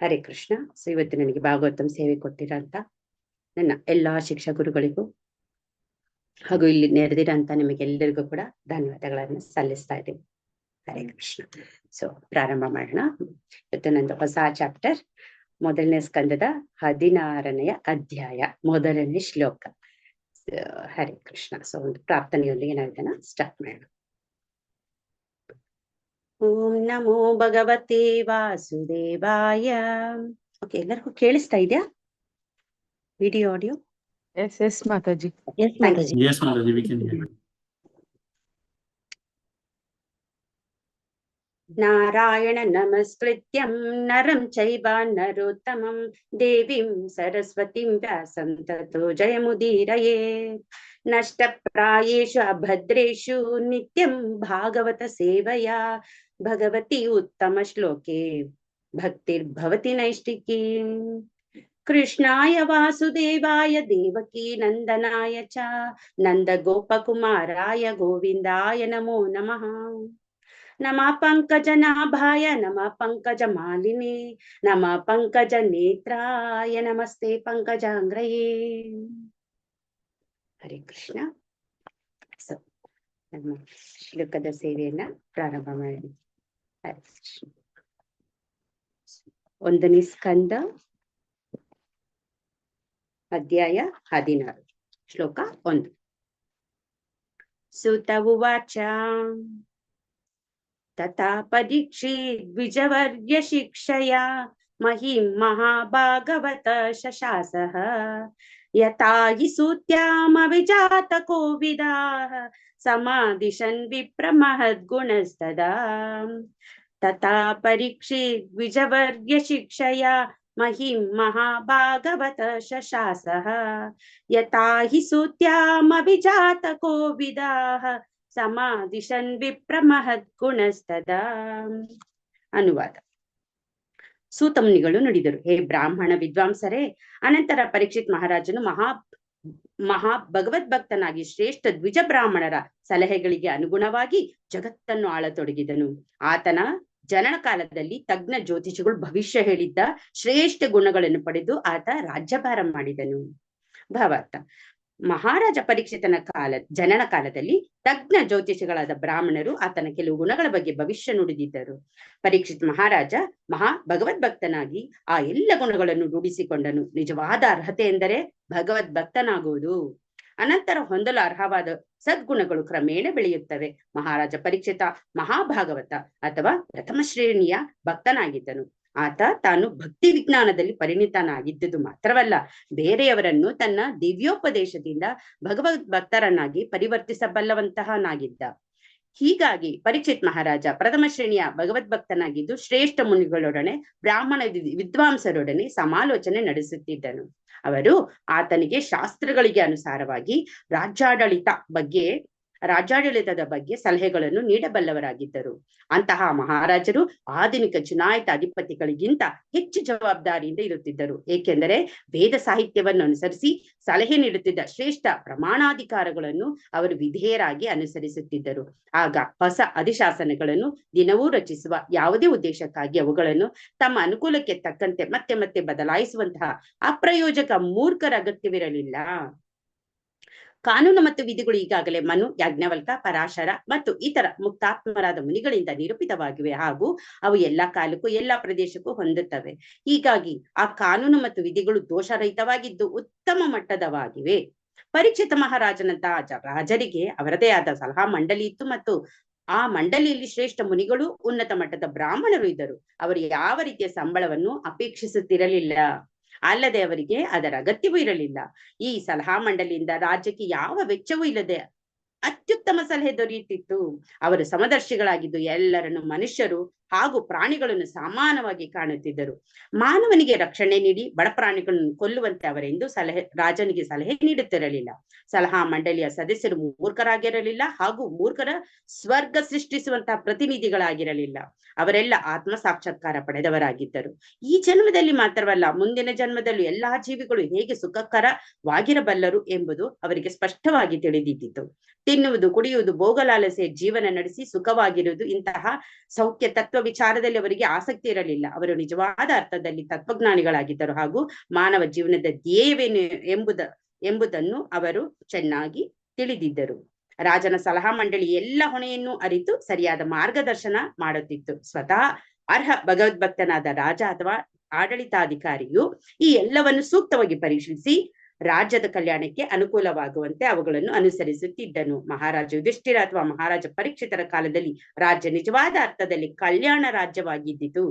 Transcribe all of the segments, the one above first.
ಹರೇ Krishna. So ಇವತ್ತು ನನಗೆ ಭಾಗವತಂ ಸೇವೆ ಕೊಟ್ಟಿರೋಂತ ನನ್ನ ಎಲ್ಲಾ ಶಿಕ್ಷಕರುಗಳಿಗೂ ಹಾಗೂ ಇಲ್ಲಿ ನೆರೆದಿರೋಂತ ನಿಮಗೆಲ್ಲರಿಗೂ ಕೂಡ ಧನ್ಯವಾದಗಳನ್ನು ಸಲ್ಲಿಸ್ತಾ ಇದ್ದೀನಿ. ಹರೇ ಕೃಷ್ಣ. ಸೊ ಪ್ರಾರಂಭ ಮಾಡೋಣ. ಇವತ್ತು ನಂದು ಹೊಸ ಚಾಪ್ಟರ್, ಮೊದಲನೇ ಸ್ಕಂದದ 16ನೇ ಅಧ್ಯಾಯ, ಮೊದಲನೇ ಶ್ಲೋಕ. ಹರೇ ಕೃಷ್ಣ. ಸೊ ಒಂದು ಪ್ರಾರ್ಥನೆಯೊಂದಿಗೆ ನಾವು ಇದನ್ನ ಸ್ಟಾರ್ಟ್ ಮಾಡೋಣ. ಓಂ ನಮೋ ಭಗವತೆ ವಾಸುದೇವಾಯ. ಓಕೆ, ಎಲ್ಲರಿಗೂ ಕೇಳಿಸ್ತಾ ಇದೆಯಾ video audio? Yes Mataji. Yes Mataji. Yes, Mataji, we can hear you. Narayana ನಮಸ್ಕೃತ್ಯಂ ನರಂ ಚೈವ ನರೋತ್ತಮಂ ದೇವಿಂ ಸರಸ್ವತಿಂ ವ್ಯಾಸಂ ತತೋ ಜಯಮುದೀರಯೇ. ನಷ್ಟಪ್ರಾಯೇಷು ಅಭದ್ರೇಷು ನಿತ್ಯಂ ಭಾಗವತ ಸೇವಯಾ ಭಗವತಿ ಉತ್ತಮ ಶ್ಲೋಕೆ ಭಕ್ತಿರ್ಭವತಿ ನೈಷ್ಟಿಕೀ. ಕೃಷ್ಣಾಯ ವಾಸುದೇವಾಯ ದೇವಕೀ ನಂದನಾಯ ಚ ನಂದ ಗೋಪಕುಮಾರಾಯ ಗೋವಿಂದಾಯ ನಮೋ ನಮಃ. ನಮಃ ಪಂಕಜನಾಭಾಯ ನಮಃ ಪಂಕಜ ಮಾಲಿನೇ ನಮಃ ಪಂಕಜ ನೇತ್ರಾಯ ನಮಸ್ತೆ ಪಂಕಜಾಂಗ್ರಯೇ. ಹರೇ ಕೃಷ್ಣ. ಸೊ ನಮ್ಮ ಶ್ಲೋಕದ ಸೇವೆಯನ್ನ ಪ್ರಾರಂಭ ಮಾಡಿ. ಹರೇ ಕೃಷ್ಣ. ಒಂದನೇ ಸ್ಕಂದ ಅಧ್ಯಾಯ 16, ಶ್ಲೋಕ 1. ಸುತ ಉವಾಚ ತಥಾ ಪರೀಕ್ಷಿತ್ ದ್ವಿಜವರ್ಯ ಶಿಕ್ಷಯಾ ಮಹಿಂ ಮಹಾಭಾಗವತ ಶಶಾಸಃ ಯಥಾ ಹಿ ಸೂತ್ಯಾಮವಿಜಾತ ಕೋವಿದಾಃ ಸಮಾದಿಶನ್ ವಿಪ್ರ ಮಹದ್ಗುಣಸ್ತದಾ. ತಥಾ ಪರೀಕ್ಷಿತ್ ದ್ವಿಜವರ್ಯ ಶಿಕ್ಷಯಾ ಮಹಿಂ ಮಹಾಭಾಗವತ ಶಶಾಸಃ ಯಥಾ ಹಿ ಸೂತ್ಯಾಮವಿಜಾತ ಕೋವಿದಾಃ ಸಮಾದಿಶನ್ ವಿಪ್ರ ಮಹದ್ಗುಣಸ್ತದಾ. ಅನುವಾದ. ಸೂತ ಮುನಿಗಳು ನುಡಿದರು, ಹೇ ಬ್ರಾಹ್ಮಣ ವಿದ್ವಾಂಸರೇ, ಅನಂತರ ಪರೀಕ್ಷಿತ್ ಮಹಾರಾಜನು ಮಹಾ ಭಗವದ್ಭಕ್ತನಾಗಿ ಶ್ರೇಷ್ಠ ದ್ವಿಜ ಬ್ರಾಹ್ಮಣರ ಸಲಹೆಗಳಿಗೆ ಅನುಗುಣವಾಗಿ ಜಗತ್ತನ್ನು ಆಳತೊಡಗಿದನು. ಆತನ ಜನನ ಕಾಲದಲ್ಲಿ ತಜ್ಞ ಜ್ಯೋತಿಷಿಗಳು ಭವಿಷ್ಯ ಹೇಳಿದ್ದ ಶ್ರೇಷ್ಠ ಗುಣಗಳನ್ನು ಪಡೆದು ಆತ ರಾಜ್ಯಭಾರ ಮಾಡಿದನು. ಭಾವಾರ್ಥ. ಮಹಾರಾಜ ಪರೀಕ್ಷಿತನ ಜನನ ಕಾಲದಲ್ಲಿ ತಜ್ಞ ಜ್ಯೋತಿಷಿಗಳಾದ ಬ್ರಾಹ್ಮಣರು ಆತನ ಕೆಲವು ಗುಣಗಳ ಬಗ್ಗೆ ಭವಿಷ್ಯ ನುಡಿದಿದ್ದರು. ಪರೀಕ್ಷಿತ್ ಮಹಾರಾಜ ಭಗವದ್ಭಕ್ತನಾಗಿ ಆ ಎಲ್ಲ ಗುಣಗಳನ್ನು ರೂಢಿಸಿಕೊಂಡನು. ನಿಜವಾದ ಅರ್ಹತೆ ಎಂದರೆ ಭಗವದ್ಭಕ್ತನಾಗುವುದು. ಅನಂತರ ಹೊಂದಲು ಅರ್ಹವಾದ ಸದ್ಗುಣಗಳು ಕ್ರಮೇಣ ಬೆಳೆಯುತ್ತವೆ. ಮಹಾರಾಜ ಪರೀಕ್ಷಿತ ಮಹಾಭಾಗವತ ಅಥವಾ ಪ್ರಥಮ ಶ್ರೇಣಿಯ ಭಕ್ತನಾಗಿದ್ದನು. ಆತ ತಾನು ಭಕ್ತಿ ವಿಜ್ಞಾನದಲ್ಲಿ ಪರಿಣಿತನಾಗಿದ್ದುದು ಮಾತ್ರವಲ್ಲ, ಬೇರೆಯವರನ್ನು ತನ್ನ ದಿವ್ಯೋಪದೇಶದಿಂದ ಭಗವದ್ಭಕ್ತರನ್ನಾಗಿ ಪರಿವರ್ತಿಸಬಲ್ಲವಂತಹನಾಗಿದ್ದ. ಹೀಗಾಗಿ ಪರೀಕ್ಷಿತ್ ಮಹಾರಾಜ ಪ್ರಥಮ ಶ್ರೇಣಿಯ ಭಗವದ್ಭಕ್ತನಾಗಿದ್ದು ಶ್ರೇಷ್ಠ ಮುನಿಗಳೊಡನೆ ಬ್ರಾಹ್ಮಣ ವಿದ್ವಾಂಸರೊಡನೆ ಸಮಾಲೋಚನೆ ನಡೆಸುತ್ತಿದ್ದನು. ಅವರು ಆತನಿಗೆ ಶಾಸ್ತ್ರಗಳಿಗೆ ಅನುಸಾರವಾಗಿ ರಾಜ್ಯಾಡಳಿತದ ಬಗ್ಗೆ ಸಲಹೆಗಳನ್ನು ನೀಡಬಲ್ಲವರಾಗಿದ್ದರು. ಅಂತಹ ಮಹಾರಾಜರು ಆಧುನಿಕ ಚುನಾಯಿತ ಅಧಿಪತಿಗಳಿಗಿಂತ ಹೆಚ್ಚು ಜವಾಬ್ದಾರಿಯಿಂದ ಇರುತ್ತಿದ್ದರು. ಏಕೆಂದರೆ ವೇದ ಸಾಹಿತ್ಯವನ್ನು ಅನುಸರಿಸಿ ಸಲಹೆ ನೀಡುತ್ತಿದ್ದ ಶ್ರೇಷ್ಠ ಪ್ರಮಾಣಾಧಿಕಾರಗಳನ್ನು ಅವರು ವಿಧೇಯರಾಗಿ ಅನುಸರಿಸುತ್ತಿದ್ದರು. ಆಗ ಹೊಸ ಅಧಿಶಾಸನಗಳನ್ನು ದಿನವೂ ರಚಿಸುವ ಯಾವುದೇ ಉದ್ದೇಶಕ್ಕಾಗಿ ಅವುಗಳನ್ನು ತಮ್ಮ ಅನುಕೂಲಕ್ಕೆ ತಕ್ಕಂತೆ ಮತ್ತೆ ಮತ್ತೆ ಬದಲಾಯಿಸುವಂತಹ ಅಪ್ರಯೋಜಕ ಮೂರ್ಖರ ಅಗತ್ಯವಿರಲಿಲ್ಲ. ಕಾನೂನು ಮತ್ತು ವಿಧಿಗಳು ಈಗಾಗಲೇ ಮನು, ಯಾಜ್ಞವಲ್ಕ, ಪರಾಶರ ಮತ್ತು ಇತರ ಮುಕ್ತಾತ್ಮರಾದ ಮುನಿಗಳಿಂದ ನಿರೂಪಿತವಾಗಿವೆ ಹಾಗೂ ಅವು ಎಲ್ಲಾ ಕಾಲಕ್ಕೂ ಎಲ್ಲಾ ಪ್ರದೇಶಕ್ಕೂ ಹೊಂದುತ್ತವೆ. ಹೀಗಾಗಿ ಆ ಕಾನೂನು ಮತ್ತು ವಿಧಿಗಳು ದೋಷರಹಿತವಾಗಿದ್ದು ಉತ್ತಮ ಮಟ್ಟದವಾಗಿವೆ. ಪರೀಕ್ಷಿತ ಮಹಾರಾಜನಂತಹ ರಾಜರಿಗೆ ಅವರದೇ ಆದ ಸಲಹಾ ಮಂಡಳಿ ಇತ್ತು ಮತ್ತು ಆ ಮಂಡಳಿಯಲ್ಲಿ ಶ್ರೇಷ್ಠ ಮುನಿಗಳು, ಉನ್ನತ ಮಟ್ಟದ ಬ್ರಾಹ್ಮಣರು ಇದ್ದರು. ಅವರು ಯಾವ ರೀತಿಯ ಸಂಬಳವನ್ನು ಅಪೇಕ್ಷಿಸುತ್ತಿರಲಿಲ್ಲ, ಅಲ್ಲದೆ ಅವರಿಗೆ ಅದರ ಅಗತ್ಯವೂ ಇರಲಿಲ್ಲ. ಈ ಸಲಹಾ ಮಂಡಳಿಯಿಂದ ರಾಜ್ಯಕ್ಕೆ ಯಾವ ವೆಚ್ಚವೂ ಇಲ್ಲದೆ ಅತ್ಯುತ್ತಮ ಸಲಹೆ ದೊರೆಯುತ್ತಿತ್ತು. ಅವರು ಸಮದರ್ಶಿಗಳಾಗಿದ್ದು ಎಲ್ಲರನ್ನು ಮನುಷ್ಯರು ಹಾಗೂ ಪ್ರಾಣಿಗಳನ್ನು ಸಮಾನವಾಗಿ ಕಾಣುತ್ತಿದ್ದರು. ಮಾನವನಿಗೆ ರಕ್ಷಣೆ ನೀಡಿ ಬಡ ಪ್ರಾಣಿಗಳನ್ನು ಕೊಲ್ಲುವಂತೆ ಅವರೆಂದು ರಾಜನಿಗೆ ಸಲಹೆ ನೀಡುತ್ತಿರಲಿಲ್ಲ. ಸಲಹಾ ಮಂಡಳಿಯ ಸದಸ್ಯರು ಮೂರ್ಖರಾಗಿರಲಿಲ್ಲ ಹಾಗೂ ಮೂರ್ಖರ ಸ್ವರ್ಗ ಸೃಷ್ಟಿಸುವಂತಹ ಪ್ರತಿನಿಧಿಗಳಾಗಿರಲಿಲ್ಲ. ಅವರೆಲ್ಲ ಆತ್ಮ ಸಾಕ್ಷಾತ್ಕಾರ ಪಡೆದವರಾಗಿದ್ದರು. ಈ ಜನ್ಮದಲ್ಲಿ ಮಾತ್ರವಲ್ಲ, ಮುಂದಿನ ಜನ್ಮದಲ್ಲೂ ಎಲ್ಲಾ ಜೀವಿಗಳು ಹೇಗೆ ಸುಖಕರವಾಗಿರಬಲ್ಲರು ಎಂಬುದು ಅವರಿಗೆ ಸ್ಪಷ್ಟವಾಗಿ ತಿಳಿದಿದ್ದಿತು. ತಿನ್ನುವುದು, ಕುಡಿಯುವುದು, ಭೋಗಲಾಲಸೆ ಜೀವನ ನಡೆಸಿ ಸುಖವಾಗಿರುವುದು, ಇಂತಹ ಸೌಖ್ಯ ತತ್ವ ವಿಚಾರದಲ್ಲಿ ಅವರಿಗೆ ಆಸಕ್ತಿ ಇರಲಿಲ್ಲ. ಅವರು ನಿಜವಾದ ಅರ್ಥದಲ್ಲಿ ತತ್ವಜ್ಞಾನಿಗಳಾಗಿದ್ದರು ಹಾಗೂ ಮಾನವ ಜೀವನದ ಧ್ಯೇಯವೇನು ಎಂಬುದನ್ನು ಅವರು ಚೆನ್ನಾಗಿ ತಿಳಿದಿದ್ದರು. ರಾಜನ ಸಲಹಾ ಮಂಡಳಿ ಎಲ್ಲ ಹೊಣೆಯನ್ನು ಅರಿತು ಸರಿಯಾದ ಮಾರ್ಗದರ್ಶನ ಮಾಡುತ್ತಿತ್ತು. ಸ್ವತಃ ಅರ್ಹ ಭಗವದ್ಭಕ್ತನಾದ ರಾಜ ಅಥವಾ ಆಡಳಿತಾಧಿಕಾರಿಯು ಈ ಎಲ್ಲವನ್ನು ಸೂಕ್ತವಾಗಿ ಪರಿಶೀಲಿಸಿ ರಾಜ್ಯದ ಕಲ್ಯಾಣಕ್ಕೆ ಅನುಕೂಲವಾಗುವಂತೆ ಅವುಗಳನ್ನು ಅನುಸರಿಸುತ್ತಿದ್ದನು. ಮಹಾರಾಜ ಯುಧಿಷ್ಠಿರ ಅಥವಾ ಮಹಾರಾಜ ಪರೀಕ್ಷಿತರ ಕಾಲದಲ್ಲಿ ರಾಜ್ಯ ನಿಜವಾದ ಅರ್ಥದಲ್ಲಿ ಕಲ್ಯಾಣ ರಾಜ್ಯವಾಗಿದ್ದಿತು.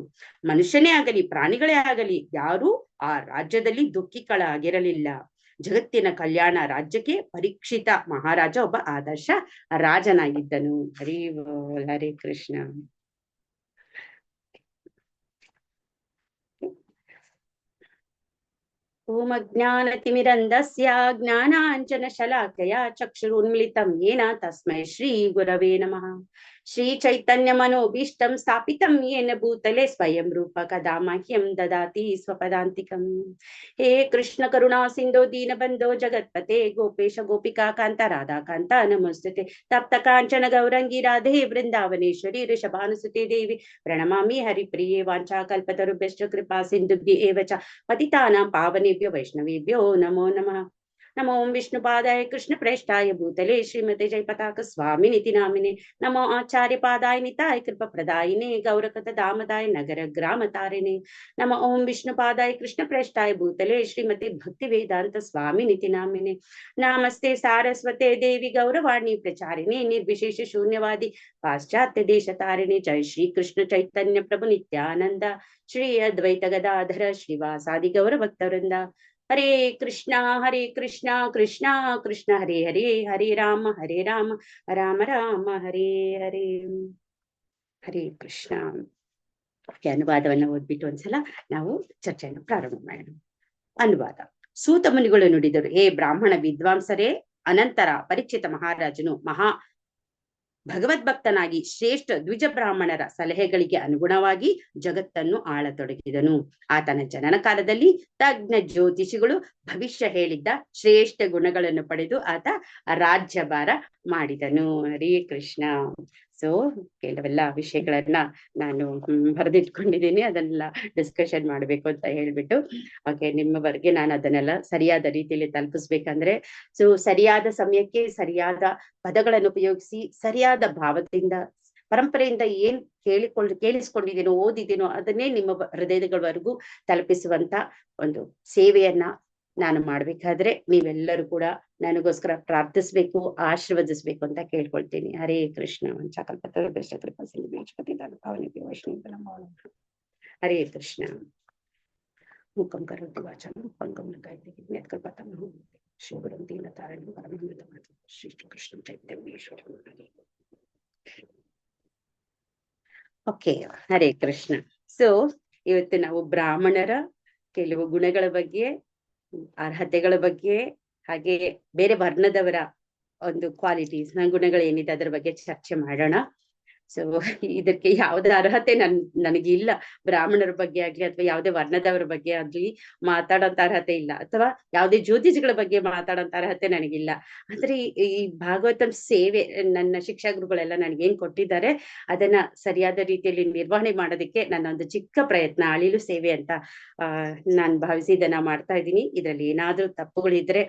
ಮನುಷ್ಯನೇ ಆಗಲಿ ಪ್ರಾಣಿಗಳೇ ಆಗಲಿ ಯಾರೂ ಆ ರಾಜ್ಯದಲ್ಲಿ ದುಃಖಿಗಳಾಗಿರಲಿಲ್ಲ. ಜಗತ್ತಿನ ಕಲ್ಯಾಣ ರಾಜ್ಯಕ್ಕೆ ಪರೀಕ್ಷಿತ ಮಹಾರಾಜ ಒಬ್ಬ ಆದರ್ಶ ರಾಜನಾಗಿದ್ದನು. ಹರಿ ಬೋಲ್, ಹರೇ ಕೃಷ್ಣ. ಓಂ ಅಜ್ಞಾನತಿಮಿರಂಧಸ್ಯ ಜ್ಞಾನಾಂಜನ ಶಲಾಕಯ ಚಕ್ಷುರುನ್ಮಿಲಿತಂ ಯೇನ ತಸ್ಮೈ ಶ್ರೀ ಗುರವೇ ನಮಃ. ಶ್ರೀ ಚೈತನ್ಯ ಮನೋಭೀಷ್ಟಂ ಸ್ಥಾಪಿತಂ ಯೇನ ಭೂತಲೆ ಸ್ವಯಂ ರೂಪ ಕದಾ ಮಹ್ಯಂ ದದಾತಿ ಸ್ವಪದಾಂತಿಕಂ. ಹೇ ಕೃಷ್ಣ ಕರುಣಾ ಸಿಂಧೋ ದೀನಬಂಧೋ ಜಗತ್ಪತೆ ಗೋಪೇಶ ಗೋಪಿಕಾ ಕಾಂತ ರಾಧಾ ಕಾಂತ ನಮಸ್ತುತೆ. ತಪ್ತ ಕಾಂಚನ ಗೌರಂಗಿ ರಾಧೆ ವೃಂದಾವನೇಶ್ವರಿ ಋಷಭಾನುಸುತೆ ದೇವಿ ಪ್ರಣಮಾಮಿ ಹರಿಪ್ರಿಯೇ. ವಾಂಛಾ ಕಲ್ಪತರುಭ್ಯಶ್ಚ ಕೃಪಾ ಸಿಂಧುಭ್ಯ ಏವ ಚ ಪತಿತಾನಾಂ ಪಾವನೇಭ್ಯೋ ವೈಷ್ಣವೇಭ್ಯೋ ನಮೋ ನಮಃ. ನಮೋ ಓಂ ವಿಷ್ಣುಪಾದಾಯ ಕೃಷ್ಣ ಪ್ರೇಷ್ಠಾಯ ಭೂತಲೆ ಶ್ರೀಮತೆ ಜಯಪತಾಕ ಸ್ವಾಮಿನಿತಿ ನಾಮಿನೆ. ನಮೋ ಆಚಾರ್ಯ ಪಾದಾಯ ನಿತಾಯ ಕೃಪ ಪ್ರದಾಯಿನೇ ಗೌರಕಥ ಧಾಮದಾಯ ನಗರ ಗ್ರಾಮ ತಾರಿಣೆ. ನಮೋ ಓಂ ವಿಷ್ಣುಪಾದಾಯ ಕೃಷ್ಣ ಪ್ರೇಷ್ಠಾಯ ಭೂತಲೆ ಶ್ರೀಮತಿ ಭಕ್ತಿ ವೇದಾಂತ ಸ್ವಾಮಿನಿತಿ ನಾಮಿನೆ. ನಮಸ್ತೆ ಸಾರಸ್ವತೆ ದೇವಿ ಗೌರವಾಣಿ ಪ್ರಚಾರಿಣೆ ನಿರ್ವಿಶೇಷ ಶೂನ್ಯವಾದಿ ಪಾಶ್ಚಾತ್ಯ ದೇಶ ತಾರಿಣೆ. ಜೈ ಶ್ರೀ ಕೃಷ್ಣ ಚೈತನ್ಯ ಪ್ರಭು ನಿತ್ಯಾನಂದ ಶ್ರೀ ಅದ್ವೈತ ಗದಾಧರ ಶ್ರೀವಾಸಾದಿ ಗೌರ ಭಕ್ತವೃಂದ. ಹರೇ ಕೃಷ್ಣ ಕೃಷ್ಣ ಕೃಷ್ಣ ಹರೇ ಹರೇ, ಹರೇ ರಾಮ ರಾಮ ರಾಮ ಹರೇ ಹರೇ. ಹರೇ ಕೃಷ್ಣ. ಅನುವಾದವನ್ನು ಓದ್ಬಿಟ್ಟು ಒಂದ್ಸಲ ನಾವು ಚರ್ಚೆಯನ್ನು ಪ್ರಾರಂಭ ಮಾಡೋಣ. ಅನುವಾದ. ಸೂತ ಮುನಿಗಳು ನುಡಿದರು, ಹೇ ಬ್ರಾಹ್ಮಣ ವಿದ್ವಾಂಸರೇ, ಅನಂತರ ಪರೀಕ್ಷಿತ ಮಹಾರಾಜನು ಮಹಾ ಭಗವದ್ಭಕ್ತನಾಗಿ ಶ್ರೇಷ್ಠ ದ್ವಿಜ ಬ್ರಾಹ್ಮಣರ ಸಲಹೆಗಳಿಗೆ ಅನುಗುಣವಾಗಿ ಜಗತ್ತನ್ನು ಆಳತೊಡಗಿದನು. ಆತನ ಜನನ ಕಾಲದಲ್ಲಿ ತಜ್ಞ ಜ್ಯೋತಿಷಿಗಳು ಭವಿಷ್ಯ ಹೇಳಿದ್ದ ಶ್ರೇಷ್ಠ ಗುಣಗಳನ್ನು ಪಡೆದು ಆತ ರಾಜ್ಯಭಾರ ಮಾಡಿದನು. ಹರೇ ಕೃಷ್ಣ. ಸೊ ಕೆಲವೆಲ್ಲ ವಿಷಯಗಳನ್ನ ನಾನು ಬರೆದಿಟ್ಕೊಂಡಿದ್ದೀನಿ, ಅದನ್ನೆಲ್ಲ ಡಿಸ್ಕಷನ್ ಮಾಡ್ಬೇಕು ಅಂತ ಹೇಳ್ಬಿಟ್ಟು ಓಕೆ, ನಿಮ್ಮವರೆಗೆ ನಾನು ಅದನ್ನೆಲ್ಲ ಸರಿಯಾದ ರೀತಿಯಲ್ಲಿ ತಲುಪಿಸ್ಬೇಕಂದ್ರೆ ಸರಿಯಾದ ಸಮಯಕ್ಕೆ ಸರಿಯಾದ ಪದಗಳನ್ನು ಉಪಯೋಗಿಸಿ ಸರಿಯಾದ ಭಾವದಿಂದ ಪರಂಪರೆಯಿಂದ ಏನ್ ಕೇಳಿಸ್ಕೊಂಡಿದ್ದೀನೋ ಓದಿದ್ದೀನೋ ಅದನ್ನೇ ನಿಮ್ಮ ಹೃದಯಗಳವರೆಗೂ ತಲುಪಿಸುವಂತ ಒಂದು ಸೇವೆಯನ್ನ ನಾನು ಮಾಡ್ಬೇಕಾದ್ರೆ ನೀವೆಲ್ಲರೂ ಕೂಡ ನನಗೋಸ್ಕರ ಪ್ರಾರ್ಥಿಸ್ಬೇಕು, ಆಶೀರ್ವದಿಸ್ಬೇಕು ಅಂತ ಕೇಳ್ಕೊಳ್ತೀನಿ. ಹರೇ ಕೃಷ್ಣ. ಹರೇ ಕೃಷ್ಣ. ಮುಖಂ ಕರೋತಿ ವಾಚಂ ಪಂಗಂ ಲಂಘಯತೆ ಶ್ರೀಗುರುಂ ದೀನತಾರಿಣಂ ಪರಮಾನಂದಂ ಶ್ರೀ ಕೃಷ್ಣ ಚೈತನ್ಯೇಶ್ವರಂ. ಓಕೆ, ಹರೇ ಕೃಷ್ಣ. ಸೊ ಇವತ್ತು ನಾವು ಬ್ರಾಹ್ಮಣರ ಕೆಲವು ಗುಣಗಳ ಬಗ್ಗೆ, ಅರ್ಹತೆಗಳ ಬಗ್ಗೆ, ಹಾಗೆ ಬೇರೆ ವರ್ಣದವರ ಒಂದು ಕ್ವಾಲಿಟೀಸ್ ಗುಣಗಳೇನಿದೆ ಅದರ ಬಗ್ಗೆ ಚರ್ಚೆ ಮಾಡೋಣ. ಸೊ ಇದಕ್ಕೆ ಯಾವುದೇ ಅರ್ಹತೆ ನನಗಿಲ್ಲ. ಬ್ರಾಹ್ಮಣರ ಬಗ್ಗೆ ಆಗ್ಲಿ ಅಥವಾ ಯಾವುದೇ ವರ್ಣದವರ ಬಗ್ಗೆ ಆಗ್ಲಿ ಮಾತಾಡೋಂತ ಅರ್ಹತೆ ಇಲ್ಲ, ಅಥವಾ ಯಾವುದೇ ಜ್ಯೋತಿಷಿಗಳ ಬಗ್ಗೆ ಮಾತಾಡೋಂತ ಅರ್ಹತೆ ನನಗಿಲ್ಲ. ಆದ್ರೆ ಈ ಭಾಗವತಂ ಸೇವೆ ನನ್ನ ಶಿಕ್ಷಾ ಗುರುಗಳೆಲ್ಲ ನನಗೇನ್ ಕೊಟ್ಟಿದ್ದಾರೆ ಅದನ್ನ ಸರಿಯಾದ ರೀತಿಯಲ್ಲಿ ನಿರ್ವಹಣೆ ಮಾಡೋದಕ್ಕೆ ನನ್ನ ಒಂದು ಚಿಕ್ಕ ಪ್ರಯತ್ನ, ಅಳಿಲು ಸೇವೆ ಅಂತ ನಾನು ಭಾವಿಸಿ ಇದನ್ನ ಮಾಡ್ತಾ ಇದ್ದೀನಿ. ಇದ್ರಲ್ಲಿ ಏನಾದ್ರೂ ತಪ್ಪುಗಳಿದ್ರೆ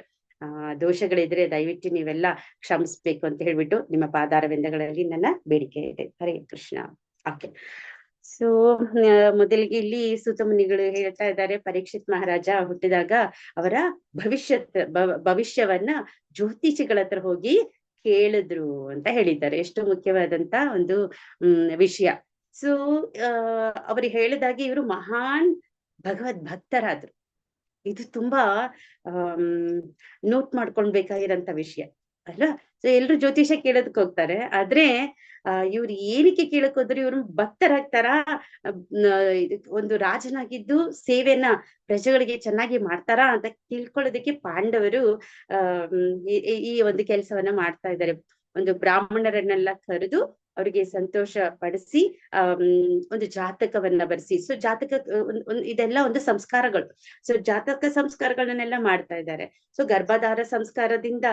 ದೋಷಗಳಿದ್ರೆ ದಯವಿಟ್ಟು ನೀವೆಲ್ಲ ಕ್ಷಮಿಸ್ಬೇಕು ಅಂತ ಹೇಳ್ಬಿಟ್ಟು ನಿಮ್ಮ ಪಾದಾರವಿಂದಗಳಲ್ಲಿ ನನ್ನ ಬೇಡಿಕೆ ಇದೆ. ಹರೇ ಕೃಷ್ಣ. ಓಕೆ, ಸೊ ಮೊದಲಿಗೆ ಇಲ್ಲಿ ಸೂತ ಮುನಿಗಳು ಹೇಳ್ತಾ ಇದ್ದಾರೆ, ಪರೀಕ್ಷಿತ್ ಮಹಾರಾಜ ಹುಟ್ಟಿದಾಗ ಅವರ ಭವಿಷ್ಯವನ್ನ ಜ್ಯೋತಿಷಿಗಳ ಹತ್ರ ಹೋಗಿ ಕೇಳಿದ್ರು ಅಂತ ಹೇಳಿದ್ದಾರೆ. ಎಷ್ಟು ಮುಖ್ಯವಾದಂತ ಒಂದು ವಿಷಯ. ಸೊ ಅವ್ರು ಹೇಳಿದಾಗೆ ಇವರು ಮಹಾನ್ ಭಗವದ್ ಭಕ್ತರಾದ್ರು. ಇದು ತುಂಬಾ ನೋಟ್ ಮಾಡ್ಕೊಳ್ಬೇಕಾಗಿರಂತ ವಿಷಯ ಅಲ್ವಾ. ಸೊ ಎಲ್ರು ಜ್ಯೋತಿಷ ಕೇಳೋದಕ್ ಹೋಗ್ತಾರೆ, ಆದ್ರೆ ಇವ್ರು ಏನಕ್ಕೆ ಕೇಳಕ್ ಹೋದ್ರು, ಇವ್ರು ಭಕ್ತರಾಗ್ತಾರ, ಒಂದು ರಾಜನಾಗಿದ್ದು ಸೇವೆಯನ್ನ ಪ್ರಜೆಗಳಿಗೆ ಚೆನ್ನಾಗಿ ಮಾಡ್ತಾರಾ ಅಂತ ತಿಳ್ಕೊಳ್ಳೋದಕ್ಕೆ ಪಾಂಡವರು ಈ ಒಂದು ಕೆಲಸವನ್ನ ಮಾಡ್ತಾ ಇದ್ದಾರೆ. ಒಂದು ಬ್ರಾಹ್ಮಣರನ್ನೆಲ್ಲ ಕರೆದು ಅವರಿಗೆ ಸಂತೋಷ ಪಡಿಸಿ ಒಂದು ಜಾತಕವನ್ನ ಬರೆಸಿ. ಸೊ ಜಾತಕ ಇದೆಲ್ಲ ಒಂದು ಸಂಸ್ಕಾರಗಳು. ಸೊ ಜಾತಕ ಸಂಸ್ಕಾರಗಳನ್ನೆಲ್ಲ ಮಾಡ್ತಾ ಇದ್ದಾರೆ. ಸೊ ಗರ್ಭಧಾರ ಸಂಸ್ಕಾರದಿಂದ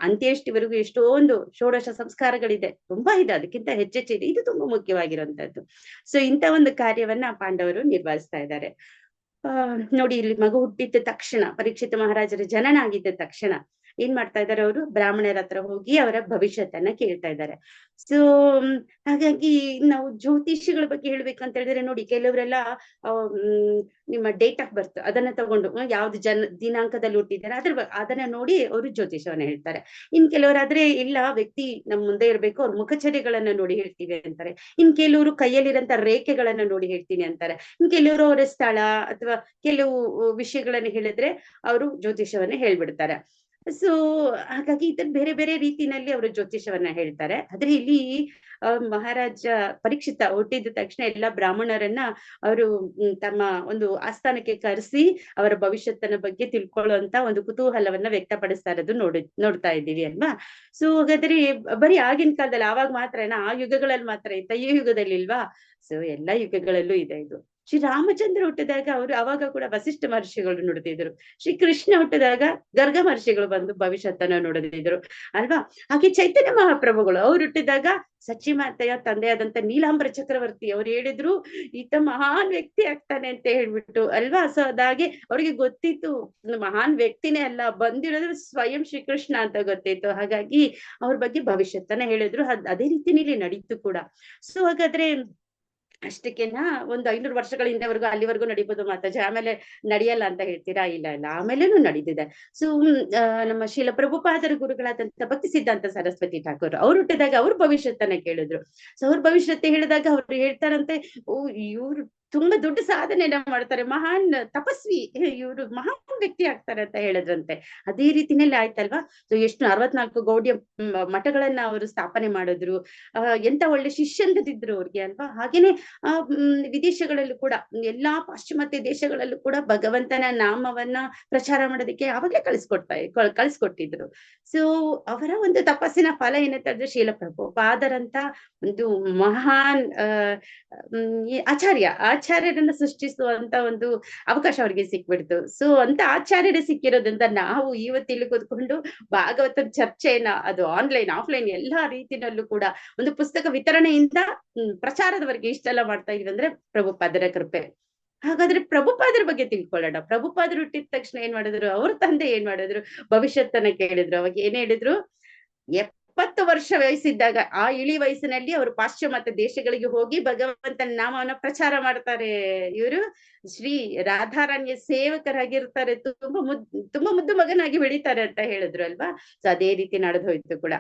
ಅಂತ್ಯೇಷ್ಟಿವರೆಗೂ ಎಷ್ಟೊಂದು ಷೋಡಶ ಸಂಸ್ಕಾರಗಳಿದೆ, ತುಂಬಾ ಇದೆ, ಅದಕ್ಕಿಂತ ಹೆಚ್ಚೆಚ್ಚಿದೆ. ಇದು ತುಂಬಾ ಮುಖ್ಯವಾಗಿರುವಂತದ್ದು. ಸೊ ಇಂಥ ಒಂದು ಕಾರ್ಯವನ್ನ ಪಾಂಡವರು ನಿರ್ವಹಿಸ್ತಾ ಇದ್ದಾರೆ. ನೋಡಿ, ಇಲ್ಲಿ ಮಗು ಹುಟ್ಟಿದ ತಕ್ಷಣ, ಪರೀಕ್ಷಿತ ಮಹಾರಾಜರ ಜನನ ಆಗಿದ್ದ ತಕ್ಷಣ ಏನ್ ಮಾಡ್ತಾ ಇದಾರೆ, ಅವರು ಬ್ರಾಹ್ಮಣರ ಹತ್ರ ಹೋಗಿ ಅವರ ಭವಿಷ್ಯತ್ತನ್ನ ಕೇಳ್ತಾ ಇದ್ದಾರೆ. ಸೊ ಹಾಗಾಗಿ ನಾವು ಜ್ಯೋತಿಷಿಗಳ ಬಗ್ಗೆ ಹೇಳ್ಬೇಕಂತ ಹೇಳಿದ್ರೆ, ನೋಡಿ, ಕೆಲವರೆಲ್ಲ ನಿಮ್ಮ ಡೇಟ್ ಆಫ್ ಬರ್ತ್ ಅದನ್ನ ತಗೊಂಡು ಯಾವ್ದು ದಿನಾಂಕದಲ್ಲಿ ಹುಟ್ಟಿದ್ದಾರೆ ಅದನ್ನ ನೋಡಿ ಅವರು ಜ್ಯೋತಿಷವನ್ನ ಹೇಳ್ತಾರೆ. ಇನ್ ಕೆಲವರಾದ್ರೆ ಇಲ್ಲ, ವ್ಯಕ್ತಿ ನಮ್ ಮುಂದೆ ಇರ್ಬೇಕು, ಅವ್ರ ಮುಖಚರ್ಯಗಳನ್ನ ನೋಡಿ ಹೇಳ್ತೀವಿ ಅಂತಾರೆ. ಇನ್ ಕೆಲವರು ಕೈಯಲ್ಲಿರಂತ ರೇಖೆಗಳನ್ನ ನೋಡಿ ಹೇಳ್ತೀನಿ ಅಂತಾರೆ. ಇನ್ ಕೆಲವರು ಅವರ ಸ್ಥಳ ಅಥವಾ ಕೆಲವು ವಿಷಯಗಳನ್ನ ಹೇಳಿದ್ರೆ ಅವರು ಜ್ಯೋತಿಷವನ್ನ ಹೇಳ್ಬಿಡ್ತಾರೆ. ಸೊ ಹಾಗಾಗಿ ಇದನ್ನ ಬೇರೆ ಬೇರೆ ರೀತಿನಲ್ಲಿ ಅವರು ಜ್ಯೋತಿಷವನ್ನ ಹೇಳ್ತಾರೆ. ಆದ್ರೆ ಇಲ್ಲಿ ಮಹಾರಾಜ ಪರೀಕ್ಷಿತ ಹುಟ್ಟಿದ ತಕ್ಷಣ ಎಲ್ಲ ಬ್ರಾಹ್ಮಣರನ್ನ ಅವರು ತಮ್ಮ ಒಂದು ಆಸ್ಥಾನಕ್ಕೆ ಕರೆಸಿ ಅವರ ಭವಿಷ್ಯತ್ತನ ಬಗ್ಗೆ ತಿಳ್ಕೊಳ್ಳುವಂತ ಒಂದು ಕುತೂಹಲವನ್ನ ವ್ಯಕ್ತಪಡಿಸ್ತಾ ಇರೋದು ನೋಡ್ತಾ ಇದ್ದೀವಿ ಅಲ್ವಾ. ಸೊ ಹಾಗಾದ್ರೆ ಬರೀ ಆಗಿನ ಕಾಲದಲ್ಲಿ ಆವಾಗ ಮಾತ್ರ ಆ ಯುಗಗಳಲ್ಲಿ ಮಾತ್ರ ಇತ್ತ, ಈ ಯುಗದಲ್ಲಿ ಇಲ್ವಾ? ಸೊ ಎಲ್ಲಾ ಯುಗಗಳಲ್ಲೂ ಇದೆ ಇದು. ಶ್ರೀರಾಮಚಂದ್ರ ಹುಟ್ಟಿದಾಗ ಅವರು ಅವಾಗ ಕೂಡ ವಸಿಷ್ಠ ಮಹರ್ಷಿಗಳು ನುಡಿದಿದ್ರು. ಶ್ರೀ ಕೃಷ್ಣ ಹುಟ್ಟಿದಾಗ ಗರ್ಗ ಮಹರ್ಷಿಗಳು ಬಂದು ಭವಿಷ್ಯತ್ತನ್ನ ನುಡಿದಿದ್ರು ಅಲ್ವಾ. ಹಾಗೆ ಚೈತನ್ಯ ಮಹಾಪ್ರಭುಗಳು ಅವ್ರು ಹುಟ್ಟಿದಾಗ ಸಚಿಮಾತೆಯ ತಂದೆಯಾದಂತ ನೀಲಾಂಬರ ಚಕ್ರವರ್ತಿ ಅವ್ರು ಹೇಳಿದ್ರು ಈತ ಮಹಾನ್ ವ್ಯಕ್ತಿ ಆಗ್ತಾನೆ ಅಂತ ಹೇಳ್ಬಿಟ್ಟು ಅಲ್ವಾ. ಸೊ ಅದಾಗೆ ಅವ್ರಿಗೆ ಗೊತ್ತಿತ್ತು, ಮಹಾನ್ ವ್ಯಕ್ತಿನೇ ಅಲ್ಲ, ಬಂದಿರೋದು ಸ್ವಯಂ ಶ್ರೀಕೃಷ್ಣ ಅಂತ ಗೊತ್ತಿತ್ತು. ಹಾಗಾಗಿ ಅವ್ರ ಬಗ್ಗೆ ಭವಿಷ್ಯತ್ತನ್ನ ಹೇಳಿದ್ರು. ಅದೇ ರೀತಿನಲ್ಲಿ ನಡೀತು ಕೂಡ. ಸೊ ಹಾಗಾದ್ರೆ ಅಷ್ಟಕ್ಕೆನಾ ಒಂದು 500 ವರ್ಷಗಳ ಹಿಂದೆವರೆಗೂ ಅಲ್ಲಿವರೆಗೂ ನಡೀಬೋದು ಮಾತಾಜಿ, ಆಮೇಲೆ ನಡೆಯಲ್ಲ ಅಂತ ಹೇಳ್ತೀರಾ? ಇಲ್ಲ ಇಲ್ಲ, ಆಮೇಲೆನೂ ನಡೀತಿದೆ. ಸೊ ನಮ್ಮ ಶೀಲ ಪ್ರಭುಪಾದರ ಗುರುಗಳಾದಂತ ಭಕ್ತಿ ಸಿದ್ಧಾಂತ ಸರಸ್ವತಿ ಠಾಕೂರ್ ಅವ್ರು ಹುಟ್ಟಿದಾಗ ಅವ್ರ ಭವಿಷ್ಯತ್ತನ್ನ ಕೇಳಿದ್ರು. ಸೊ ಅವ್ರ ಭವಿಷ್ಯತ್ತೆ ಹೇಳಿದಾಗ ಅವ್ರು ಹೇಳ್ತಾರಂತೆ, ಓ ಇವ್ರು ತುಂಬಾ ದೊಡ್ಡ ಸಾಧನೆಯನ್ನ ಮಾಡ್ತಾರೆ, ಮಹಾನ್ ತಪಸ್ವಿ, ಇವರು ಮಹಾನ್ ವ್ಯಕ್ತಿ ಆಗ್ತಾರೆ ಅಂತ ಹೇಳಿದ್ರಂತೆ. ಅದೇ ರೀತಿನಲ್ಲಿ ಆಯ್ತಲ್ವಾ. ಸೊ ಎಷ್ಟು 64 ಗೌಡ್ಯ ಮಠಗಳನ್ನ ಅವರು ಸ್ಥಾಪನೆ ಮಾಡಿದ್ರು. ಎಂತ ಒಳ್ಳೆ ಶಿಷ್ಯಂದಿದ್ರು ಅವ್ರಿಗೆ ಅಲ್ವಾ. ಹಾಗೇನೆ ವಿದೇಶಗಳಲ್ಲೂ ಕೂಡ, ಎಲ್ಲಾ ಪಾಶ್ಚಿಮಾತ್ಯ ದೇಶಗಳಲ್ಲೂ ಕೂಡ ಭಗವಂತನ ನಾಮವನ್ನ ಪ್ರಚಾರ ಮಾಡೋದಕ್ಕೆ ಆವಾಗ್ಲೇ ಕಳಿಸ್ಕೊಟ್ಟಿದ್ರು. ಸೊ ಅವರ ಒಂದು ತಪಸ್ಸಿನ ಫಲ ಏನಂತ ಹೇಳಿದ್ರೆ, ಶೀಲ ಪ್ರಭುಪಾದರಂತ ಒಂದು ಮಹಾನ್ ಆಚಾರ್ಯರನ್ನ ಸೃಷ್ಟಿಸುವಂತ ಒಂದು ಅವಕಾಶ ಅವ್ರಿಗೆ ಸಿಕ್ಬಿಡ್ತು. ಸೊ ಅಂತ ಆಚಾರ್ಯರೇ ಸಿಕ್ಕಿರೋದ್ರಿಂದ ನಾವು ಇವತ್ತಿಲ್ಲಿ ಕೂತ್ಕೊಂಡು ಭಾಗವತ ಚರ್ಚೆಯನ್ನ, ಅದು ಆನ್ಲೈನ್ ಆಫ್ಲೈನ್ ಎಲ್ಲಾ ರೀತಿನಲ್ಲೂ ಕೂಡ ಒಂದು ಪುಸ್ತಕ ವಿತರಣೆಯಿಂದ ಪ್ರಚಾರದವರೆಗೆ ಇಷ್ಟೆಲ್ಲ ಮಾಡ್ತಾ ಇದೀವಿ ಅಂದ್ರೆ ಪ್ರಭುಪಾದರ ಕೃಪೆ. ಹಾಗಾದ್ರೆ ಪ್ರಭುಪಾದರ ಬಗ್ಗೆ ತಿಳ್ಕೊಳ್ಳೋಣ. ಪ್ರಭುಪಾದರು ಹುಟ್ಟಿದ ತಕ್ಷಣ ಏನ್ ಮಾಡಿದ್ರು, ಅವ್ರ ತಂದೆ ಏನ್ ಮಾಡಿದ್ರು, ಭವಿಷ್ಯತ್ತನ್ನ ಕೇಳಿದ್ರು. ಅವಾಗ ಏನ್ ಹೇಳಿದ್ರು, 70 ವರ್ಷ ವಯಸ್ಸಿದ್ದಾಗ, ಆ ಇಳಿ ವಯಸ್ಸಿನಲ್ಲಿ ಅವರು ಪಾಶ್ಚಿಮಾತ್ಯ ದೇಶಗಳಿಗೆ ಹೋಗಿ ಭಗವಂತನ ನಾಮವನ್ನ ಪ್ರಚಾರ ಮಾಡ್ತಾರೆ. ಇವರು ಶ್ರೀ ರಾಧಾರಾಣಿಯ ಸೇವಕರಾಗಿರ್ತಾರೆ, ತುಂಬಾ ಮುದ್ದು ಮಗನಾಗಿ ಬೆಳೀತಾರೆ ಅಂತ ಹೇಳಿದ್ರು ಅಲ್ವಾ. ಸೊ ಅದೇ ರೀತಿ ನಡೆದು ಹೋಯ್ತು ಕೂಡ.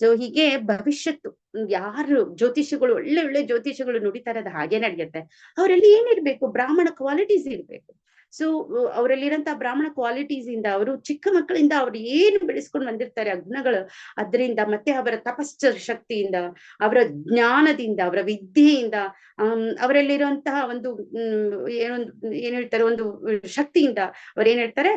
ಸೊ ಹೀಗೆ ಭವಿಷ್ಯತ್ತು ಯಾರು ಜ್ಯೋತಿಷಿಗಳು, ಒಳ್ಳೆ ಒಳ್ಳೆ ಜ್ಯೋತಿಷಿಗಳು ನುಡಿತಾರೆ, ಅದು ಹಾಗೆ ನಡೆಯುತ್ತೆ. ಅವರಲ್ಲಿ ಏನಿರ್ಬೇಕು, ಬ್ರಾಹ್ಮಣ ಕ್ವಾಲಿಟೀಸ್ ಇರ್ಬೇಕು. ಸೊ ಅವರಲ್ಲಿರಂತ ಬ್ರಾಹ್ಮಣ ಕ್ವಾಲಿಟೀಸ್ ಇಂದ, ಅವರು ಚಿಕ್ಕ ಮಕ್ಕಳಿಂದ ಅವ್ರು ಏನು ಬೆಳೆಸ್ಕೊಂಡು ಬಂದಿರ್ತಾರೆ ಆ ಗುಣಗಳು, ಅದರಿಂದ ಮತ್ತೆ ಅವರ ತಪಸ್ಸ ಶಕ್ತಿಯಿಂದ, ಅವರ ಜ್ಞಾನದಿಂದ, ಅವರ ವಿದ್ಯೆಯಿಂದ, ಅವರಲ್ಲಿರುವಂತಹ ಒಂದು ಏನ್ ಹೇಳ್ತಾರೆ, ಒಂದು ಶಕ್ತಿಯಿಂದ ಅವ್ರ ಏನ್ ಹೇಳ್ತಾರೆ,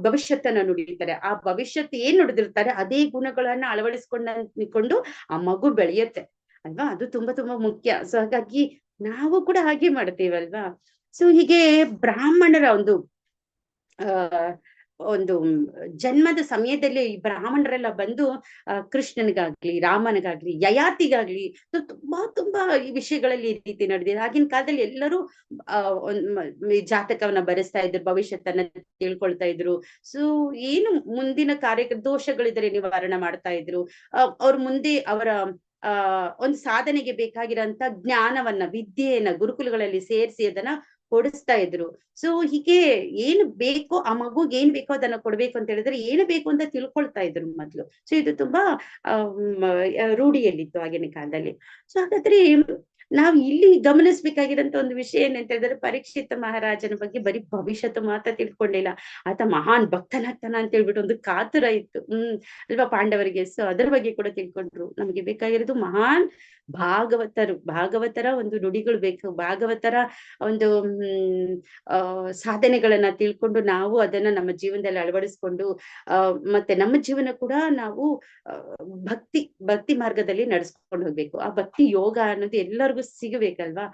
ಭವಿಷ್ಯತ್ತನ್ನ ನುಡಿತಾರೆ. ಆ ಭವಿಷ್ಯತ್ ಏನ್ ನುಡಿದಿರ್ತಾರೆ ಅದೇ ಗುಣಗಳನ್ನ ಅಳವಡಿಸ್ಕೊಂಡು ಆ ಮಗು ಬೆಳೆಯುತ್ತೆ ಅಲ್ವಾ. ಅದು ತುಂಬಾ ತುಂಬಾ ಮುಖ್ಯ. ಸೊ ಹಾಗಾಗಿ ನಾವು ಕೂಡ ಹಾಗೆ ಮಾಡ್ತೀವಲ್ವಾ. ಸೊ ಹೀಗೆ ಬ್ರಾಹ್ಮಣರ ಒಂದು ಜನ್ಮದ ಸಮಯದಲ್ಲಿ ಈ ಬ್ರಾಹ್ಮಣರೆಲ್ಲ ಬಂದು ಕೃಷ್ಣನಿಗಾಗ್ಲಿ, ರಾಮನಿಗಾಗ್ಲಿ, ಯಯಾತಿಗಾಗ್ಲಿ ತುಂಬಾ ಈ ವಿಷಯಗಳಲ್ಲಿ ಈ ರೀತಿ ನಡೆದಿದೆ. ಆಗಿನ ಕಾಲದಲ್ಲಿ ಎಲ್ಲರೂ ಜಾತಕವನ್ನ ಬರೆಸ್ತಾ ಇದ್ರು, ಭವಿಷ್ಯತ್ತನ್ನ ತಿಳ್ಕೊಳ್ತಾ ಇದ್ರು. ಸೊ ಏನು ಮುಂದಿನ ದೋಷಗಳಿದ್ರೆ ನಿವಾರಣೆ ಮಾಡ್ತಾ ಇದ್ರು. ಅವ್ರ ಮುಂದೆ ಅವರ ಒಂದು ಸಾಧನೆಗೆ ಬೇಕಾಗಿರೋಂತ ಜ್ಞಾನವನ್ನ, ವಿದ್ಯೆಯನ್ನ ಗುರುಕುಲಗಳಲ್ಲಿ ಸೇರಿಸಿ ಅದನ್ನ ಕೊಡಿಸ್ತಾ ಇದ್ರು. ಸೊ ಹೀಗೆ ಏನು ಬೇಕೋ, ಆ ಮಗುಗೆ ಏನ್ ಬೇಕೋ ಅದನ್ನ ಕೊಡ್ಬೇಕು ಅಂತ ಹೇಳಿದ್ರೆ ಏನು ಬೇಕು ಅಂತ ತಿಳ್ಕೊಳ್ತಾ ಇದ್ರು ಮೊದ್ಲು. ಸೊ ಇದು ತುಂಬಾ ರೂಢಿಯಲ್ಲಿತ್ತು ಆಗಿನ ಕಾಲದಲ್ಲಿ. ಸೊ ಹಾಗಾದ್ರೆ ನಾವ್ ಇಲ್ಲಿ ಗಮನಿಸ್ಬೇಕಾಗಿರಂತ ಒಂದು ವಿಷಯ ಏನಂತ ಹೇಳಿದ್ರೆ, ಪರೀಕ್ಷಿತ ಮಹಾರಾಜನ ಬಗ್ಗೆ ಬರೀ ಭವಿಷ್ಯತ್ತು ಮಾತ್ರ ತಿಳ್ಕೊಂಡಿಲ್ಲ, ಆತ ಮಹಾನ್ ಭಕ್ತನಾಗ್ತಾನ ಅಂತ ಹೇಳ್ಬಿಟ್ಟು ಒಂದು ಕಾತುರ ಇತ್ತು ಅಲ್ವಾ ಪಾಂಡವರಿಗೆ. ಸೊ ಅದ್ರ ಬಗ್ಗೆ ಕೂಡ ತಿಳ್ಕೊಂಡ್ರು. ನಮ್ಗೆ ಬೇಕಾಗಿರೋದು ಮಹಾನ್ ಭಾಗವತರ ಒಂದು ನುಡಿಗಳು ಬೇಕು. ಭಾಗವತರ ಒಂದು ಸಾಧನೆಗಳನ್ನ ತಿಳ್ಕೊಂಡು ನಾವು ಅದನ್ನ ನಮ್ಮ ಜೀವನದಲ್ಲಿ ಅಳವಡಿಸ್ಕೊಂಡು ಮತ್ತೆ ನಮ್ಮ ಜೀವನ ಕೂಡ ನಾವು ಭಕ್ತಿ ಮಾರ್ಗದಲ್ಲಿ ನಡೆಸ್ಕೊಂಡು ಹೋಗ್ಬೇಕು. ಆ ಭಕ್ತಿ ಯೋಗ ಅನ್ನೋದು ಎಲ್ಲರಿಗೂ ಸಿಗಬೇಕಲ್ವಾ.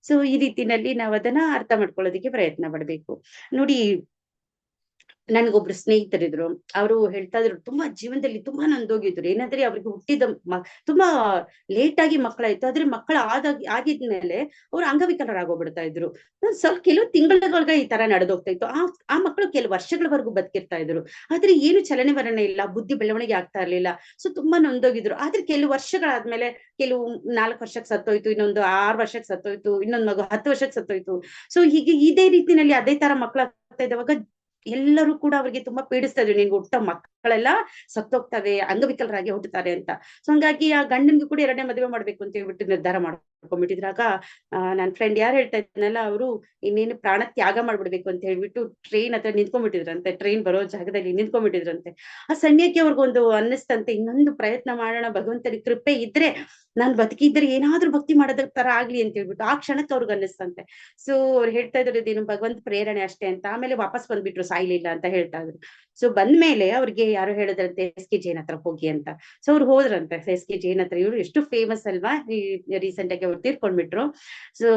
ಸೊ ಈ ರೀತಿನಲ್ಲಿ ನಾವು ಅದನ್ನ ಅರ್ಥ ಮಾಡ್ಕೊಳ್ಳೋದಕ್ಕೆ ಪ್ರಯತ್ನ ಪಡ್ಬೇಕು. ನೋಡಿ, ನನ್ಗೊಬ್ರು ಸ್ನೇಹಿತರಿದ್ರು. ಅವರು ಹೇಳ್ತಾ ಇದ್ರು, ತುಂಬಾ ಜೀವನದಲ್ಲಿ ತುಂಬಾ ನೊಂದೋಗಿದ್ರು. ಏನಂದ್ರೆ ಅವ್ರಿಗೆ ಹುಟ್ಟಿದ ತುಂಬಾ ಲೇಟ್ ಆಗಿ ಮಕ್ಕಳಾಯ್ತು. ಆದ್ರೆ ಮಕ್ಕಳ ಆಗಿದ್ಮೇಲೆ ಅವ್ರು ಅಂಗವಿಕಲರಾಗೋಗ್ಬಿಡ್ತಾ ಇದ್ರು. ಸ್ವಲ್ಪ ಕೆಲವು ತಿಂಗಳೊಳಗೆ ಈ ತರ ನಡೆದೋಗ್ತಾ ಇತ್ತು. ಆ ಮಕ್ಕಳು ಕೆಲವು ವರ್ಷಗಳವರೆಗೂ ಬದುಕಿರ್ತಾ ಇದ್ರು. ಆದ್ರೆ ಏನು ಚಲನೆ ವಲನ ಇಲ್ಲ, ಬುದ್ಧಿ ಬೆಳವಣಿಗೆ ಆಗ್ತಾ ಇರ್ಲಿಲ್ಲ. ಸೊ ತುಂಬಾ ನೊಂದೋಗಿದ್ರು. ಆದ್ರೆ ಕೆಲವು ವರ್ಷಗಳಾದ್ಮೇಲೆ, ಕೆಲವು 4 ವರ್ಷಕ್ಕೆ ಸತ್ತೋಯ್ತು, ಇನ್ನೊಂದು 6 ವರ್ಷಕ್ಕೆ ಸತ್ತೋಯ್ತು, ಇನ್ನೊಂದ್ ಮಗು 10 ವರ್ಷಕ್ಕೆ ಸತ್ತೋಯ್ತು. ಸೊ ಹೀಗೆ ಇದೇ ರೀತಿನಲ್ಲಿ ಅದೇ ತರ ಮಕ್ಕಳಾಗ್ತಾ ಇದ್ದವಾಗ ಎಲ್ಲರೂ ಕೂಡ ಅವ್ರಿಗೆ ತುಂಬಾ ಪೀಡಿಸ್ತಾ ಇದ್ರು, ನಿಂಗೆ ಹುಟ್ಟ ಮಕ್ಕಳೆಲ್ಲ ಸತ್ತೋಗ್ತವೆ, ಅಂಗವಿಕಲರಾಗಿ ಹುಟ್ಟುತ್ತಾರೆ ಅಂತ. ಸೊ ಹಂಗಾಗಿ ಆ ಗಂಡನ್ಗೂ ಕೂಡ 2ನೇ ಮದುವೆ ಮಾಡ್ಬೇಕು ಅಂತ ಹೇಳ್ಬಿಟ್ಟು ನಿರ್ಧಾರ ಮಾಡ್ಕೊಂಡ್ಬಿಟ್ಟಿದ್ರಾಗ ನನ್ ಫ್ರೆಂಡ್ ಯಾರು ಹೇಳ್ತಾ ಇದ್ನಲ್ಲ, ಅವರು ಇನ್ನೇನು ಪ್ರಾಣ ತ್ಯಾಗ ಮಾಡ್ಬಿಡ್ಬೇಕು ಅಂತ ಹೇಳ್ಬಿಟ್ಟು ಟ್ರೈನ್ ಹತ್ರ ನಿಂತ್ಕೊಂಡ್ಬಿಟ್ಟಿದ್ರಂತೆ. ಟ್ರೈನ್ ಬರೋ ಜಾಗದಲ್ಲಿ ನಿಂತ್ಕೊಂಡ್ಬಿಟ್ಟಿದ್ರಂತೆ. ಆ ಸಮಯಕ್ಕೆ ಅವ್ರಿಗೊಂದು ಅನ್ನಿಸ್ತಂತೆ, ಇನ್ನೊಂದು ಪ್ರಯತ್ನ ಮಾಡೋಣ, ಭಗವಂತನ ಕೃಪೆ ಇದ್ರೆ ನಾನ್ ಬದುಕಿದ್ರೆ ಏನಾದ್ರೂ ಭಕ್ತಿ ಮಾಡೋದ್ರ ತರ ಆಗ್ಲಿ ಅಂತ ಹೇಳ್ಬಿಟ್ಟು ಆ ಕ್ಷಣಕ್ಕೆ ಅವ್ರಿಗೆ ಅನ್ನಿಸ್ತಂತೆ. ಸೊ ಅವ್ರು ಹೇಳ್ತಾ ಇದ್ರು, ಇದೇನು ಭಗವಂತ ಪ್ರೇರಣೆ ಅಷ್ಟೇ ಅಂತ. ಆಮೇಲೆ ವಾಪಸ್ ಬಂದ್ಬಿಟ್ರು, ಸಾಯ್ಲಿಲ್ಲ ಅಂತ ಹೇಳ್ತಾ ಇದ್ರು. ಸೊ ಬಂದ್ಮೇಲೆ ಅವ್ರಿಗೆ ಯಾರು ಹೇಳಿದ್ರಂತೆ, SK ಜೈನ್ ಹತ್ರ ಹೋಗಿ ಅಂತ. ಸೊ ಅವ್ರು ಹೋದ್ರಂತೆ SK ಜೈನ್ ಹತ್ರ. ಇವ್ರು ಎಷ್ಟು ಫೇಮಸ್ ಅಲ್ವಾ, ರೀಸೆಂಟ್ ಆಗಿ ಅವ್ರು ತೀರ್ಕೊಂಡ್ಬಿಟ್ರು. ಸೊ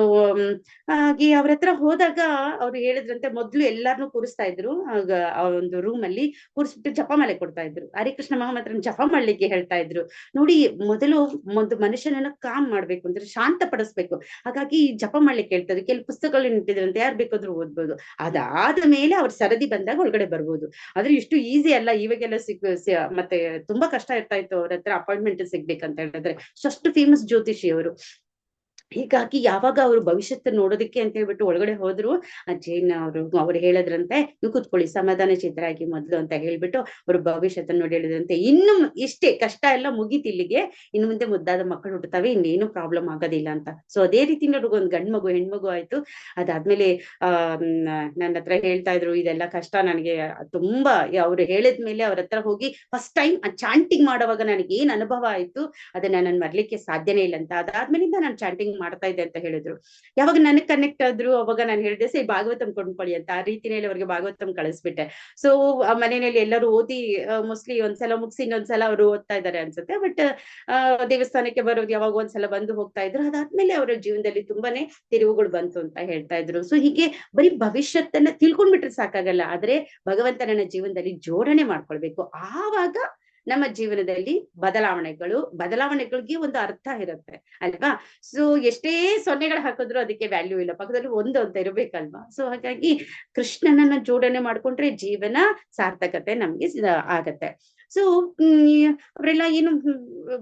ಹಾಗೆ ಅವ್ರ ಹತ್ರ ಹೋದಾಗ ಅವ್ರು ಹೇಳಿದ್ರಂತೆ, ಮೊದ್ಲು ಎಲ್ಲಾರ್ನು ಕೂರಿಸ್ತಾ ಇದ್ರು. ಆಗ ಆ ಒಂದು ರೂಮ್ ಅಲ್ಲಿ ಕೂರಿಸ್ಬಿಟ್ಟು ಜಪಮಾಲೆ ಕೊಡ್ತಾ ಇದ್ರು. ಹರಿಕೃಷ್ಣ ಮಹಾಮಂತ್ರನ ಜಪ ಮಾಡ್ಲಿಕ್ಕೆ ಹೇಳ್ತಾ ಇದ್ರು. ನೋಡಿ, ಮೊದಲು ಒಂದು ಮನುಷ್ಯನನ್ನ ಕಾಮ್ ಮಾಡ್ಬೇಕು ಅಂದ್ರೆ ಶಾಂತ ಪಡಿಸ್ಬೇಕು. ಹಾಗಾಗಿ ಜಪ ಮಾಡ್ಲಿಕ್ಕೆ ಹೇಳ್ತಾರೆ. ಕೆಲವು ಪುಸ್ತಕಗಳು ನಿಂತಿದ್ರಂತೆ, ಯಾರು ಬೇಕಾದ್ರೂ ಓದ್ಬೋದು. ಅದಾದ ಮೇಲೆ ಅವ್ರ ಸರದಿ ಬಂದಾಗ ಒಳಗಡೆ ಬರ್ಬೋದು. ಆದ್ರೆ ಇಷ್ಟು ಈಸಿ ಅಲ್ಲ ಇವಾಗೆಲ್ಲ ಮತ್ತೆ ತುಂಬಾ ಕಷ್ಟ ಇರ್ತಾ ಇತ್ತು ಅವ್ರ ಹತ್ರ ಅಪಾಯಿಂಟ್ಮೆಂಟ್ ಸಿಗ್ಬೇಕಂತ ಹೇಳಿದ್ರೆ. ಅಷ್ಟು ಫೇಮಸ್ ಜ್ಯೋತಿಷಿ ಅವರು. ಹೀಗಾಗಿ ಯಾವಾಗ ಅವ್ರು ಭವಿಷ್ಯತ್ ನೋಡೋದಕ್ಕೆ ಅಂತ ಹೇಳ್ಬಿಟ್ಟು ಒಳಗಡೆ ಹೋದ್ರು, ಜೈನ್ ಅವ್ರು ಹೇಳಿದ್ರಂತೆ, ನೀವು ಕೂತ್ಕೊಳ್ಳಿ ಸಮಾಧಾನ ಚಿತ್ತರಾಗಿ ಮೊದ್ಲು ಅಂತ ಹೇಳ್ಬಿಟ್ಟು ಅವ್ರು ಭವಿಷ್ಯತ್ ನೋಡಿ ಹೇಳಿದ್ರಂತೆ, ಇನ್ನು ಇಷ್ಟೇ ಕಷ್ಟ ಎಲ್ಲ ಮುಗೀತಿ ಇಲ್ಲಿಗೆ, ಇನ್ನು ಮುಂದೆ ಮುದ್ದಾದ ಮಕ್ಕಳು ಹುಟ್ಟುತ್ತವೆ, ಇನ್ನೇನು ಪ್ರಾಬ್ಲಮ್ ಆಗೋದಿಲ್ಲ ಅಂತ. ಸೊ ಅದೇ ರೀತಿ ನೋಡ್ರಿ, ಒಂದ್ ಗಂಡ್ ಮಗು ಹೆಣ್ಮಗು ಆಯ್ತು. ಅದಾದ್ಮೇಲೆ ನನ್ನ ಹತ್ರ ಹೇಳ್ತಾ ಇದ್ರು, ಇದೆಲ್ಲ ಕಷ್ಟ ನನಗೆ ತುಂಬಾ, ಅವ್ರು ಹೇಳಿದ್ಮೇಲೆ ಅವ್ರ ಹತ್ರ ಹೋಗಿ ಫಸ್ಟ್ ಟೈಮ್ ಚಾಂಟಿಂಗ್ ಮಾಡುವಾಗ ನನಗೆ ಏನ್ ಅನುಭವ ಆಯ್ತು ಅದನ್ನ ನಾನು ಮರ್ಲಿಕ್ಕೆ ಸಾಧ್ಯನೇ ಇಲ್ಲ ಅಂತ. ಅದಾದ್ಮೇಲಿಂದ ನಾನು ಚಾಂಟಿಂಗ್ ಮಾಡ್ತಾ ಇದ್ದೆ ಅಂತ ಹೇಳಿದ್ರು. ಯಾವಾಗ ನನಗ್ ಕನೆಕ್ಟ್ ಆದ್ರು ಅವಾಗ ನಾನು ಹೇಳಿದೆ, ಸರಿ ಭಾಗವತಂ ಕೊಂಡ್ಕೊಳ್ಳಿ ಅಂತ. ಆ ರೀತಿಯಲ್ಲಿ ಅವ್ರಿಗೆ ಭಾಗವತಂ ಕಳಿಸ್ಬಿಟ್ಟೆ. ಸೊ ಆ ಮನೆಯಲ್ಲಿ ಎಲ್ಲರೂ ಓದಿ ಮೋಸ್ಟ್ಲಿ ಒಂದ್ಸಲ ಮುಗಿಸಿ ಇನ್ನೊಂದ್ಸಲ ಅವರು ಓದ್ತಾ ಇದ್ದಾರೆ ಅನ್ಸುತ್ತೆ. ಬಟ್ ದೇವಸ್ಥಾನಕ್ಕೆ ಬರೋದು ಯಾವಾಗ ಒಂದ್ಸಲ ಬಂದು ಹೋಗ್ತಾ ಇದ್ರು. ಅದಾದ್ಮೇಲೆ ಅವರ ಜೀವನದಲ್ಲಿ ತುಂಬಾನೇ ತಿರುವುಗಳು ಬಂತು ಅಂತ ಹೇಳ್ತಾ ಇದ್ರು. ಸೊ ಹೀಗೆ ಬರೀ ಭವಿಷ್ಯತ್ತನ್ನ ತಿಳ್ಕೊಂಡ್ಬಿಟ್ರೆ ಸಾಕಾಗಲ್ಲ, ಆದ್ರೆ ಭಗವಂತನ ಜೀವನದಲ್ಲಿ ಜೋಡಣೆ ಮಾಡ್ಕೊಳ್ಬೇಕು. ಆವಾಗ ನಮ್ಮ ಜೀವನದಲ್ಲಿ ಬದಲಾವಣೆಗಳಿಗೆ ಒಂದು ಅರ್ಥ ಇರುತ್ತೆ ಅಲ್ವಾ. ಸೊ ಎಷ್ಟೇ ಸೊನ್ನೆಗಳು ಹಾಕಿದ್ರು ಅದಕ್ಕೆ ವ್ಯಾಲ್ಯೂ ಇಲ್ಲ, ಪಕ್ಕದಲ್ಲಿ ಒಂದು ಅಂತ ಇರ್ಬೇಕಲ್ವಾ. ಸೊ ಹಾಗಾಗಿ ಕೃಷ್ಣನನ್ನ ಜೋಡಣೆ ಮಾಡ್ಕೊಂಡ್ರೆ ಜೀವನ ಸಾರ್ಥಕತೆ ನಮ್ಗೆ ಆಗತ್ತೆ. ಸೊ ಅವರೆಲ್ಲ ಏನು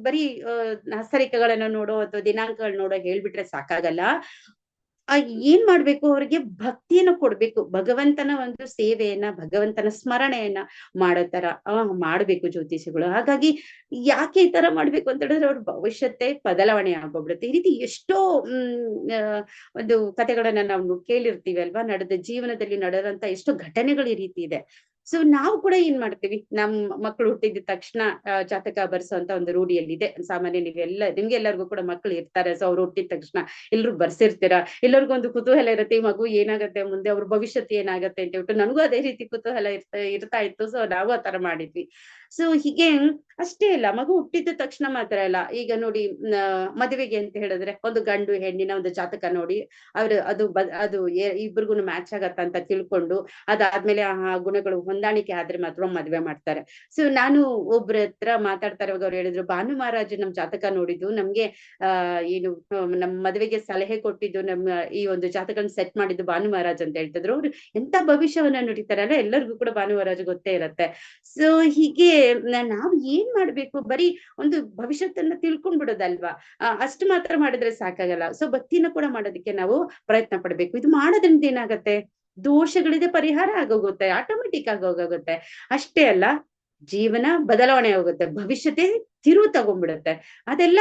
ಬರೀ ಹಸ್ತರೇಖೆಗಳನ್ನ ನೋಡೋ ಅಥವಾ ದಿನಾಂಕಗಳು ನೋಡೋ ಹೇಳ್ಬಿಟ್ರೆ ಸಾಕಾಗಲ್ಲ. ಏನ್ ಮಾಡ್ಬೇಕು, ಅವ್ರಿಗೆ ಭಕ್ತಿಯನ್ನು ಕೊಡ್ಬೇಕು. ಭಗವಂತನ ಒಂದು ಸೇವೆಯನ್ನ, ಭಗವಂತನ ಸ್ಮರಣೆಯನ್ನ ಮಾಡೋ ತರ ಮಾಡ್ಬೇಕು ಜ್ಯೋತಿಷಿಗಳು. ಹಾಗಾಗಿ ಯಾಕೆ ಈ ತರ ಮಾಡ್ಬೇಕು ಅಂತ ಹೇಳಿದ್ರೆ, ಅವ್ರ ಭವಿಷ್ಯತ್ತೇ ಬದಲಾವಣೆ ಆಗೋಗ್ಬಿಡುತ್ತೆ. ಈ ರೀತಿ ಎಷ್ಟೋ ಒಂದು ಕಥೆಗಳನ್ನ ನಾವು ಕೇಳಿರ್ತೀವಿ ಅಲ್ವಾ. ನಡೆದ ಜೀವನದಲ್ಲಿ ನಡೆದಂತ ಎಷ್ಟೋ ಘಟನೆಗಳು ಈ ರೀತಿ ಇದೆ. ಸೊ ನಾವು ಕೂಡ ಏನ್ ಮಾಡ್ತೀವಿ, ನಮ್ ಮಕ್ಕಳು ಹುಟ್ಟಿದ ತಕ್ಷಣ ಜಾತಕ ಬರ್ಸೋಂತ ಒಂದು ರೂಢಿಯಲ್ಲಿದೆ. ಸಾಮಾನ್ಯ ನಿಮ್ಗೆ ಎಲ್ಲರಿಗೂ ಕೂಡ ಮಕ್ಕಳು ಇರ್ತಾರೆ. ಸೊ ಅವ್ರು ಹುಟ್ಟಿದ ತಕ್ಷಣ ಎಲ್ರು ಬರ್ಸಿರ್ತೀರಾ. ಎಲ್ಲರಿಗೂ ಒಂದು ಕುತೂಹಲ ಇರುತ್ತೆ, ಈ ಮಗು ಏನಾಗತ್ತೆ ಮುಂದೆ, ಅವ್ರ ಭವಿಷ್ಯತ್ ಏನಾಗತ್ತೆ ಅಂತ ಹೇಳ್ಬಿಟ್ಟು. ನನಗೂ ಅದೇ ರೀತಿ ಕುತೂಹಲ ಇರ್ತಾ ಇತ್ತು. ಸೊ ನಾವು ಆತರ ಮಾಡಿದ್ವಿ. ಸೊ ಹೀಗೆ ಅಷ್ಟೇ ಅಲ್ಲ, ಮಗು ಹುಟ್ಟಿದ ತಕ್ಷಣ ಮಾತ್ರ ಅಲ್ಲ. ಈಗ ನೋಡಿ, ಮದುವೆಗೆ ಅಂತ ಹೇಳಿದ್ರೆ ಒಂದು ಗಂಡು ಹೆಣ್ಣಿನ ಒಂದು ಜಾತಕ ನೋಡಿ ಅದು ಇಬ್ರಿಗೂ ಮ್ಯಾಚ್ ಆಗತ್ತ ಅಂತ ತಿಳ್ಕೊಂಡು, ಅದಾದ್ಮೇಲೆ ಆ ಗುಣಗಳು ಹೊಂದಾಣಿಕೆ ಆದ್ರೆ ಮಾತ್ರ ಮದ್ವೆ ಮಾಡ್ತಾರೆ. ಸೊ ನಾನು ಒಬ್ರ ಹತ್ರ ಮಾತಾಡ್ತಾ ಇರುವಾಗ ಅವ್ರು ಹೇಳಿದ್ರು, ಭಾನು ಮಹಾರಾಜ್ ನಮ್ ಜಾತಕ ನೋಡಿದ್ದು, ನಮ್ಗೆ ಏನು ನಮ್ ಮದ್ವೆಗೆ ಸಲಹೆ ಕೊಟ್ಟಿದ್ದು, ನಮ್ಮ ಈ ಒಂದು ಜಾತಕನ ಸೆಟ್ ಮಾಡಿದ್ದು ಭಾನು ಮಹಾರಾಜ್ ಅಂತ ಹೇಳ್ತಿದ್ರು. ಅವ್ರು ಎಂತ ಭವಿಷ್ಯವನ್ನ ನುಡಿತಾರಲ್ಲ, ಎಲ್ಲರಿಗೂ ಕೂಡ ಭಾನು ಮಹಾರಾಜ್ ಗೊತ್ತೇ ಇರತ್ತೆ. ಸೊ ಹೀಗೆ ನಾವು ಏನ್ ಮಾಡ್ಬೇಕು, ಬರೀ ಒಂದು ಭವಿಷ್ಯತ್ತನ್ನ ತಿಳ್ಕೊಂಡ್ ಬಿಡೋದಲ್ವಾ, ಅಷ್ಟು ಮಾತ್ರ ಮಾಡಿದ್ರೆ ಸಾಕಾಗಲ್ಲ. ಸೊ ಭಕ್ತಿನ ಕೂಡ ಮಾಡೋದಕ್ಕೆ ನಾವು ಪ್ರಯತ್ನ ಪಡ್ಬೇಕು. ಇದು ಮಾಡೋದ್ರಿಂದ ಏನಾಗತ್ತೆ, ದೋಷಗಳಿದೆ ಪರಿಹಾರ ಆಗೋಗುತ್ತೆ, ಆಟೋಮೆಟಿಕ್ ಆಗೋಗುತ್ತೆ. ಅಷ್ಟೇ ಅಲ್ಲ, ಜೀವನ ಬದಲಾವಣೆ ಆಗೋಗುತ್ತೆ, ಭವಿಷ್ಯತೆ ತಿರುವು ತಗೊಂಡ್ಬಿಡುತ್ತೆ. ಅದೆಲ್ಲ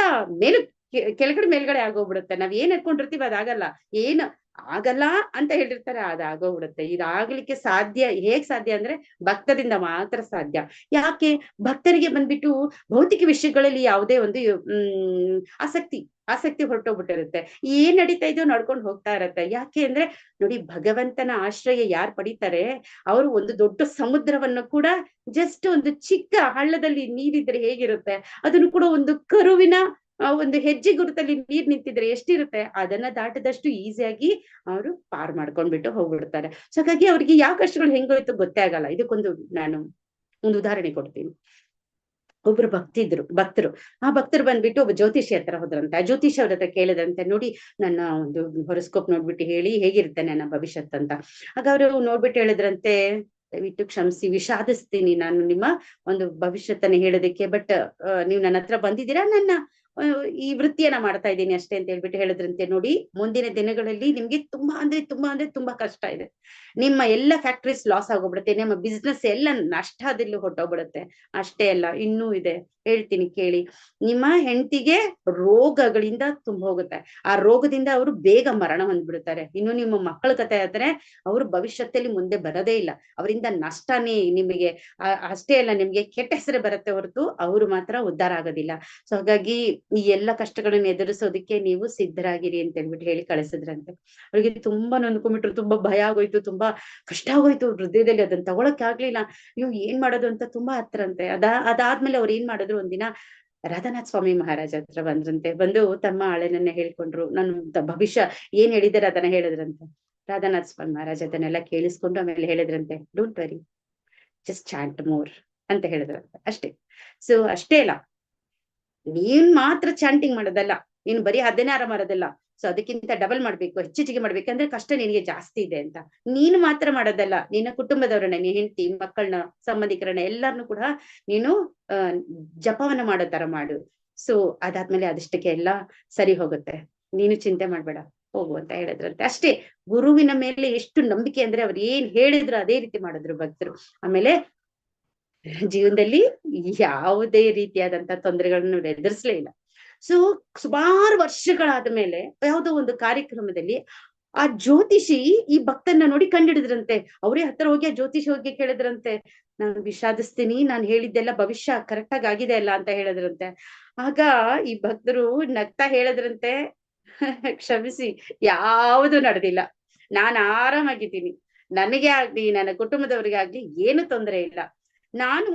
ಕೆಳಗಡೆ ಮೇಲ್ಗಡೆ ಆಗೋಗ್ಬಿಡುತ್ತೆ. ನಾವ್ ಏನ್ ಅನ್ಕೊಂಡಿರ್ತೀವಿ ಅದಾಗಲ್ಲ, ಏನು ಆಗಲ್ಲ ಅಂತ ಹೇಳಿರ್ತಾರೆ, ಅದಾಗೋಗ್ಬಿಡುತ್ತೆ. ಇದಾಗ್ಲಿಕ್ಕೆ ಹೇಗ್ ಸಾಧ್ಯ ಅಂದ್ರೆ ಭಕ್ತರಿಂದ ಮಾತ್ರ ಸಾಧ್ಯ. ಯಾಕೆ, ಭಕ್ತರಿಗೆ ಬಂದ್ಬಿಟ್ಟು ಭೌತಿಕ ವಿಷಯಗಳಲ್ಲಿ ಯಾವುದೇ ಒಂದು ಆಸಕ್ತಿ ಆಸಕ್ತಿ ಹೊರಟೋಗ್ಬಿಟ್ಟಿರುತ್ತೆ. ಏನ್ ನಡೀತಾ ಇದೆಯೋ ನಡ್ಕೊಂಡು ಹೋಗ್ತಾ ಇರತ್ತೆ. ಯಾಕೆ ಅಂದ್ರೆ ನೋಡಿ, ಭಗವಂತನ ಆಶ್ರಯ ಯಾರು ಪಡಿತಾರೆ ಅವರು ಒಂದು ದೊಡ್ಡ ಸಮುದ್ರವನ್ನು ಕೂಡ ಜಸ್ಟ್ ಒಂದು ಚಿಕ್ಕ ಹಳ್ಳದಲ್ಲಿ ನೀರಿದ್ರೆ ಹೇಗಿರುತ್ತೆ, ಅದನ್ನು ಕೂಡ ಒಂದು ಕರುವಿನ ಒಂದು ಹೆಜ್ಜೆ ಗುರುತಲ್ಲಿ ನೀರ್ ನಿಂತಿದ್ರೆ ಎಷ್ಟಿರುತ್ತೆ, ಅದನ್ನ ದಾಟದಷ್ಟು ಈಸಿಯಾಗಿ ಅವರು ಪಾರ್ ಮಾಡ್ಕೊಂಡ್ಬಿಟ್ಟು ಹೋಗ್ಬಿಡ್ತಾರೆ. ಸೊ ಹಾಗಾಗಿ ಅವ್ರಿಗೆ ಯಾವ ಕಷ್ಟಗಳು ಹೆಂಗೋಯ್ತು ಗೊತ್ತೇ ಆಗಲ್ಲ. ಇದಕ್ಕೊಂದು ನಾನು ಒಂದು ಉದಾಹರಣೆ ಕೊಡ್ತೀನಿ. ಒಬ್ರು ಭಕ್ತರು ಆ ಭಕ್ತರು ಬಂದ್ಬಿಟ್ಟು ಒಬ್ಬ ಜ್ಯೋತಿಷಿ ಹತ್ರ ಹೋದ್ರಂತೆ. ಆ ಜ್ಯೋತಿಷಿ ಅವ್ರ ಹತ್ರ ಕೇಳಿದಂತೆ, ನೋಡಿ ನನ್ನ ಒಂದು ಹೊರಸ್ಕೋಪ್ ನೋಡ್ಬಿಟ್ಟು ಹೇಳಿ ಹೇಗಿರುತ್ತೆ ನನ್ನ ಭವಿಷ್ಯತ್ ಅಂತ. ಆಗ ಅವರು ನೋಡ್ಬಿಟ್ಟು ಹೇಳಿದ್ರಂತೆ, ದಯವಿಟ್ಟು ಕ್ಷಮಿಸಿ, ವಿಷಾದಿಸ್ತೀನಿ ನಾನು ನಿಮ್ಮ ಒಂದು ಭವಿಷ್ಯತ್ತನ್ನ ಹೇಳೋದಕ್ಕೆ, ಬಟ್ ನೀವು ನನ್ನ ಹತ್ರ ಬಂದಿದ್ದೀರಾ, ನನ್ನ ಈ ವೃತ್ತಿಯನ್ನ ಮಾಡ್ತಾ ಇದ್ದೀನಿ ಅಷ್ಟೇ ಅಂತ ಹೇಳ್ಬಿಟ್ಟು ಹೇಳಿದ್ರಂತೆ. ನೋಡಿ, ಮುಂದಿನ ದಿನಗಳಲ್ಲಿ ನಿಮ್ಗೆ ತುಂಬಾ ಕಷ್ಟ ಇದೆ. ನಿಮ್ಮ ಎಲ್ಲ ಫ್ಯಾಕ್ಟ್ರೀಸ್ ಲಾಸ್ ಆಗೋಗ್ಬಿಡುತ್ತೆ, ನಿಮ್ಮ ಬಿಸ್ನೆಸ್ ಎಲ್ಲ ನಷ್ಟದಲ್ಲಿ ಹೊಟ್ಟೋಗ್ಬಿಡುತ್ತೆ. ಅಷ್ಟೇ ಅಲ್ಲ, ಇನ್ನೂ ಇದೆ, ಹೇಳ್ತೀನಿ ಕೇಳಿ. ನಿಮ್ಮ ಹೆಂಡತಿಗೆ ರೋಗಗಳಿಂದ ಹೋಗುತ್ತೆ. ಆ ರೋಗದಿಂದ ಅವರು ಬೇಗ ಮರಣ ಹೊಂದ್ಬಿಡ್ತಾರೆ. ಇನ್ನು ನಿಮ್ಮ ಮಕ್ಕಳ ಕಥೆ ಆದ್ರೆ ಅವರು ಭವಿಷ್ಯದಲ್ಲಿ ಮುಂದೆ ಬರೋದೇ ಇಲ್ಲ, ಅವರಿಂದ ನಷ್ಟನೇ ನಿಮಗೆ. ಅಷ್ಟೇ ಅಲ್ಲ, ನಿಮ್ಗೆ ಕೆಟ್ಟ ಹೆಸರು ಬರುತ್ತೆ ಹೊರತು ಅವರು ಮಾತ್ರ ಉದ್ಧಾರ ಆಗೋದಿಲ್ಲ. ಸೊ ಹಾಗಾಗಿ ಈ ಎಲ್ಲ ಕಷ್ಟಗಳನ್ನ ಎದುರಿಸೋದಕ್ಕೆ ನೀವು ಸಿದ್ಧರಾಗಿರಿ ಅಂತ ಹೇಳ್ಬಿಟ್ಟು ಹೇಳಿ ಕಳಿಸಿದ್ರಂತೆ. ಅವ್ರಿಗೆ ತುಂಬಾ ನೊಂದ್ಕೊಂಡ್ಬಿಟ್ರು, ತುಂಬಾ ಭಯ ಆಗೋಯ್ತು, ತುಂಬಾ ಕಷ್ಟ ಆಗೋಯ್ತು ಹೃದಯದಲ್ಲಿ. ಅದನ್ನ ತಗೊಳಕ್ ಆಗ್ಲಿಲ್ಲ. ಇವ್ ಏನ್ ಮಾಡೋದು ಅಂತ ತುಂಬಾ ಹತ್ರಂತೆ. ಅದಾದ್ಮೇಲೆ ಅವ್ರು ಏನ್ ಮಾಡಿದ್ರು, ಒಂದಿನ ರಾಧಾನಾಥ್ ಸ್ವಾಮಿ ಮಹಾರಾಜ ಹತ್ರ ಬಂದ್ರಂತೆ. ಬಂದು ತಮ್ಮ ಆಳೆನನ್ನ ಹೇಳ್ಕೊಂಡ್ರು, ನನ್ನ ಭವಿಷ್ಯ ಏನ್ ಹೇಳಿದಾರೆ ಅದನ್ನ ಹೇಳಿದ್ರಂತೆ. ರಾಧಾನಾಥ್ ಸ್ವಾಮಿ ಮಹಾರಾಜ ಅದನ್ನೆಲ್ಲ ಕೇಳಿಸ್ಕೊಂಡು ಆಮೇಲೆ ಹೇಳಿದ್ರಂತೆ, don't worry, just chant more ಅಂತ ಹೇಳಿದ್ರಂತೆ. ಅಷ್ಟೇ. ಸೊ ಅಷ್ಟೇ ಅಲ್ಲ, ನೀನ್ ಮಾತ್ರ ಚಾಂಟಿಂಗ್ ಮಾಡೋದಲ್ಲ, ನೀನ್ ಬರೀ 16 ಮಾಡೋದಲ್ಲ, ಸೊ ಅದಕ್ಕಿಂತ ಡಬಲ್ ಮಾಡ್ಬೇಕು, ಹೆಚ್ಚಿಗೆ ಮಾಡ್ಬೇಕಂದ್ರೆ ಕಷ್ಟ ನಿನಗೆ ಜಾಸ್ತಿ ಇದೆ ಅಂತ. ನೀನು ಮಾತ್ರ ಮಾಡೋದಲ್ಲ, ನಿನ್ನ ಕುಟುಂಬದವರನ್ನ, ನೀನ್ ಹೆಂಡತಿ ಮಕ್ಕಳನ್ನ ಸಂಬಂಧಿಕರನ್ನ ಎಲ್ಲಾರ್ನು ಕೂಡ ನೀನು ಜಪವನ್ನ ಮಾಡೋ ತರ ಮಾಡು. ಸೊ ಅದಾದ್ಮೇಲೆ ಅದಷ್ಟಕ್ಕೆ ಎಲ್ಲ ಸರಿ ಹೋಗುತ್ತೆ, ನೀನು ಚಿಂತೆ ಮಾಡ್ಬೇಡ, ಹೋಗು ಅಂತ ಹೇಳಿದ್ರಂತೆ. ಅಷ್ಟೇ. ಗುರುವಿನ ಮೇಲೆ ಎಷ್ಟು ನಂಬಿಕೆ ಅಂದ್ರೆ ಅವ್ರು ಏನ್ ಹೇಳಿದ್ರು ಅದೇ ರೀತಿ ಮಾಡಿದ್ರು ಭಕ್ತರು. ಆಮೇಲೆ ಜೀವನದಲ್ಲಿ ಯಾವುದೇ ರೀತಿಯಾದಂತ ತೊಂದರೆಗಳನ್ನು ಎದುರಿಸ್ಲೇ ಇಲ್ಲ. ಸೊ ಸುಮಾರು ವರ್ಷಗಳಾದ ಮೇಲೆ ಯಾವುದೋ ಒಂದು ಕಾರ್ಯಕ್ರಮದಲ್ಲಿ ಆ ಜ್ಯೋತಿಷಿ ಈ ಭಕ್ತನ್ನ ನೋಡಿ ಕಂಡಿಡಿದ್ರಂತೆ. ಅವರೇ ಹತ್ರ ಹೋಗಿ ಆ ಜ್ಯೋತಿಷಿ ಹೋಗಿ ಕೇಳಿದ್ರಂತೆ, ನಾನು ವಿಷಾದಿಸ್ತೀನಿ, ನಾನು ಹೇಳಿದ್ದೆಲ್ಲ ಭವಿಷ್ಯ ಕರೆಕ್ಟ್ ಆಗಿದೆ ಅಲ್ಲ ಅಂತ ಹೇಳಿದ್ರಂತೆ. ಆಗ ಈ ಭಕ್ತರು ನಗ್ತಾ ಹೇಳಿದ್ರಂತೆ, ಕ್ಷಮಿಸಿ, ಯಾವುದು ನಡೆದಿಲ್ಲ, ನಾನು ಆರಾಮಾಗಿದ್ದೀನಿ, ನನಗೆ ಆಗ್ಲಿ ನನ್ನ ಕುಟುಂಬದವರಿಗೆ ಆಗ್ಲಿ ಏನು ತೊಂದರೆ ಇಲ್ಲ. ನಾನು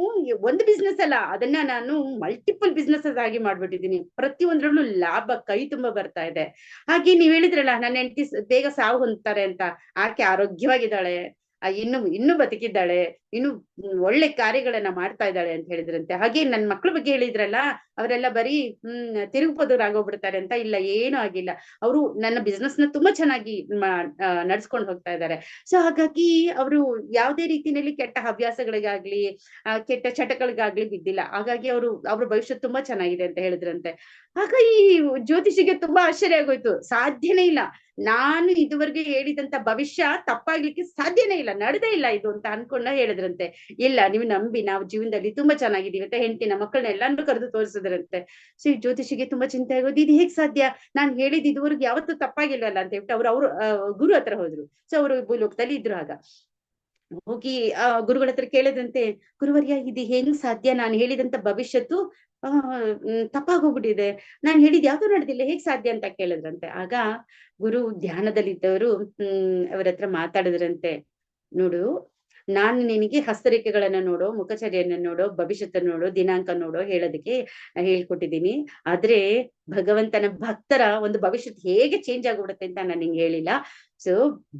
ಒಂದು ಬಿಸ್ನೆಸ್ ಅಲ್ಲ, ಅದನ್ನ ನಾನು ಮಲ್ಟಿಪಲ್ ಬಿಸ್ನೆಸಸ್ ಆಗಿ ಮಾಡ್ಬಿಟ್ಟಿದ್ದೀನಿ. ಪ್ರತಿಯೊಂದ್ರಲ್ಲೂ ಲಾಭ ಕೈ ತುಂಬಾ ಬರ್ತಾ ಇದೆ. ಹಾಗೆ ನೀವ್ ಹೇಳಿದ್ರಲ್ಲ, ನನ್ನ ಹೆಂಡತಿ ಬೇಗ ಸಾವು ಹೊಂದ್ತಾರೆ ಅಂತ, ಆಕೆ ಆರೋಗ್ಯವಾಗಿದ್ದಾಳೆ, ಇನ್ನು ಬದುಕಿದ್ದಾಳೆ, ಇನ್ನು ಒಳ್ಳೆ ಕಾರ್ಯಗಳನ್ನ ಮಾಡ್ತಾ ಇದ್ದಾಳೆ ಅಂತ ಹೇಳಿದ್ರಂತೆ. ಹಾಗೆ ನನ್ ಮಕ್ಳ ಬಗ್ಗೆ ಹೇಳಿದ್ರಲ್ಲ, ಅವರೆಲ್ಲ ಬರೀ ತಿರುಗುಪೋದರಾಗೋಗ್ಬಿಡ್ತಾರೆ ಅಂತ. ಇಲ್ಲ, ಏನು ಆಗಿಲ್ಲ, ಅವರು ನನ್ನ ಬಿಸ್ನೆಸ್ ನ ತುಂಬಾ ಚೆನ್ನಾಗಿ ನಡ್ಸ್ಕೊಂಡು ಹೋಗ್ತಾ ಇದ್ದಾರೆ. ಸೊ ಹಾಗಾಗಿ ಅವರು ಯಾವುದೇ ರೀತಿಯಲ್ಲಿ ಕೆಟ್ಟ ಹವ್ಯಾಸಗಳಿಗಾಗ್ಲಿ ಕೆಟ್ಟ ಚಟಗಳಿಗಾಗ್ಲಿ ಬಿದ್ದಿಲ್ಲ. ಹಾಗಾಗಿ ಅವ್ರ ಭವಿಷ್ಯ ತುಂಬಾ ಚೆನ್ನಾಗಿದೆ ಅಂತ ಹೇಳಿದ್ರಂತೆ. ಆಗ ಈ ಜ್ಯೋತಿಷಿಗೆ ತುಂಬಾ ಆಶ್ಚರ್ಯ ಆಗೋಯ್ತು. ಸಾಧ್ಯನೇ ಇಲ್ಲ, ನಾನು ಇದುವರೆಗೆ ಹೇಳಿದಂತ ಭವಿಷ್ಯ ತಪ್ಪಾಗ್ಲಿಕ್ಕೆ ಸಾಧ್ಯನೇ ಇಲ್ಲ, ನಡೆದೇ ಇಲ್ಲ ಇದು ಅಂತ ಅನ್ಕೊಂಡ ಹೇಳಿದ್ರಂತೆ. ಇಲ್ಲ, ನೀವು ನಂಬಿ, ನಾವು ಜೀವನದಲ್ಲಿ ತುಂಬಾ ಚೆನ್ನಾಗಿದ್ದೀವಿ ಅಂತ ಹೆಂಡತಿನ ಮಕ್ಕಳನ್ನ ಎಲ್ಲಾನು ಕರೆದು ತೋರಿಸಿದ್ರಂತೆ. ಸೊ ಈ ಜ್ಯೋತಿಷಿಗೆ ತುಂಬಾ ಚಿಂತೆ ಆಗೋದು, ಇದು ಹೇಗ್ ಸಾಧ್ಯ, ನಾನ್ ಹೇಳಿದ್ ಇದುವರೆಗೆ ಯಾವತ್ತೂ ತಪ್ಪಾಗಿಲ್ವಲ್ಲ ಅಂತ ಹೇಳ್ಬಿಟ್ಟು ಅವ್ರು ಗುರು ಹತ್ರ ಹೋದ್ರು. ಸೊ ಅವರು ಭೂಲೋಕದಲ್ಲಿ ಇದ್ರು. ಆಗ ಹೋಗಿ ಗುರುಗಳ ಹತ್ರ ಕೇಳಿದಂತೆ, ಗುರುವರ್ಯ, ಇದು ಹೆಂಗ್ ಸಾಧ್ಯ, ನಾನು ಹೇಳಿದಂತ ಭವಿಷ್ಯತ್ತು ತಪ್ಪಾಗೋಗ್ಬಿಟ್ಟಿದೆ, ನಾನ್ ಹೇಳಿದ್ ಯಾವ್ದು ನಡೆದಿಲ್ಲ, ಹೇಗ್ ಸಾಧ್ಯ ಅಂತ ಕೇಳಿದ್ರಂತೆ. ಆಗ ಗುರು ಧ್ಯಾನದಲ್ಲಿದ್ದವರು ಅವ್ರ ಹತ್ರ ಮಾತಾಡಿದ್ರಂತೆ, ನೋಡು, ನಾನು ನಿನಗೆ ಹಸ್ತರೇಖೆಗಳನ್ನ ನೋಡೋ, ಮುಖಚರ್ಯನ್ನ ನೋಡೋ, ಭವಿಷ್ಯತ್ತ ನೋಡೋ, ದಿನಾಂಕ ನೋಡೋ ಹೇಳೋದಕ್ಕೆ ಹೇಳ್ಕೊಟ್ಟಿದ್ದೀನಿ. ಆದ್ರೆ ಭಗವಂತನ ಭಕ್ತರ ಒಂದು ಭವಿಷ್ಯತ್ ಹೇಗೆ ಚೇಂಜ್ ಆಗ್ಬಿಡುತ್ತೆ ಅಂತ ನಾನು ನಿಂಗೆ ಹೇಳಿಲ್ಲ. ಸೊ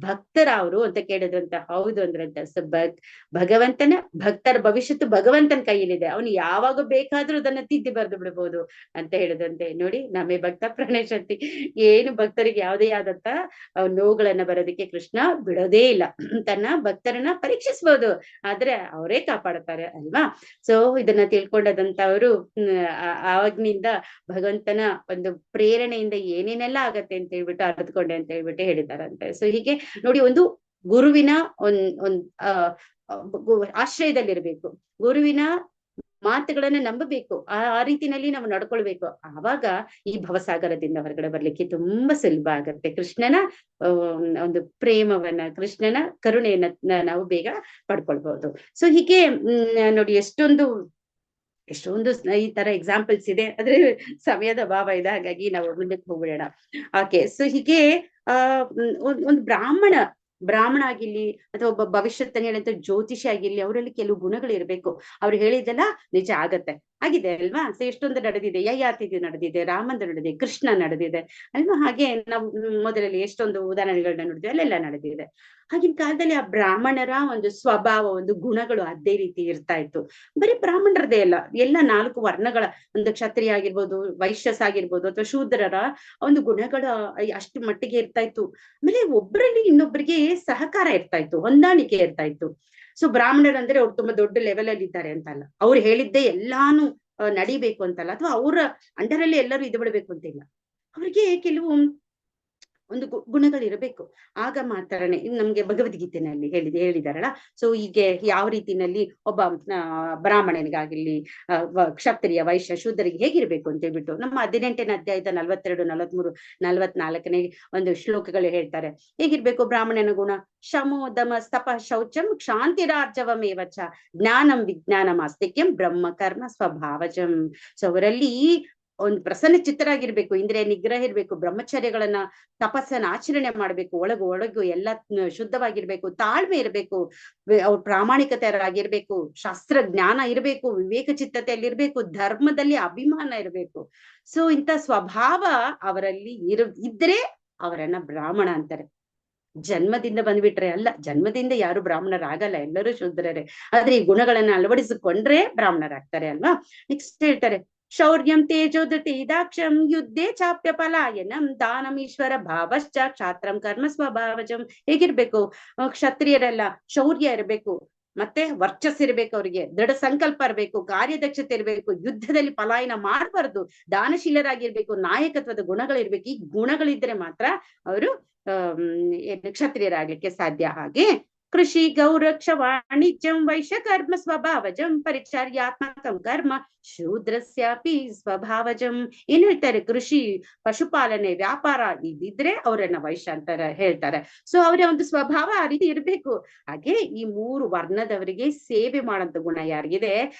ಭಕ್ತರ ಅವರು ಅಂತ ಕೇಳಿದ್ರಂತ. ಹೌದು ಅಂದ್ರಂತ. ಸೊ ಭಗವಂತನ ಭಕ್ತರ ಭವಿಷ್ಯತ್ತು ಭಗವಂತನ ಕೈಯಲ್ಲಿದೆ, ಅವನು ಯಾವಾಗ ಬೇಕಾದ್ರೂ ಅದನ್ನ ತಿದ್ದಿ ಬರೆದು ಬಿಡ್ಬೋದು ಅಂತ ಹೇಳಿದಂತೆ. ನೋಡಿ, ನಮ್ಮೆ ಭಕ್ತ ಪ್ರಾಣಶಕ್ತಿ, ಏನು ಭಕ್ತರಿಗೆ ಯಾವುದೇ ಆದಂತ ನೋವುಗಳನ್ನ ಬರೋದಕ್ಕೆ ಕೃಷ್ಣ ಬಿಡೋದೇ ಇಲ್ಲ. ತನ್ನ ಭಕ್ತರನ್ನ ಪರೀಕ್ಷಿಸ್ಬೋದು, ಆದ್ರೆ ಅವರೇ ಕಾಪಾಡ್ತಾರೆ ಅಲ್ವಾ. ಸೊ ಇದನ್ನ ತಿಳ್ಕೊಂಡದಂತವರು ಆವಾಗ್ನಿಂದ ಭಗವಂತನ ಒಂದು ಪ್ರೇರಣೆಯಿಂದ ಏನೇನೆಲ್ಲ ಆಗತ್ತೆ ಅಂತ ಹೇಳ್ಬಿಟ್ಟು ಅರ್ಥಕೊಂಡೆ ಅಂತ ಹೇಳ್ಬಿಟ್ಟು ಹೇಳಿದಾರಂತೆ. ಸೊ ಹೀಗೆ ನೋಡಿ, ಒಂದು ಗುರುವಿನ ಆಶ್ರಯದಲ್ಲಿರ್ಬೇಕು, ಗುರುವಿನ ಮಾತುಗಳನ್ನ ನಂಬಬೇಕು, ಆ ರೀತಿನಲ್ಲಿ ನಾವು ನಡ್ಕೊಳ್ಬೇಕು. ಆವಾಗ ಈ ಭವಸಾಗರದಿಂದ ಹೊರಗಡೆ ಬರ್ಲಿಕ್ಕೆ ತುಂಬಾ ಸುಲಭ ಆಗತ್ತೆ. ಕೃಷ್ಣನ ಒಂದು ಪ್ರೇಮವನ್ನ, ಕೃಷ್ಣನ ಕರುಣೆಯನ್ನ ನಾವು ಬೇಗ ಪಡ್ಕೊಳ್ಬಹುದು. ಸೊ ಹೀಗೆ ನೋಡಿ, ಎಷ್ಟೊಂದು ಎಷ್ಟೊಂದು ಈ ತರ ಎಕ್ಸಾಂಪಲ್ಸ್ ಇದೆ, ಆದ್ರೆ ಸಮಯದ ಅಭಾವ ಇದೆ, ಹಾಗಾಗಿ ನಾವು ಮುಂದಕ್ಕೆ ಹೋಗ್ಬಿಡೋಣ. ಓಕೆ, ಸೊ ಹೀಗೆ ಒಂದು ಬ್ರಾಹ್ಮಣ ಆಗಿರ್ಲಿ ಅಥವಾ ಒಬ್ಬ ಭವಿಷ್ಯತ್ತನ್ನು ಹೇಳಂತ ಜ್ಯೋತಿಷಿ ಆಗಿರ್ಲಿ, ಅವರಲ್ಲಿ ಕೆಲವು ಗುಣಗಳು ಇರ್ಬೇಕು. ಅವ್ರು ಹೇಳಿದ್ದೆಲ್ಲ ನಿಜ ಆಗತ್ತೆ, ಆಗಿದೆ ಅಲ್ವಾ? ಸೊ ಎಷ್ಟೊಂದು ನಡೆದಿದೆ, ಯಯಾತಿ ನಡೆದಿದೆ, ರಾಮಂದು ನಡೆದಿದೆ, ಕೃಷ್ಣ ನಡೆದಿದೆ ಅಲ್ವಾ? ಹಾಗೆ ನಾವು ಮೊದಲಲ್ಲಿ ಎಷ್ಟೊಂದು ಉದಾಹರಣೆಗಳನ್ನ ನೋಡಿದ್ವಿ, ಅಲ್ಲೆಲ್ಲ ನಡೆದಿದೆ. ಆಗಿನ ಕಾಲದಲ್ಲಿ ಆ ಬ್ರಾಹ್ಮಣರ ಒಂದು ಸ್ವಭಾವ, ಒಂದು ಗುಣಗಳು ಅದೇ ರೀತಿ ಇರ್ತಾ ಇತ್ತು. ಬರೀ ಬ್ರಾಹ್ಮಣರದೇ ಅಲ್ಲ, ಎಲ್ಲ 4 ವರ್ಣಗಳ, ಒಂದು ಕ್ಷತ್ರಿಯ ಆಗಿರ್ಬೋದು, ವೈಶ್ಯಸ್ ಆಗಿರ್ಬೋದು, ಅಥವಾ ಶೂದ್ರರ ಒಂದು ಗುಣಗಳ ಅಷ್ಟು ಮಟ್ಟಿಗೆ ಇರ್ತಾ ಇತ್ತು. ಆಮೇಲೆ ಒಬ್ಬರಲ್ಲಿ ಇನ್ನೊಬ್ಬರಿಗೆ ಸಹಕಾರ ಇರ್ತಾ ಇತ್ತು, ಹೊಂದಾಣಿಕೆ ಇರ್ತಾ ಇತ್ತು. ಸೊ ಬ್ರಾಹ್ಮಣರಂದ್ರೆ ಅವ್ರು ತುಂಬಾ ದೊಡ್ಡ ಲೆವೆಲ್ ಅಲ್ಲಿ ಇದ್ದಾರೆ ಅಂತಲ್ಲ, ಅವ್ರು ಹೇಳಿದ್ದೆ ಎಲ್ಲಾನು ನಡಿಬೇಕು ಅಂತಲ್ಲ, ಅಥವಾ ಅವರ ಅಂಡರಲ್ಲಿ ಎಲ್ಲರೂ ಇದು ಬಿಡ್ಬೇಕು ಅಂತಿಲ್ಲ. ಅವ್ರಿಗೆ ಕೆಲವು ಒಂದು ಗುಣಗಳಿರಬೇಕು, ಆಗ ಮಾತ್ರನೇ. ನಮ್ಗೆ ಭಗವದ್ಗೀತೆನಲ್ಲಿ ಹೇಳಿದಾರಲ್ಲ, ಸೊ ಹೀಗೆ ಯಾವ ರೀತಿನಲ್ಲಿ ಒಬ್ಬ ಬ್ರಾಹ್ಮಣನಿಗಾಗಿರ್ಲಿ, ಕ್ಷತ್ರಿಯ ವೈಶ್ಯ ಶೂದ್ರರಿಗೆ ಹೇಗಿರ್ಬೇಕು ಅಂತ ಹೇಳ್ಬಿಟ್ಟು ನಮ್ಮ 18ನೇ ಅಧ್ಯಾಯದ 42, 43, 44ನೇ ಒಂದು ಶ್ಲೋಕಗಳು ಹೇಳ್ತಾರೆ. ಹೇಗಿರ್ಬೇಕು ಬ್ರಾಹ್ಮಣನ ಗುಣ? ಶಮೋ ದಮ ಸ್ತಪ ಶೌಚಂ ಕ್ಷಾಂತಿರಾರ್ಜವಮೇವಚ ಜ್ಞಾನಂ ವಿಜ್ಞಾನಂ ಆಸ್ತಿಕ್ಯಂ ಬ್ರಹ್ಮ ಕರ್ಮ ಸ್ವಭಾವಜಂ. ಸೊ ಅವರಲ್ಲಿ ಒಂದು ಪ್ರಸನ್ನ ಚಿತ್ತರಾಗಿರ್ಬೇಕು, ಇಂದ್ರಿಯ ನಿಗ್ರಹ ಇರ್ಬೇಕು, ಬ್ರಹ್ಮಚರ್ಯಗಳನ್ನ ತಪಸ್ಸನ್ನ ಆಚರಣೆ ಮಾಡ್ಬೇಕು, ಒಳಗು ಎಲ್ಲ ಶುದ್ಧವಾಗಿರ್ಬೇಕು, ತಾಳ್ಮೆ ಇರ್ಬೇಕು, ಅವ್ರ ಪ್ರಾಮಾಣಿಕತೆಯರಾಗಿರ್ಬೇಕು, ಶಾಸ್ತ್ರ ಜ್ಞಾನ ಇರ್ಬೇಕು, ವಿವೇಕ ಚಿತ್ತತೆಯಲ್ಲಿರ್ಬೇಕು, ಧರ್ಮದಲ್ಲಿ ಅಭಿಮಾನ ಇರ್ಬೇಕು. ಸೊ ಇಂಥ ಸ್ವಭಾವ ಅವರಲ್ಲಿ ಇದ್ರೆ ಅವರನ್ನ ಬ್ರಾಹ್ಮಣ ಅಂತಾರೆ. ಜನ್ಮದಿಂದ ಬಂದ್ಬಿಟ್ರೆ ಅಲ್ಲ, ಜನ್ಮದಿಂದ ಯಾರು ಬ್ರಾಹ್ಮಣರಾಗಲ್ಲ, ಎಲ್ಲರೂ ಶೂದ್ರರೇ. ಆದ್ರೆ ಈ ಗುಣಗಳನ್ನ ಅಳವಡಿಸಿಕೊಂಡ್ರೆ ಬ್ರಾಹ್ಮಣರಾಗ್ತಾರೆ ಅಲ್ವಾ? ನೆಕ್ಸ್ಟ್ ಹೇಳ್ತಾರೆ, ಶೌರ್ಯಂ ತೇಜೋಧೃತಿ ದಾಕ್ಷಂ ಯುದ್ಧೇ ಚಾಪ್ಯ ಪಲಾಯನಂ ದಾನಂ ಈಶ್ವರ ಭಾವಶ್ಚ ಕ್ಷಾತ್ರಂ ಕರ್ಮ ಸ್ವಭಾವಜಂ. ಹೇಗಿರ್ಬೇಕು? ಕ್ಷತ್ರಿಯರೆಲ್ಲ ಶೌರ್ಯ ಇರಬೇಕು, ಮತ್ತೆ ವರ್ಚಸ್ ಇರ್ಬೇಕು, ಅವ್ರಿಗೆ ದೃಢ ಸಂಕಲ್ಪ ಇರ್ಬೇಕು, ಕಾರ್ಯದಕ್ಷತೆ ಇರ್ಬೇಕು, ಯುದ್ಧದಲ್ಲಿ ಪಲಾಯನ ಮಾಡಬಾರ್ದು, ದಾನಶೀಲರಾಗಿರ್ಬೇಕು, ನಾಯಕತ್ವದ ಗುಣಗಳಿರ್ಬೇಕು. ಈ ಗುಣಗಳಿದ್ರೆ ಮಾತ್ರ ಅವರು ಕ್ಷತ್ರಿಯರಾಗ್ಲಿಕ್ಕೆ ಸಾಧ್ಯ. ಹಾಗೆ ಕೃಷಿ ಗೌರಕ್ಷ ವಾಣಿಜ್ಯಂ ವೈಶ್ಯ ಕರ್ಮ ಸ್ವಭಾವಜಂ ಪರಿಚರ್ಯಾತ್ಮಕಂ ಕರ್ಮ ಶೂದ್ರಸ್ಯಾಪಿ ಸ್ವಭಾವಜಂ. ಏನ್ ಹೇಳ್ತಾರೆ? ಕೃಷಿ, ಪಶುಪಾಲನೆ, ವ್ಯಾಪಾರ ಇದಿದ್ರೆ ಅವರನ್ನ ವೈಶ್ಯ ಅಂತ ಹೇಳ್ತಾರೆ. ಸೊ ಅವರ ಒಂದು ಸ್ವಭಾವ ಆ ರೀತಿ ಇರ್ಬೇಕು. ಹಾಗೆ ಈ 3 ವರ್ಣದವರಿಗೆ ಸೇವೆ ಮಾಡಂತ ಗುಣ ಯಾರಿಗಿದೆ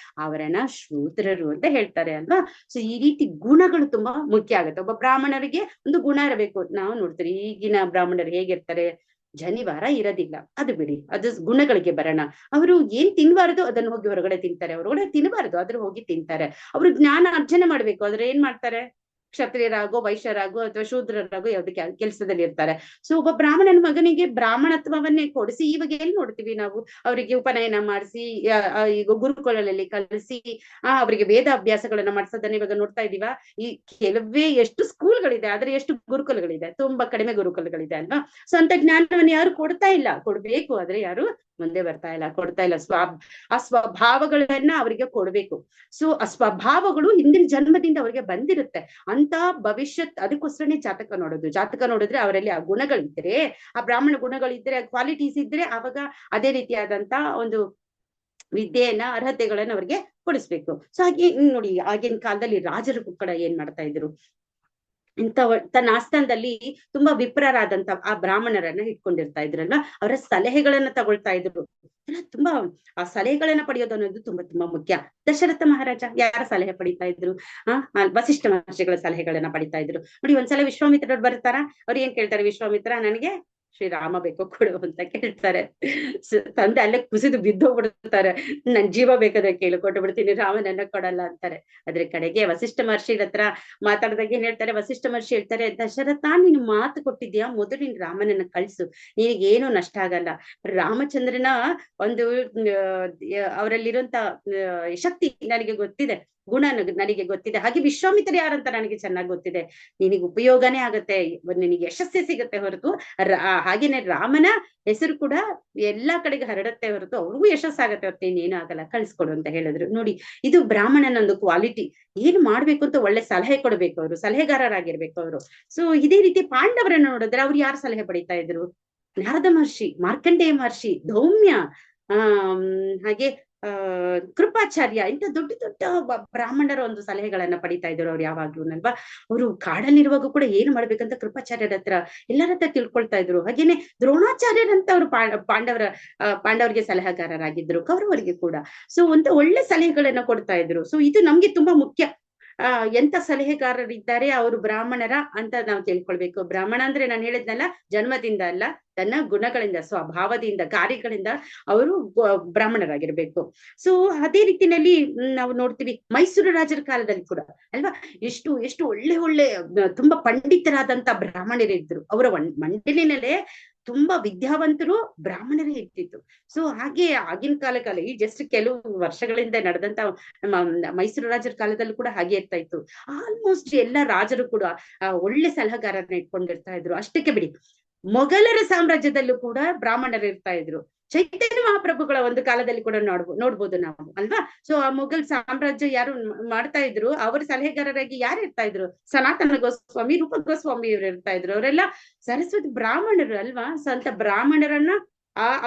ಅವರನ್ನ ಶೂದ್ರರು ಅಂತ ಹೇಳ್ತಾರೆ ಅಲ್ವಾ? ಸೊ ಈ ರೀತಿ ಗುಣಗಳು ತುಂಬಾ ಮುಖ್ಯ ಆಗುತ್ತೆ. ಒಬ್ಬ ಬ್ರಾಹ್ಮಣರಿಗೆ ಒಂದು ಗುಣ ಇರಬೇಕು. ನಾವು ನೋಡ್ತೀರಿ ಈಗಿನ ಬ್ರಾಹ್ಮಣರು ಹೇಗಿರ್ತಾರೆ, ಜನಿವಾರ ಇರೋದಿಲ್ಲ, ಅದು ಬಿಡಿ, ಅದು ಗುಣಗಳಿಗೆ ಬರೋಣ. ಅವರು ಏನ್ ತಿನ್ಬಾರ್ದು ಅದನ್ನ ಹೋಗಿ ಹೊರಗಡೆ ತಿಂತಾರೆ, ಹೊರಗಡೆ ತಿನ್ಬಾರ್ದು ಅದ್ರ ಹೋಗಿ ತಿಂತಾರೆ. ಅವರು ಜ್ಞಾನ ಅರ್ಜನೆ ಮಾಡ್ಬೇಕು, ಆದ್ರೆ ಏನ್ ಮಾಡ್ತಾರೆ? ಕ್ಷತ್ರಿಯರಾಗೋ, ವೈಶ್ಯರಾಗೋ ಅಥವಾ ಶೂದ್ರರಾಗೋ ಯಾವ್ದು ಕೆಲಸದಲ್ಲಿ ಇರ್ತಾರೆ. ಸೊ ಒಬ್ಬ ಬ್ರಾಹ್ಮಣನ ಮಗನಿಗೆ ಬ್ರಾಹ್ಮಣತ್ವವನ್ನೇ ಕೊಡಿಸಿ, ಇವಾಗ ಎಲ್ಲಿ ನೋಡ್ತೀವಿ ನಾವು, ಅವರಿಗೆ ಉಪನಯನ ಮಾಡಿಸಿ, ಈಗ ಗುರುಕುಲದಲ್ಲಿ ಕಲಿಸಿ ಅವರಿಗೆ ವೇದ ಅಭ್ಯಾಸಗಳನ್ನ ಮಾಡಿಸೋದನ್ನ ಇವಾಗ ನೋಡ್ತಾ ಇದೀವ. ಈ ಕೆಲವೇ ಎಷ್ಟು ಸ್ಕೂಲ್ಗಳಿದೆ, ಆದ್ರೆ ಎಷ್ಟು ಗುರುಕುಲಗಳಿದೆ? ತುಂಬಾ ಕಡಿಮೆ ಗುರುಕುಲಗಳಿದೆ ಅಲ್ವಾ? ಸೊ ಅಂತ ಜ್ಞಾನವನ್ನು ಯಾರು ಕೊಡ್ತಾ ಇಲ್ಲ, ಕೊಡ್ಬೇಕು, ಆದ್ರೆ ಯಾರು ಮುಂದೆ ಬರ್ತಾ ಇಲ್ಲ, ಕೊಡ್ತಾ ಇಲ್ಲ. ಆ ಸ್ವಭಾವಗಳನ್ನ ಅವರಿಗೆ ಕೊಡ್ಬೇಕು. ಸೊ ಆ ಸ್ವಭಾವಗಳು ಹಿಂದಿನ ಜನ್ಮದಿಂದ ಅವರಿಗೆ ಬಂದಿರುತ್ತೆ ಅಂತ ಭವಿಷ್ಯತ್. ಅದಕ್ಕೋಸ್ಕರನೇ ಜಾತಕ ನೋಡೋದು. ಜಾತಕ ನೋಡಿದ್ರೆ ಅವರಲ್ಲಿ ಆ ಗುಣಗಳಿದ್ರೆ, ಆ ಬ್ರಾಹ್ಮಣ ಗುಣಗಳಿದ್ರೆ, ಕ್ವಾಲಿಟೀಸ್ ಇದ್ರೆ, ಅವಾಗ ಅದೇ ರೀತಿಯಾದಂತ ಒಂದು ವಿದ್ಯೆಯನ್ನ, ಅರ್ಹತೆಗಳನ್ನ ಅವ್ರಿಗೆ ಕೊಡಿಸ್ಬೇಕು. ಸೊ ಹಾಗೆ ನೋಡಿ, ಆಗಿನ ಕಾಲದಲ್ಲಿ ರಾಜರು ಕೂಡ ಏನ್ ಮಾಡ್ತಾ ಇದ್ರು, ತನ್ನ ಆಸ್ಥಾನದಲ್ಲಿ ತುಂಬಾ ವಿಪ್ರರಾದಂತ ಆ ಬ್ರಾಹ್ಮಣರನ್ನ ಇಟ್ಕೊಂಡಿರ್ತಾ ಇದ್ರಲ್ವಾ, ಅವರ ಸಲಹೆಗಳನ್ನ ತಗೊಳ್ತಾ ಇದ್ರು. ತುಂಬಾ ಆ ಸಲಹೆಗಳನ್ನ ಪಡೆಯೋದು ಅನ್ನೋದು ತುಂಬಾ ತುಂಬಾ ಮುಖ್ಯ. ದಶರಥ ಮಹಾರಾಜ ಯಾರ ಸಲಹೆ ಪಡಿತಾ ಇದ್ರು? ವಸಿಷ್ಠ ಮಹರ್ಷಿಗಳ ಸಲಹೆಗಳನ್ನ ಪಡಿತಾ ಇದ್ರು. ನೋಡಿ, ಒಂದ್ಸಲ ವಿಶ್ವಾಮಿತ್ರರು ಬರ್ತಾರ, ಅವ್ರು ಏನ್ ಕೇಳ್ತಾರೆ? ವಿಶ್ವಾಮಿತ್ರ, ನನಗೆ ಶ್ರೀರಾಮ ಬೇಕು, ಕೊಡು ಅಂತ ಕೇಳ್ತಾರೆ. ತಂದೆ ಅಲ್ಲೇ ಕುಸಿದು ಬಿದ್ದೋಗ್ಬಿಡ್ತಾರೆ. ನನ್ ಜೀವ ಬೇಕಾದ್ರೆ ಕೇಳು, ಕೊಟ್ಟು ಬಿಡ್ತೀನಿ, ರಾಮನನ್ನ ಕೊಡಲ್ಲ ಅಂತಾರೆ. ಅದ್ರ ಕಡೆಗೆ ವಸಿಷ್ಠ ಮಹರ್ಷಿ ಹತ್ರ ಮಾತಾಡಿದಾಗ ಏನ್ ಹೇಳ್ತಾರೆ? ವಸಿಷ್ಠ ಮಹರ್ಷಿ ಹೇಳ್ತಾರೆ, ದಶರಥ, ನೀನು ಮಾತು ಕೊಟ್ಟಿದ್ಯಾ, ಮೊದಲು ನೀನ್ ರಾಮನನ್ನ ಕಳ್ಸು, ನಿನಗೇನು ನಷ್ಟ ಆಗಲ್ಲ. ರಾಮಚಂದ್ರನ ಒಂದು ಅವರಲ್ಲಿರುವಂತ ಶಕ್ತಿ ನನಗೆ ಗೊತ್ತಿದೆ, ಗುಣ ನನಗೆ ಗೊತ್ತಿದೆ. ಹಾಗೆ ವಿಶ್ವಾಮಿತ್ರ ಯಾರಂತ ನನಗೆ ಚೆನ್ನಾಗಿ ಗೊತ್ತಿದೆ. ನಿನಗೆ ಉಪಯೋಗನೇ ಆಗತ್ತೆ, ನಿನಗೆ ಯಶಸ್ಸೇ ಸಿಗತ್ತೆ ಹೊರತು ಹಾಗೇನೆ ರಾಮನ ಹೆಸರು ಕೂಡ ಎಲ್ಲಾ ಕಡೆಗೆ ಹರಡತ್ತೆ ಹೊರತು ಅವ್ರಿಗೂ ಯಶಸ್ಸಾಗತ್ತೆ ಹೊರತು ಇನ್ನೇನು ಆಗಲ್ಲ, ಕಳ್ಸ್ಕೊಡು ಅಂತ ಹೇಳಿದ್ರು. ನೋಡಿ, ಇದು ಬ್ರಾಹ್ಮಣನ ಒಂದು ಕ್ವಾಲಿಟಿ. ಏನ್ ಮಾಡ್ಬೇಕು ಅಂತ ಒಳ್ಳೆ ಸಲಹೆ ಕೊಡ್ಬೇಕು, ಅವರು ಸಲಹೆಗಾರರಾಗಿರ್ಬೇಕು ಅವರು. ಸೊ ಇದೇ ರೀತಿ ಪಾಂಡವರನ್ನ ನೋಡಿದ್ರೆ ಅವ್ರು ಯಾರು ಸಲಹೆ ಪಡಿತಾ ಇದ್ರು? ನಾರದ ಮಹರ್ಷಿ, ಮಾರ್ಕಂಡೇಯ ಮಹರ್ಷಿ, ಧೌಮ್ಯ, ಹಾಗೆ ಕೃಪಾಚಾರ್ಯ ಇಂಥ ದೊಡ್ಡ ದೊಡ್ಡ ಬ್ರಾಹ್ಮಣರ ಒಂದು ಸಲಹೆಗಳನ್ನ ಪಡಿತಾ ಇದ್ರು ಅವ್ರು ಯಾವಾಗ್ಲೂನಲ್ವಾ. ಅವರು ಕಾಡಲ್ಲಿರುವಾಗ ಕೂಡ ಏನು ಮಾಡ್ಬೇಕಂತ ಕೃಪಾಚಾರ್ಯರ ಹತ್ರ ಎಲ್ಲರ ಹತ್ರ ತಿಳ್ಕೊಳ್ತಾ ಇದ್ರು. ಹಾಗೇನೆ ದ್ರೋಣಾಚಾರ್ಯರಂತ ಅವರು ಪಾಂಡವರಿಗೆ ಸಲಹೆಗಾರರಾಗಿದ್ರು, ಕೌರವರಿಗೆ ಕೂಡ. ಸೊ ಒಂದು ಒಳ್ಳೆ ಸಲಹೆಗಳನ್ನ ಕೊಡ್ತಾ ಇದ್ರು. ಸೊ ಇದು ನಮ್ಗೆ ತುಂಬಾ ಮುಖ್ಯ. ಎಂತ ಸಲಹೆಗಾರರಿದ್ದಾರೆ ಅವರು ಬ್ರಾಹ್ಮಣರ ಅಂತ ನಾವು ತಿಳ್ಕೊಳ್ಬೇಕು. ಬ್ರಾಹ್ಮಣ ಅಂದ್ರೆ ನಾನು ಹೇಳಿದ್ನಲ್ಲ, ಜನ್ಮದಿಂದ ಅಲ್ಲ, ತನ್ನ ಗುಣಗಳಿಂದ, ಸ್ವಭಾವದಿಂದ, ಕಾರ್ಯಗಳಿಂದ ಅವರು ಬ್ರಾಹ್ಮಣರಾಗಿರ್ಬೇಕು. ಸೊ ಅದೇ ರೀತಿನಲ್ಲಿ ನಾವು ನೋಡ್ತೀವಿ ಮೈಸೂರು ರಾಜರ ಕಾಲದಲ್ಲಿ ಕೂಡ ಅಲ್ವಾ, ಎಷ್ಟು ಎಷ್ಟು ಒಳ್ಳೆ ಒಳ್ಳೆ ತುಂಬಾ ಪಂಡಿತರಾದಂತ ಬ್ರಾಹ್ಮಣರಿದ್ರು. ಅವರ ಮಂಡಲಿನಲ್ಲೇ ತುಂಬಾ ವಿದ್ಯಾವಂತರು ಬ್ರಾಹ್ಮಣರೇ ಇರ್ತಿತ್ತು. ಸೊ ಹಾಗೆ ಆಗಿನ ಕಾಲ ಈ ಜಸ್ಟ್ ಕೆಲವು ವರ್ಷಗಳಿಂದ ನಡೆದಂತ ಮೈಸೂರು ರಾಜರ ಕಾಲದಲ್ಲೂ ಕೂಡ ಹಾಗೆ ಇರ್ತಾ ಇತ್ತು. ಆಲ್ಮೋಸ್ಟ್ ಎಲ್ಲ ರಾಜರು ಕೂಡ ಒಳ್ಳೆ ಸಲಹೆಗಾರರನ್ನ ಇಟ್ಕೊಂಡಿರ್ತಾ ಇದ್ರು. ಅಷ್ಟಕ್ಕೆ ಬಿಡಿ, ಮೊಘಲರ ಸಾಮ್ರಾಜ್ಯದಲ್ಲೂ ಕೂಡ ಬ್ರಾಹ್ಮಣರು ಇರ್ತಾ ಇದ್ರು. ಚೈತನ್ಯ ಮಹಾಪ್ರಭುಗಳ ಒಂದು ಕಾಲದಲ್ಲಿ ಕೂಡ ನೋಡ್ಬೋದು ನಾವು ಅಲ್ವಾ. ಸೊ ಆ ಮೊಘಲ್ ಸಾಮ್ರಾಜ್ಯ ಯಾರು ಮಾಡ್ತಾ ಇದ್ರು, ಅವರ ಸಲಹೆಗಾರರಾಗಿ ಯಾರು ಇರ್ತಾ ಇದ್ರು? ಸನಾತನ ಗೋಸ್ವಾಮಿ, ರೂಪ ಗೋಸ್ವಾಮಿ ಇವ್ರು ಇರ್ತಾ ಇದ್ರು. ಅವರೆಲ್ಲ ಸರಸ್ವತಿ ಬ್ರಾಹ್ಮಣರು ಅಲ್ವಾ. ಸೊ ಅಂತ ಬ್ರಾಹ್ಮಣರನ್ನ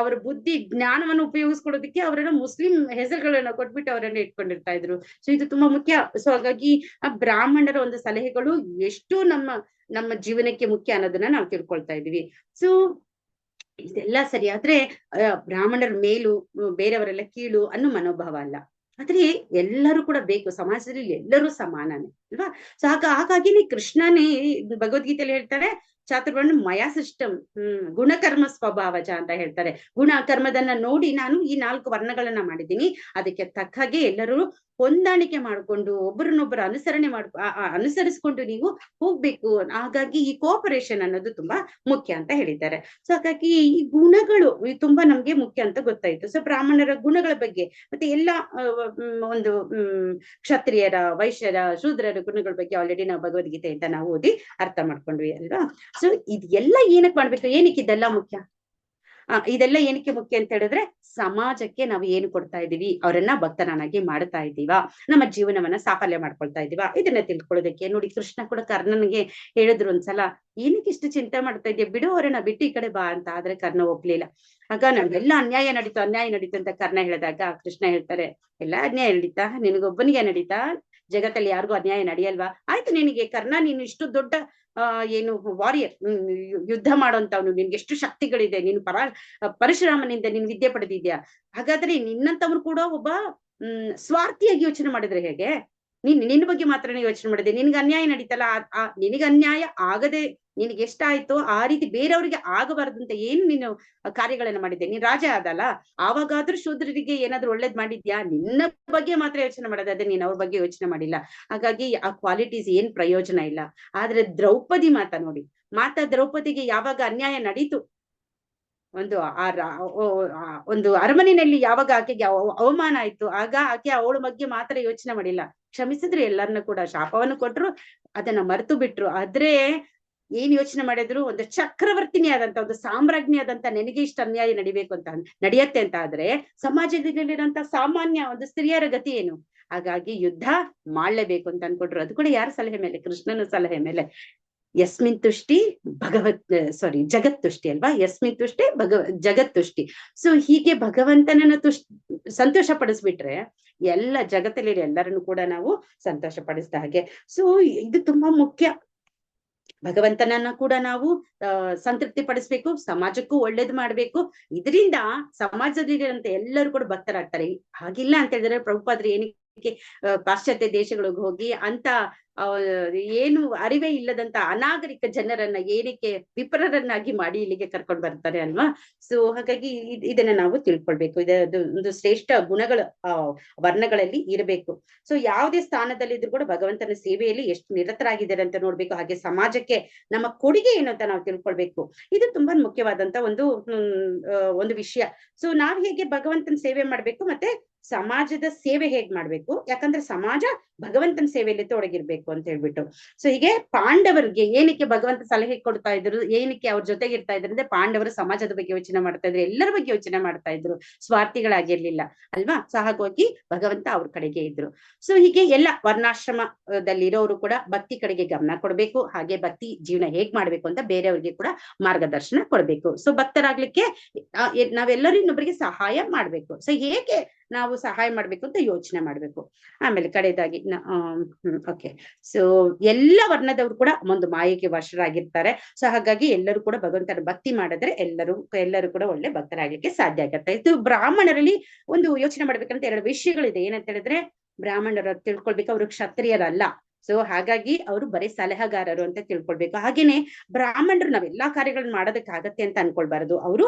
ಅವರ ಬುದ್ಧಿ ಜ್ಞಾನವನ್ನು ಉಪಯೋಗಿಸ್ಕೊಡೋದಕ್ಕೆ ಅವರೆಲ್ಲ ಮುಸ್ಲಿಂ ಹೆಸರುಗಳನ್ನ ಕೊಟ್ಬಿಟ್ಟು ಅವರನ್ನ ಇಟ್ಕೊಂಡಿರ್ತಾ ಇದ್ರು. ಸೊ ಇದು ತುಂಬಾ ಮುಖ್ಯ. ಸೊ ಹಾಗಾಗಿ ಆ ಬ್ರಾಹ್ಮಣರ ಒಂದು ಸಲಹೆಗಳು ಎಷ್ಟು ನಮ್ಮ ಜೀವನಕ್ಕೆ ಮುಖ್ಯ ಅನ್ನೋದನ್ನ ನಾವು ತಿಳ್ಕೊಳ್ತಾ ಇದೀವಿ. ಸೊ ಇದೆಲ್ಲ ಸರಿ. ಆದ್ರೆ ಬ್ರಾಹ್ಮಣರ ಮೇಲು, ಬೇರೆಯವರೆಲ್ಲ ಕೀಳು ಅನ್ನೋ ಮನೋಭಾವ ಅಲ್ಲ. ಆದ್ರೆ ಎಲ್ಲರೂ ಕೂಡ ಬೇಕು, ಸಮಾಜದಲ್ಲಿ ಎಲ್ಲರೂ ಸಮಾನನೇ ಅಲ್ವಾ. ಸೊ ಹಾಗಾಗಿನೇ ಕೃಷ್ಣನೇ ಭಗವದ್ಗೀತೆಯಲ್ಲಿ ಹೇಳ್ತಾರೆ, ಚಾತುರ್ವರ್ಣ ಮಯಾ ಸಿಸ್ಟಮ್, ಗುಣಕರ್ಮ ಸ್ವಭಾವಜ ಅಂತ ಹೇಳ್ತಾರೆ. ಗುಣ ಕರ್ಮದನ್ನ ನೋಡಿ ನಾನು ಈ 4 ವರ್ಣಗಳನ್ನ ಮಾಡಿದ್ದೀನಿ. ಅದಕ್ಕೆ ತಕ್ಕ ಹಾಗೆ ಎಲ್ಲರೂ ಹೊಂದಾಣಿಕೆ ಮಾಡ್ಕೊಂಡು ಒಬ್ಬರನ್ನೊಬ್ಬರು ಅನುಸರಿಸ್ಕೊಂಡು ನೀವು ಹೋಗ್ಬೇಕು. ಹಾಗಾಗಿ ಈ ಕೋಪರೇಷನ್ ಅನ್ನೋದು ತುಂಬಾ ಮುಖ್ಯ ಅಂತ ಹೇಳಿದ್ದಾರೆ. ಸೊ ಹಾಗಾಗಿ ಈ ಗುಣಗಳು ತುಂಬಾ ನಮ್ಗೆ ಮುಖ್ಯ ಅಂತ ಗೊತ್ತಾಯ್ತು. ಸೊ ಬ್ರಾಹ್ಮಣರ ಗುಣಗಳ ಬಗ್ಗೆ ಮತ್ತೆ ಎಲ್ಲ ಒಂದು ಕ್ಷತ್ರಿಯರ, ವೈಶ್ಯರ, ಶೂದ್ರರ ಗುಣಗಳ ಬಗ್ಗೆ ಆಲ್ರೆಡಿ ನಾವು ಭಗವದ್ಗೀತೆಯಿಂದ ನಾವು ಓದಿ ಅರ್ಥ ಮಾಡ್ಕೊಂಡ್ವಿ ಅಲ್ವಾ. ಸೊ ಇದೆಲ್ಲ ಏನಕ್ಕೆ ಮಾಡ್ಬೇಕು, ಏನಕ್ಕೆ ಇದೆಲ್ಲ ಮುಖ್ಯ? ಇದೆಲ್ಲ ಏನಕ್ಕೆ ಮುಖ್ಯ ಅಂತ ಹೇಳಿದ್ರೆ, ಸಮಾಜಕ್ಕೆ ನಾವು ಏನು ಕೊಡ್ತಾ ಇದೀವಿ, ಅವರನ್ನ ಭಕ್ತರನ್ನಾಗಿ ಮಾಡ್ತಾ ಇದ್ದೀವಾ, ನಮ್ಮ ಜೀವನವನ್ನ ಸಾಫಲ್ಯ ಮಾಡ್ಕೊಳ್ತಾ ಇದೀವಾ, ಇದನ್ನ ತಿಳ್ಕೊಳ್ಳೋದಕ್ಕೆ. ನೋಡಿ, ಕೃಷ್ಣ ಕೂಡ ಕರ್ಣನಿಗೆ ಹೇಳಿದ್ರು ಒಂದ್ಸಲ, ಏನಕ್ಕೆ ಇಷ್ಟು ಚಿಂತೆ ಮಾಡ್ತಾ ಇದೆಯಾ, ಬಿಡು ಅವರನ್ನ, ಬಿಟ್ಟು ಈ ಕಡೆ ಬಾ ಅಂತ. ಆದ್ರೆ ಕರ್ಣ ಒಪ್ಲಿಲ್ಲ. ಆಗ ನಮ್ಗೆಲ್ಲ ಅನ್ಯಾಯ ನಡೀತು ಅಂತ ಕರ್ಣ ಹೇಳಿದಾಗ ಕೃಷ್ಣ ಹೇಳ್ತಾರೆ, ಎಲ್ಲ ಅನ್ಯಾಯ ನಡೀತಾ, ನಿನಗೊಬ್ಬನಿಗೆ ನಡೀತಾ, ಜಗತ್ತಲ್ಲಿ ಯಾರಿಗೂ ಅನ್ಯಾಯ ನಡೆಯಲ್ವಾ? ಆಯ್ತು, ನಿನಗೆ ಕರ್ಣ, ನೀನು ಇಷ್ಟು ದೊಡ್ಡ ಏನು ವಾರಿಯರ್, ಯುದ್ಧ ಮಾಡೋಂತವ್ನು, ನಿನ್ಗೆ ಎಷ್ಟು ಶಕ್ತಿಗಳಿದೆ, ನೀನು ಪರಶುರಾಮನಿಂದ ನೀನ್ ವಿದ್ಯೆ ಪಡೆದಿದ್ಯಾ. ಹಾಗಾದ್ರೆ ನಿನ್ನಂತವ್ರು ಕೂಡ ಒಬ್ಬ ಸ್ವಾರ್ಥಿಯಾಗಿ ಯೋಚನೆ ಮಾಡಿದ್ರೆ ಹೇಗೆ? ನಿನ್ನ ಬಗ್ಗೆ ಮಾತ್ರನೇ ಯೋಚನೆ ಮಾಡಿದೆ, ನಿನ್ಗೆ ಅನ್ಯಾಯ ನಡೀತಲ್ಲ, ನಿನಗೆ ಅನ್ಯಾಯ ಆಗದೆ ನಿನಗೆ ಎಷ್ಟಾಯ್ತೋ ಆ ರೀತಿ ಬೇರೆಯವ್ರಿಗೆ ಆಗಬಾರ್ದಂತ ಏನು ನೀನು ಕಾರ್ಯಗಳನ್ನ ಮಾಡಿದ್ದೆ. ನೀನ್ ರಾಜ ಆದಲ್ಲ, ಆವಾಗಾದ್ರೂ ಶೂದ್ರರಿಗೆ ಏನಾದ್ರು ಒಳ್ಳೇದ್ ಮಾಡಿದ್ಯಾ? ನಿನ್ನ ಬಗ್ಗೆ ಮಾತ್ರ ಯೋಚನೆ ಮಾಡೋದಾದ್ರೆ ನೀನ್ ಅವ್ರ ಬಗ್ಗೆ ಯೋಚನೆ ಮಾಡಿಲ್ಲ. ಹಾಗಾಗಿ ಆ ಕ್ವಾಲಿಟೀಸ್ ಏನ್ ಪ್ರಯೋಜನ ಇಲ್ಲ. ಆದ್ರೆ ದ್ರೌಪದಿ ದ್ರೌಪದಿಗೆ ಯಾವಾಗ ಅನ್ಯಾಯ ನಡೀತು, ಒಂದು ಅರಮನೆಯಲ್ಲಿ ಯಾವಾಗ ಆಕೆಗೆ ಅವಮಾನ ಆಯ್ತು, ಆಗ ಆಕೆ ಅವಳ ಬಗ್ಗೆ ಮಾತ್ರ ಯೋಚನೆ ಮಾಡಿಲ್ಲ, ಕ್ಷಮಿಸಿದ್ರು ಎಲ್ಲರನ್ನ ಕೂಡ, ಶಾಪವನ್ನು ಕೊಟ್ರು, ಅದನ್ನ ಮರೆತು ಬಿಟ್ರು. ಆದ್ರೆ ಏನ್ ಯೋಚನೆ ಮಾಡಿದ್ರು, ಒಂದು ಚಕ್ರವರ್ತಿನಿ ಆದಂತ, ಒಂದು ಸಾಮ್ರಾಜ್ಞಿ ಆದಂತ ನನಗೆ ಇಷ್ಟ ಅನ್ಯಾಯ ನಡೆಯತ್ತೆ ಅಂತ ಆದ್ರೆ ಸಮಾಜದಲ್ಲಿರಂತ ಸಾಮಾನ್ಯ ಒಂದು ಸ್ತ್ರೀಯರ ಗತಿ ಏನು? ಹಾಗಾಗಿ ಯುದ್ಧ ಮಾಡ್ಲೇಬೇಕು ಅಂತ ಅನ್ಕೊಟ್ರು. ಅದು ಕೂಡ ಯಾರ ಸಲಹೆ ಮೇಲೆ? ಕೃಷ್ಣನ ಸಲಹೆ ಮೇಲೆ. ಯಸ್ಮಿನ್ ತುಷ್ಟಿ ಜಗತ್ತುಷ್ಟಿ ಅಲ್ವಾ. ಯಸ್ಮಿನ್ ತುಷ್ಟಿ ಜಗತ್ತುಷ್ಟಿ. ಸೊ ಹೀಗೆ ಭಗವಂತನನ್ನ ಸಂತೋಷ ಪಡಿಸ್ಬಿಟ್ರೆ ಎಲ್ಲ ಜಗತ್ತಲ್ಲಿ ಎಲ್ಲರನ್ನು ಕೂಡ ನಾವು ಸಂತೋಷ ಪಡಿಸಿದ ಹಾಗೆ. ಸೊ ಇದು ತುಂಬಾ ಮುಖ್ಯ. ಭಗವಂತನನ್ನ ಕೂಡ ನಾವು ಸಂತೃಪ್ತಿ ಪಡಿಸ್ಬೇಕು, ಸಮಾಜಕ್ಕೂ ಒಳ್ಳೇದು ಮಾಡ್ಬೇಕು. ಇದರಿಂದ ಸಮಾಜದಲ್ಲಿರುವಂತ ಎಲ್ಲರೂ ಕೂಡ ಭಕ್ತರಾಗ್ತಾರೆ. ಹಾಗಿಲ್ಲ ಅಂತ ಹೇಳಿದ್ರೆ ಪ್ರಭುಪಾದ್ರು ಏನಕ್ಕೆ ಪಾಶ್ಚಾತ್ಯ ದೇಶಗಳಿಗೆ ಹೋಗಿ ಅಂತ ಏನು ಅರಿವೇ ಇಲ್ಲದಂತ ಅನಾಗರಿಕ ಜನರನ್ನ ಏನಕ್ಕೆ ವಿಪ್ರರನ್ನಾಗಿ ಮಾಡಿ ಇಲ್ಲಿಗೆ ಕರ್ಕೊಂಡು ಬರ್ತಾರೆ ಅಲ್ವಾ. ಸೊ ಹಾಗಾಗಿ ಇದನ್ನ ನಾವು ತಿಳ್ಕೊಳ್ಬೇಕು. ಒಂದು ಶ್ರೇಷ್ಠ ಗುಣಗಳ ವರ್ಣಗಳಲ್ಲಿ ಇರಬೇಕು. ಸೊ ಯಾವುದೇ ಸ್ಥಾನದಲ್ಲಿದ್ರು ಕೂಡ ಭಗವಂತನ ಸೇವೆಯಲ್ಲಿ ಎಷ್ಟು ನಿರತರಾಗಿದ್ದಾರೆ ಅಂತ ನೋಡ್ಬೇಕು. ಹಾಗೆ ಸಮಾಜಕ್ಕೆ ನಮ್ಮ ಕೊಡುಗೆ ಏನು ಅಂತ ನಾವು ತಿಳ್ಕೊಳ್ಬೇಕು. ಇದು ತುಂಬಾ ಮುಖ್ಯವಾದಂತ ಒಂದು ವಿಷಯ. ಸೊ ನಾವ್ ಹೇಗೆ ಭಗವಂತನ ಸೇವೆ ಮಾಡ್ಬೇಕು, ಮತ್ತೆ ಸಮಾಜದ ಸೇವೆ ಹೇಗ್ ಮಾಡ್ಬೇಕು, ಯಾಕಂದ್ರೆ ಸಮಾಜ ಭಗವಂತನ ಸೇವೆಯಲ್ಲಿ ತೊಡಗಿರ್ಬೇಕು ಅಂತ ಹೇಳ್ಬಿಟ್ಟು. ಸೊ ಹೀಗೆ ಪಾಂಡವರಿಗೆ ಏನಕ್ಕೆ ಭಗವಂತ ಸಲಹೆ ಕೊಡ್ತಾ ಇದ್ರು, ಏನಕ್ಕೆ ಅವ್ರ ಜೊತೆಗೆ ಇರ್ತಾ ಇದ್ರು ಅಂದ್ರೆ, ಪಾಂಡವರು ಸಮಾಜದ ಬಗ್ಗೆ ಯೋಚನೆ ಮಾಡ್ತಾ ಇದ್ರು, ಎಲ್ಲರ ಬಗ್ಗೆ ಯೋಚನೆ ಮಾಡ್ತಾ ಇದ್ರು, ಸ್ವಾರ್ಥಿಗಳಾಗಿರ್ಲಿಲ್ಲ ಅಲ್ವಾ. ಸೊ ಹಾಗಾಗಿ ಭಗವಂತ ಅವ್ರ ಕಡೆಗೆ ಇದ್ರು. ಸೊ ಹೀಗೆ ಎಲ್ಲ ವರ್ಣಾಶ್ರಮದಲ್ಲಿರೋರು ಕೂಡ ಭಕ್ತಿ ಕಡೆಗೆ ಗಮನ ಕೊಡ್ಬೇಕು. ಹಾಗೆ ಭಕ್ತಿ ಜೀವನ ಹೇಗ್ ಮಾಡ್ಬೇಕು ಅಂತ ಬೇರೆಯವ್ರಿಗೆ ಕೂಡ ಮಾರ್ಗದರ್ಶನ ಕೊಡ್ಬೇಕು. ಸೊ ಭಕ್ತರಾಗ್ಲಿಕ್ಕೆ ನಾವೆಲ್ಲರೂ ಇನ್ನೊಬ್ಬರಿಗೆ ಸಹಾಯ ಮಾಡ್ಬೇಕು. ಸೊ ಹೇಗೆ ನಾವು ಸಹಾಯ ಮಾಡ್ಬೇಕು ಅಂತ ಯೋಚನೆ ಮಾಡ್ಬೇಕು. ಆಮೇಲೆ ಕಡೆಯದಾಗಿ ಓಕೆ, ಸೊ ಎಲ್ಲ ವರ್ಣದವರು ಕೂಡ ಒಂದು ಮಾಯೆಗೆ ವಶರಾಗಿರ್ತಾರೆ. ಸೊ ಹಾಗಾಗಿ ಎಲ್ಲರೂ ಕೂಡ ಭಗವಂತನ ಭಕ್ತಿ ಮಾಡಿದ್ರೆ ಎಲ್ಲರೂ ಕೂಡ ಒಳ್ಳೆ ಭಕ್ತರಾಗ್ಲಿಕ್ಕೆ ಸಾಧ್ಯ ಆಗತ್ತೆ. ಇದು ಬ್ರಾಹ್ಮಣರಲ್ಲಿ ಒಂದು ಯೋಚನೆ ಮಾಡ್ಬೇಕಂತ 2 ವಿಷಯಗಳಿದೆ. ಏನಂತ ಹೇಳಿದ್ರೆ, ಬ್ರಾಹ್ಮಣರು ತಿಳ್ಕೊಳ್ಬೇಕು, ಅವರು ಕ್ಷತ್ರಿಯರಲ್ಲ. ಸೊ ಹಾಗಾಗಿ ಅವರು ಬರೀ ಸಲಹೆಗಾರರು ಅಂತ ತಿಳ್ಕೊಳ್ಬೇಕು. ಹಾಗೇನೆ ಬ್ರಾಹ್ಮಣರು ನಾವೆಲ್ಲಾ ಕಾರ್ಯಗಳನ್ನ ಮಾಡೋದಕ್ಕಾಗತ್ತೆ ಅಂತ ಅನ್ಕೊಳ್ಬಾರದು. ಅವರು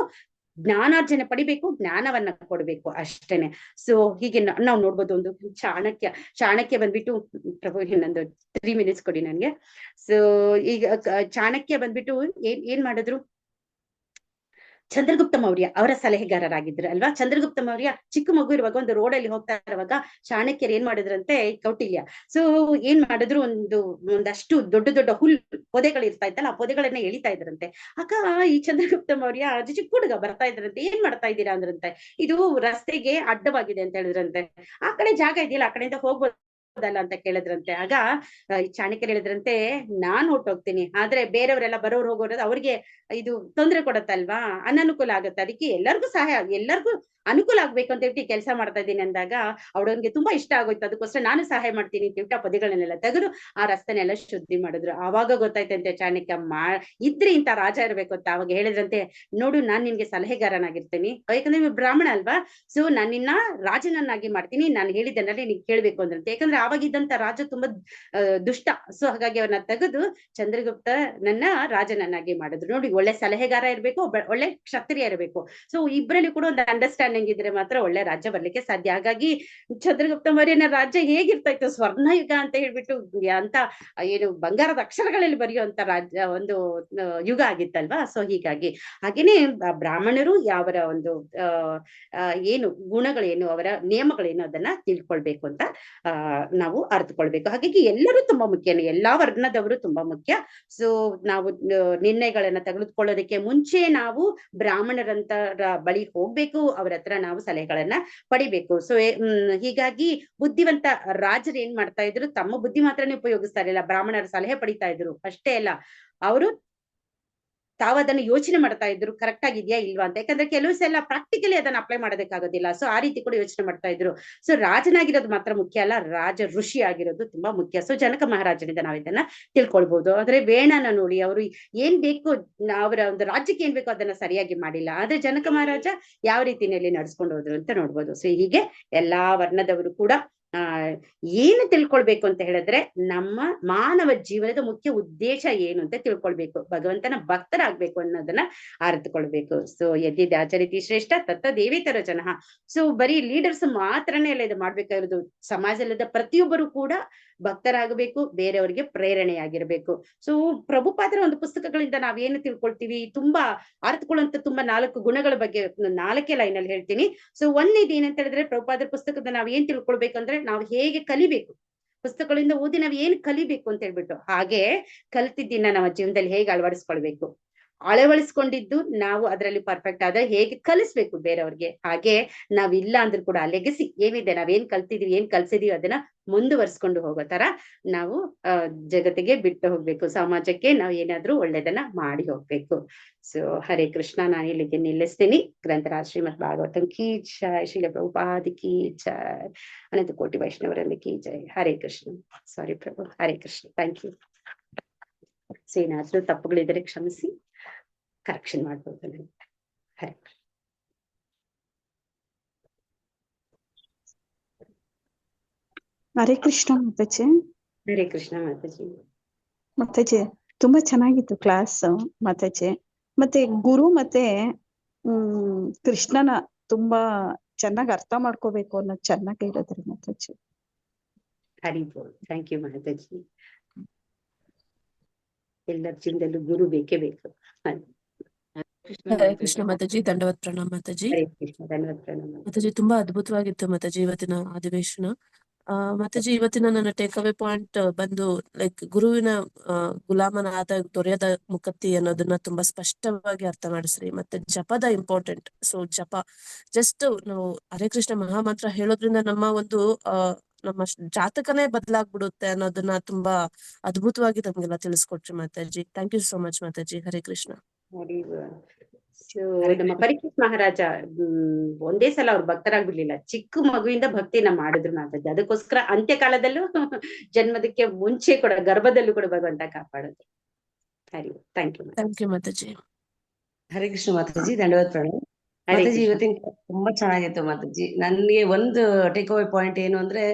ಜ್ಞಾನಾರ್ಜನೆ ಪಡಿಬೇಕು, ಜ್ಞಾನವನ್ನ ಕೊಡ್ಬೇಕು ಅಷ್ಟೇನೆ. ಸೊ ಹೀಗೆ ನಾವು ನೋಡ್ಬೋದು, ಒಂದು ಚಾಣಕ್ಯ ಬಂದ್ಬಿಟ್ಟು, ಪ್ರಭು ಇನ್ನೊಂದು 3 ಮಿನಿಟ್ಸ್ ಕೊಡಿ ನನ್ಗೆ. ಸೊ ಈಗ ಚಾಣಕ್ಯ ಬಂದ್ಬಿಟ್ಟು ಏನ್ ಮಾಡಿದ್ರು, ಚಂದ್ರಗುಪ್ತ ಮೌರ್ಯ ಅವರ ಸಲಹೆಗಾರರಾಗಿದ್ರು ಅಲ್ವಾ. ಚಂದ್ರಗುಪ್ತ ಮೌರ್ಯ ಚಿಕ್ಕ ಮಗು ಇರುವಾಗ ಒಂದು ರೋಡಲ್ಲಿ ಹೋಗ್ತಾ ಇರುವಾಗ ಚಾಣಕ್ಯರು ಏನ್ ಮಾಡಿದ್ರಂತೆ, ಕೌಟಿಲ್ಯ ಸೊ ಏನ್ ಮಾಡಿದ್ರು, ಒಂದಷ್ಟು ದೊಡ್ಡ ಪೊದೆಗಳು ಇರ್ತಾ ಇತ್ತಲ್ಲ, ಆ ಪೊದೆಗಳನ್ನ ಎಳಿತಾ ಇದ್ರಂತೆ. ಆಗ ಈ ಚಂದ್ರಗುಪ್ತ ಮೌರ್ಯ ಚಿಕ್ಕ ಹುಡುಗ ಬರ್ತಾ ಇದ್ರಂತೆ. ಏನ್ ಮಾಡ್ತಾ ಇದ್ದೀರಾ ಅಂದ್ರಂತೆ. ಇದು ರಸ್ತೆಗೆ ಅಡ್ಡವಾಗಿದೆ ಅಂತ ಹೇಳಿದ್ರಂತೆ. ಆ ಕಡೆ ಜಾಗ ಇದೆಯಲ್ಲ, ಆ ಕಡೆಯಿಂದ ಹೋಗ್ಬೋದು ಅಂತ ಕೇಳಿದ್ರಂತೆ. ಆಗ ಚಾಣಕ್ಯರು ಹೇಳಿದ್ರಂತೆ, ನಾನ್ ಹೊಟ್ಟೋಗ್ತೀನಿ, ಆದ್ರೆ ಬೇರೆಯವರೆಲ್ಲ ಬರೋರು ಹೋಗೋರು ಅವ್ರಿಗೆ ಇದು ತೊಂದರೆ ಕೊಡತ್ತಲ್ವಾ, ಅನನುಕೂಲ ಆಗತ್ತೆ. ಅದಕ್ಕೆ ಎಲ್ಲರಿಗೂ ಅನುಕೂಲ ಆಗ್ಬೇಕು ಅಂತ ಹೇಳ್ಬಿಟ್ಟು ಕೆಲಸ ಮಾಡ್ತಾ ಇದ್ದೀನಿ ಅಂದಾಗ ಅವಳಿಗೆ ತುಂಬಾ ಇಷ್ಟ ಆಗೋಯ್ತು. ಅದಕ್ಕೋಸ್ಕರ ನಾನು ಸಹಾಯ ಮಾಡ್ತೀನಿ ಅಂತ ಹೇಳ್ಬಿಟ್ಟು ಆ ಪೊದೆಗಳನ್ನೆಲ್ಲ ತೆಗೆದು ಆ ರಸ್ತೆನೆಲ್ಲ ಶುದ್ಧಿ ಮಾಡಿದ್ರು. ಆವಾಗ ಗೊತ್ತಾಯ್ತಂತೆ ಚಾಣಕ್ಯ ಇದ್ರೆ ಇಂತ ರಾಜ ಇರ್ಬೇಕು ಅಂತ. ಅವಾಗ ಹೇಳಿದ್ರಂತೆ, ನೋಡು, ನಾನ್ ನಿನ್ಗೆ ಸಲಹೆಗಾರನಾಗಿರ್ತೀನಿ, ಯಾಕಂದ್ರೆ ನೀವು ಬ್ರಾಹ್ಮಣ ಅಲ್ವಾ. ಸೊ ನಾನು ನಿನ್ನ ರಾಜನನ್ನಾಗಿ ಮಾಡ್ತೀನಿ, ನಾನು ಹೇಳಿದ್ದನ್ನಲ್ಲಿ ನೀನ್ ಕೇಳ್ಬೇಕು ಅಂದ್ರಂತೆ. ಯಾಕಂದ್ರೆ ಆವಾಗಿದ್ದಂತ ರಾಜ ತುಂಬಾ ದುಷ್ಟ. ಸೊ ಹಾಗಾಗಿ ಅವನ್ನ ತೆಗೆದು ಚಂದ್ರಗುಪ್ತ ನನ್ನ ರಾಜನನ್ನಾಗಿ ಮಾಡಿದ್ರು. ನೋಡಿ, ಒಳ್ಳೆ ಸಲಹೆಗಾರ ಇರ್ಬೇಕು, ಒಳ್ಳೆ ಕ್ಷತ್ರಿಯ ಇರಬೇಕು. ಸೊ ಇಬ್ಬರಲ್ಲಿ ಕೂಡ ಒಂದು ಅಂಡರ್ಸ್ಟ್ಯಾಂಡಿಂಗ್ ಇದ್ರೆ ಮಾತ್ರ ಒಳ್ಳೆ ರಾಜ್ಯ ಬರ್ಲಿಕ್ಕೆ ಸಾಧ್ಯ. ಹಾಗಾಗಿ ಚಂದ್ರಗುಪ್ತ ಮೌರ್ಯನ ರಾಜ್ಯ ಹೇಗಿರ್ತಾ ಇತ್ತು, ಸ್ವರ್ಣಯುಗ ಅಂತ ಹೇಳ್ಬಿಟ್ಟು ಅಂತ ಏನು ಬಂಗಾರದ ಅಕ್ಷರಗಳಲ್ಲಿ ಬರೆಯುವಂತ ರಾಜ್ಯ ಒಂದು ಯುಗ ಆಗಿತ್ತಲ್ವಾ. ಸೊ ಹೀಗಾಗಿ ಹಾಗೇನೆ ಬ್ರಾಹ್ಮಣರು ಯಾವರ ಒಂದು ಏನು ಗುಣಗಳೇನು, ಅವರ ನಿಯಮಗಳೇನು ಅದನ್ನ ತಿಳ್ಕೊಳ್ಬೇಕು ಅಂತ ನಾವು ಅರ್ಥಕೊಳ್ಬೇಕು. ಹಾಗಾಗಿ ಎಲ್ಲರೂ ತುಂಬಾ ಮುಖ್ಯ, ಎಲ್ಲಾ ವರ್ಣದವರು ತುಂಬಾ ಮುಖ್ಯ. ಸೊ ನಾವು ನಿರ್ಣಯಗಳನ್ನ ತೆಗೆದುಕೊಳ್ಳೋದಕ್ಕೆ ಮುಂಚೆ ನಾವು ಬ್ರಾಹ್ಮಣರಂತ ಬಳಿ ಹೋಗ್ಬೇಕು, ಅವರ ಹತ್ರ ನಾವು ಸಲಹೆಗಳನ್ನ ಪಡಿಬೇಕು. ಸೊ ಹೀಗಾಗಿ ಬುದ್ಧಿವಂತ ರಾಜರು ಏನ್ ಮಾಡ್ತಾ ಇದ್ರು, ತಮ್ಮ ಬುದ್ಧಿ ಮಾತ್ರನೇ ಉಪಯೋಗಿಸ್ತಾ ಇರಲಿಲ್ಲ, ಬ್ರಾಹ್ಮಣರ ಸಲಹೆ ಪಡಿತಾ ಇದ್ರು. ಅಷ್ಟೇ ಅಲ್ಲ, ಅವರು ತಾವು ಅದನ್ನ ಯೋಚನೆ ಮಾಡ್ತಾ ಇದ್ರು, ಕರೆಕ್ಟ್ ಆಗಿದ್ಯಾ ಇಲ್ವಾ ಅಂತ. ಯಾಕಂದ್ರೆ ಕೆಲವು ಸಲ ಪ್ರಾಕ್ಟಿಕಲಿ ಅದನ್ನ ಅಪ್ಲೈ ಮಾಡೋದಕ್ಕಾಗೋದಿಲ್ಲ. ಸೊ ಆ ರೀತಿ ಕೂಡ ಯೋಚನೆ ಮಾಡ್ತಾ ಇದ್ರು. ಸೊ ರಾಜನಾಗಿರೋದು ಮಾತ್ರ ಮುಖ್ಯ ಅಲ್ಲ, ರಾಜ ಋಷಿ ಆಗಿರೋದು ತುಂಬಾ ಮುಖ್ಯ. ಸೊ ಜನಕ ಮಹಾರಾಜನಿಂದ ನಾವ್ ಇದನ್ನ ತಿಳ್ಕೊಳ್ಬಹುದು. ಆದ್ರೆ ವೇಣನ ನೋಡಿ, ಅವರು ಏನ್ ಬೇಕು, ಅವರ ಒಂದು ರಾಜ್ಯಕ್ಕೆ ಏನ್ ಬೇಕೋ ಅದನ್ನ ಸರಿಯಾಗಿ ಮಾಡಿಲ್ಲ. ಆದ್ರೆ ಜನಕ ಮಹಾರಾಜ ಯಾವ ರೀತಿಯಲ್ಲಿ ನಡ್ಸ್ಕೊಂಡು ಹೋದ್ರು ಅಂತ ನೋಡ್ಬೋದು. ಸೊ ಹೀಗೆ ಎಲ್ಲಾ ವರ್ಣದವರು ಕೂಡ ಏನು ತಿಳ್ಕೊಳ್ಬೇಕು ಅಂತ ಹೇಳಿದ್ರೆ, ನಮ್ಮ ಮಾನವ ಜೀವನದ ಮುಖ್ಯ ಉದ್ದೇಶ ಏನು ಅಂತ ತಿಳ್ಕೊಳ್ಬೇಕು, ಭಗವಂತನ ಭಕ್ತರಾಗ್ಬೇಕು ಅನ್ನೋದನ್ನ ಅರ್ಥಕೊಳ್ಬೇಕು. ಸೊ ಯದ್ಯದಾಚರಿತಿ ಶ್ರೇಷ್ಠ ತತ್ತ ದೇವೇತರ ಜನಃ. ಸೊ ಬರೀ ಲೀಡರ್ಸ್ ಮಾತ್ರನೇ ಅಲ್ಲ ಇದು ಮಾಡ್ಬೇಕಾಗಿರೋದು, ಸಮಾಜದ ಪ್ರತಿಯೊಬ್ಬರು ಕೂಡ ಭಕ್ತರಾಗಬೇಕು, ಬೇರೆಯವರಿಗೆ ಪ್ರೇರಣೆಯಾಗಿರ್ಬೇಕು. ಸೊ ಪ್ರಭುಪಾದರ ಒಂದು ಪುಸ್ತಕಗಳಿಂದ ನಾವೇನು ತಿಳ್ಕೊಳ್ತೀವಿ, ತುಂಬಾ ಅರ್ಥಕೊಳ್ಳುವಂತ ತುಂಬಾ 4 ಗುಣಗಳ ಬಗ್ಗೆ 4 ಲೈನಲ್ಲಿ ಹೇಳ್ತೀನಿ. ಸೊ ಒಂದೇದು ಏನಂತ ಹೇಳಿದ್ರೆ, ಪ್ರಭುಪಾದರ ಪುಸ್ತಕದ ನಾವ್ ಏನ್ ತಿಳ್ಕೊಳ್ಬೇಕಂದ್ರೆ, ನಾವು ಹೇಗೆ ಕಲಿಬೇಕು, ಪುಸ್ತಕಗಳಿಂದ ಓದಿ ನಾವ್ ಏನ್ ಕಲಿಬೇಕು ಅಂತ ಹೇಳ್ಬಿಟ್ಟು, ಹಾಗೆ ಕಲ್ತಿದ್ದನ್ನ ನಮ್ಮ ಜೀವನದಲ್ಲಿ ಹೇಗೆ ಅಳವಡಿಸ್ಕೊಂಡಿದ್ದು ನಾವು ಅದರಲ್ಲಿ ಪರ್ಫೆಕ್ಟ್ ಆದ್ರೆ ಹೇಗೆ ಕಲಿಸ್ಬೇಕು ಬೇರೆಯವ್ರಿಗೆ. ಹಾಗೆ ನಾವಿಲ್ಲ ಅಂದ್ರೂ ಕೂಡ ಆ ಲೆಗಸಿ ಏನಿದೆ, ನಾವೇನ್ ಕಲ್ತಿದೀವಿ, ಏನ್ ಕಲ್ಸಿದೀವಿ ಅದನ್ನ ಮುಂದುವರ್ಸ್ಕೊಂಡು ಹೋಗೋ ತರ ನಾವು ಜಗತ್ತಿಗೆ ಬಿಟ್ಟು ಹೋಗ್ಬೇಕು, ಸಮಾಜಕ್ಕೆ ನಾವು ಏನಾದ್ರೂ ಒಳ್ಳೇದನ್ನ ಮಾಡಿ ಹೋಗ್ಬೇಕು. ಸೊ ಹರೇ ಕೃಷ್ಣ. ನಾನು ಇಲ್ಲಿಗೆ ನಿಲ್ಲಿಸ್ತೀನಿ. ಗ್ರಂಥರಾಜ್ ಶ್ರೀಮದ್ ಭಾಗವತಂ ಕೀ ಜೈ, ಶ್ರೀಲ ಪ್ರಭುಪಾದ ಕೀ ಜೈ, ಅನಂತ ಕೋಟಿ ವೈಷ್ಣವರಲ್ಲಿ ಕೀ ಜೈ. Hare Krishna. Sorry Prabhu, Hare Krishna. Thank you. ಏನಾದ್ರೂ ತಪ್ಪುಗಳಿದ್ರೆ ಕ್ಷಮಿಸಿ, ಕರೆಕ್ಷನ್ ಮಾಡ್ಬೋದು ನನಗೆ. ಹರೇ ಕೃಷ್ಣ. ಹರೇ ಕೃಷ್ಣ ಮಾತಾಜಿ. ಹರೇ ಕೃಷ್ಣ ಮಾತಾಜಿ. ಮಾತಾಜಿ ತುಂಬಾ ಚೆನ್ನಾಗಿತ್ತು ಕ್ಲಾಸ್ ಮಾತಾಜಿ. ಮತ್ತೆ ಗುರು ಮತ್ತೆ ಕೃಷ್ಣನ ತುಂಬಾ ಚೆನ್ನಾಗಿ ಅರ್ಥ ಮಾಡ್ಕೋಬೇಕು ಅನ್ನೋದು ಚೆನ್ನಾಗಿ ಹೇಳಿದ್ರಿ ಮಾತಾಜಿ. ಹರಿ ಬೋಲ್. Thank you Mataji. ಎಲ್ಲರ ಜೀವನದಲ್ಲೂ ಗುರು ಬೇಕೇ ಬೇಕು. ಹರೇ ಕೃಷ್ಣ ಮಾತಾಜಿ. ದಂಡವತ್ ಪ್ರಣಾಮ ಮಾತಾಜಿ. ಹರೇ ಕೃಷ್ಣ. ಧನ್ಯವಾದ ಪ್ರಣಾಮ ಮಾತಾಜಿ. ತುಂಬಾ ಅದ್ಭುತವಾಗಿತ್ತು ಮಾತಾಜಿ ಇವತ್ತಿನ ಅಧಿವೇಶನ. ಮಾತಾಜಿ, ಇವತ್ತಿನ ನನ್ನ ಟೇಕ್ ಅವೇ ಪಾಯಿಂಟ್ ಬಂದು ಲೈಕ್ ಗುರುವಿನ ಗುಲಾಮನಾದ ದೊರೆಯದ ಮುಖತ್ತಿ ಅನ್ನೋದನ್ನ ತುಂಬಾ ಸ್ಪಷ್ಟವಾಗಿ ಅರ್ಥ ಮಾಡಿಸ್ರಿ. ಮತ್ತೆ ಜಪದ ಇಂಪಾರ್ಟೆಂಟ್. ಸೊ ಜಪ ಜಸ್ಟ್ ನಾವು ಹರೇ ಕೃಷ್ಣ ಮಹಾಮಂತ್ರ ಹೇಳೋದ್ರಿಂದ ನಮ್ಮ ಜಾತಕನೇ ಬದಲಾಗ್ಬಿಡುತ್ತೆ ಅನ್ನೋದನ್ನ ತುಂಬಾ ಅದ್ಭುತವಾಗಿ ನಮ್ಗೆಲ್ಲ ತಿಳಿಸ್ಕೊಟ್ರಿ Mataji. Thank you so much Mataji. Hare Krishna. So ನಮ್ಮ ಪರೀಕ್ಷಿತ್ ಮಹಾರಾಜ ಒಂದೇ ಸಲ ಅವ್ರು ಭಕ್ತರಾಗ್ಬಿಡ್ಲಿಲ್ಲ, ಚಿಕ್ಕ ಮಗುವಿಂದ ಭಕ್ತಿನ ಮಾಡಿದ್ರು ಮಾತಾಜಿ. ಅದಕ್ಕೋಸ್ಕರ ಅಂತ್ಯಕಾಲದಲ್ಲೂ ಜನ್ಮದಕ್ಕೆ ಮುಂಚೆ ಕೂಡ ಗರ್ಭದಲ್ಲೂ ಕೂಡ ಭಗವಂತ ಕಾಪಾಡಿದ್ರು. Hari thank you. Thank you Mataji. Hare Krishna Mataji, ದಂಡವತ್ ಪ್ರಣಾಮ. ಮಾತಾಜಿ ಇವತ್ತಿನ ತುಂಬಾ ಚೆನ್ನಾಗಿತ್ತು ಮಾತಾಜಿ. ನನ್ಗೆ ಒಂದು ಟೇಕ್ ಅವೇ ಪಾಯಿಂಟ್ ಏನು ಅಂದ್ರೆ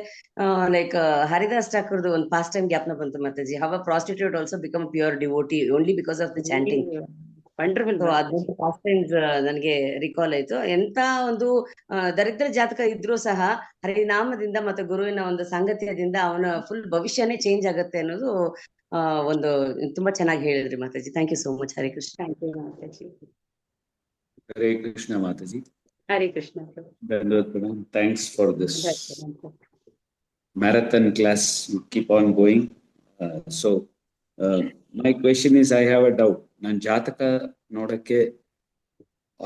ಲೈಕ್ ಹರಿದಾಸ್ ಠಾಕೂರ್ದು ಒಂದು ಪಾಸ್ಟ್ ಟೈಮ್ ಜ್ಞಾಪನ ಬಂತು Mataji. How a prostitute also become pure devotee only because of the chanting. Wonderful. ಅದೊಂದು ಪಾಸ್ಟ್ ಟೈಮ್ಸ್ ನನಗೆ ರಿಕಾಲ್ ಆಯ್ತು. ಎಂತ ಒಂದು ದರಿದ್ರ ಜಾತಕ ಇದ್ರೂ ಸಹ ಹರಿನಾಮದಿಂದ ಮತ್ತೆ ಗುರುವಿನ ಒಂದು ಸಂಗತಿಯದಿಂದ ಅವನ ಫುಲ್ ಭವಿಷ್ಯನೇ ಚೇಂಜ್ ಆಗುತ್ತೆ ಅನ್ನೋದು ಒಂದು ತುಂಬಾ ಚೆನ್ನಾಗಿ ಹೇಳಿದ್ರಿ Mataji. Thank you so much. Hare Krishna. Thank you Mataji. Hare Krishna Mataji. Hare Krishna. Thanks for this marathon class. You keep on going. My question is, I have a doubt. ನಾನು ಜಾತಕ ನೋಡಕ್ಕೆ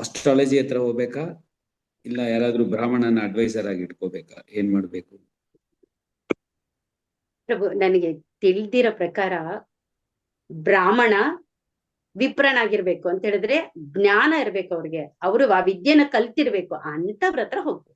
ಆಸ್ಟ್ರಾಲಜಿ ಹತ್ರ ಹೋಗ್ಬೇಕಾ ಇಲ್ಲ ಯಾರಾದ್ರೂ ಬ್ರಾಹ್ಮಣನ ಅಡ್ವೈಸರ್ ಆಗಿ ಇಟ್ಕೋಬೇಕಾ? ಏನ್ ಮಾಡ್ಬೇಕು? ಪ್ರಭು, ನನಗೆ ತಿಳಿದಿರೋ ಪ್ರಕಾರ ಬ್ರಾಹ್ಮಣ ವಿಪ್ರನಾಗಿರ್ಬೇಕು ಅಂತ ಹೇಳಿದ್ರೆ ಜ್ಞಾನ ಇರ್ಬೇಕು ಅವ್ರಿಗೆ, ಅವರು ಆ ವಿದ್ಯೆನ ಕಲ್ತಿರ್ಬೇಕು, ಅಂತವ್ರ ಹತ್ರ ಹೋಗ್ಬೇಕು.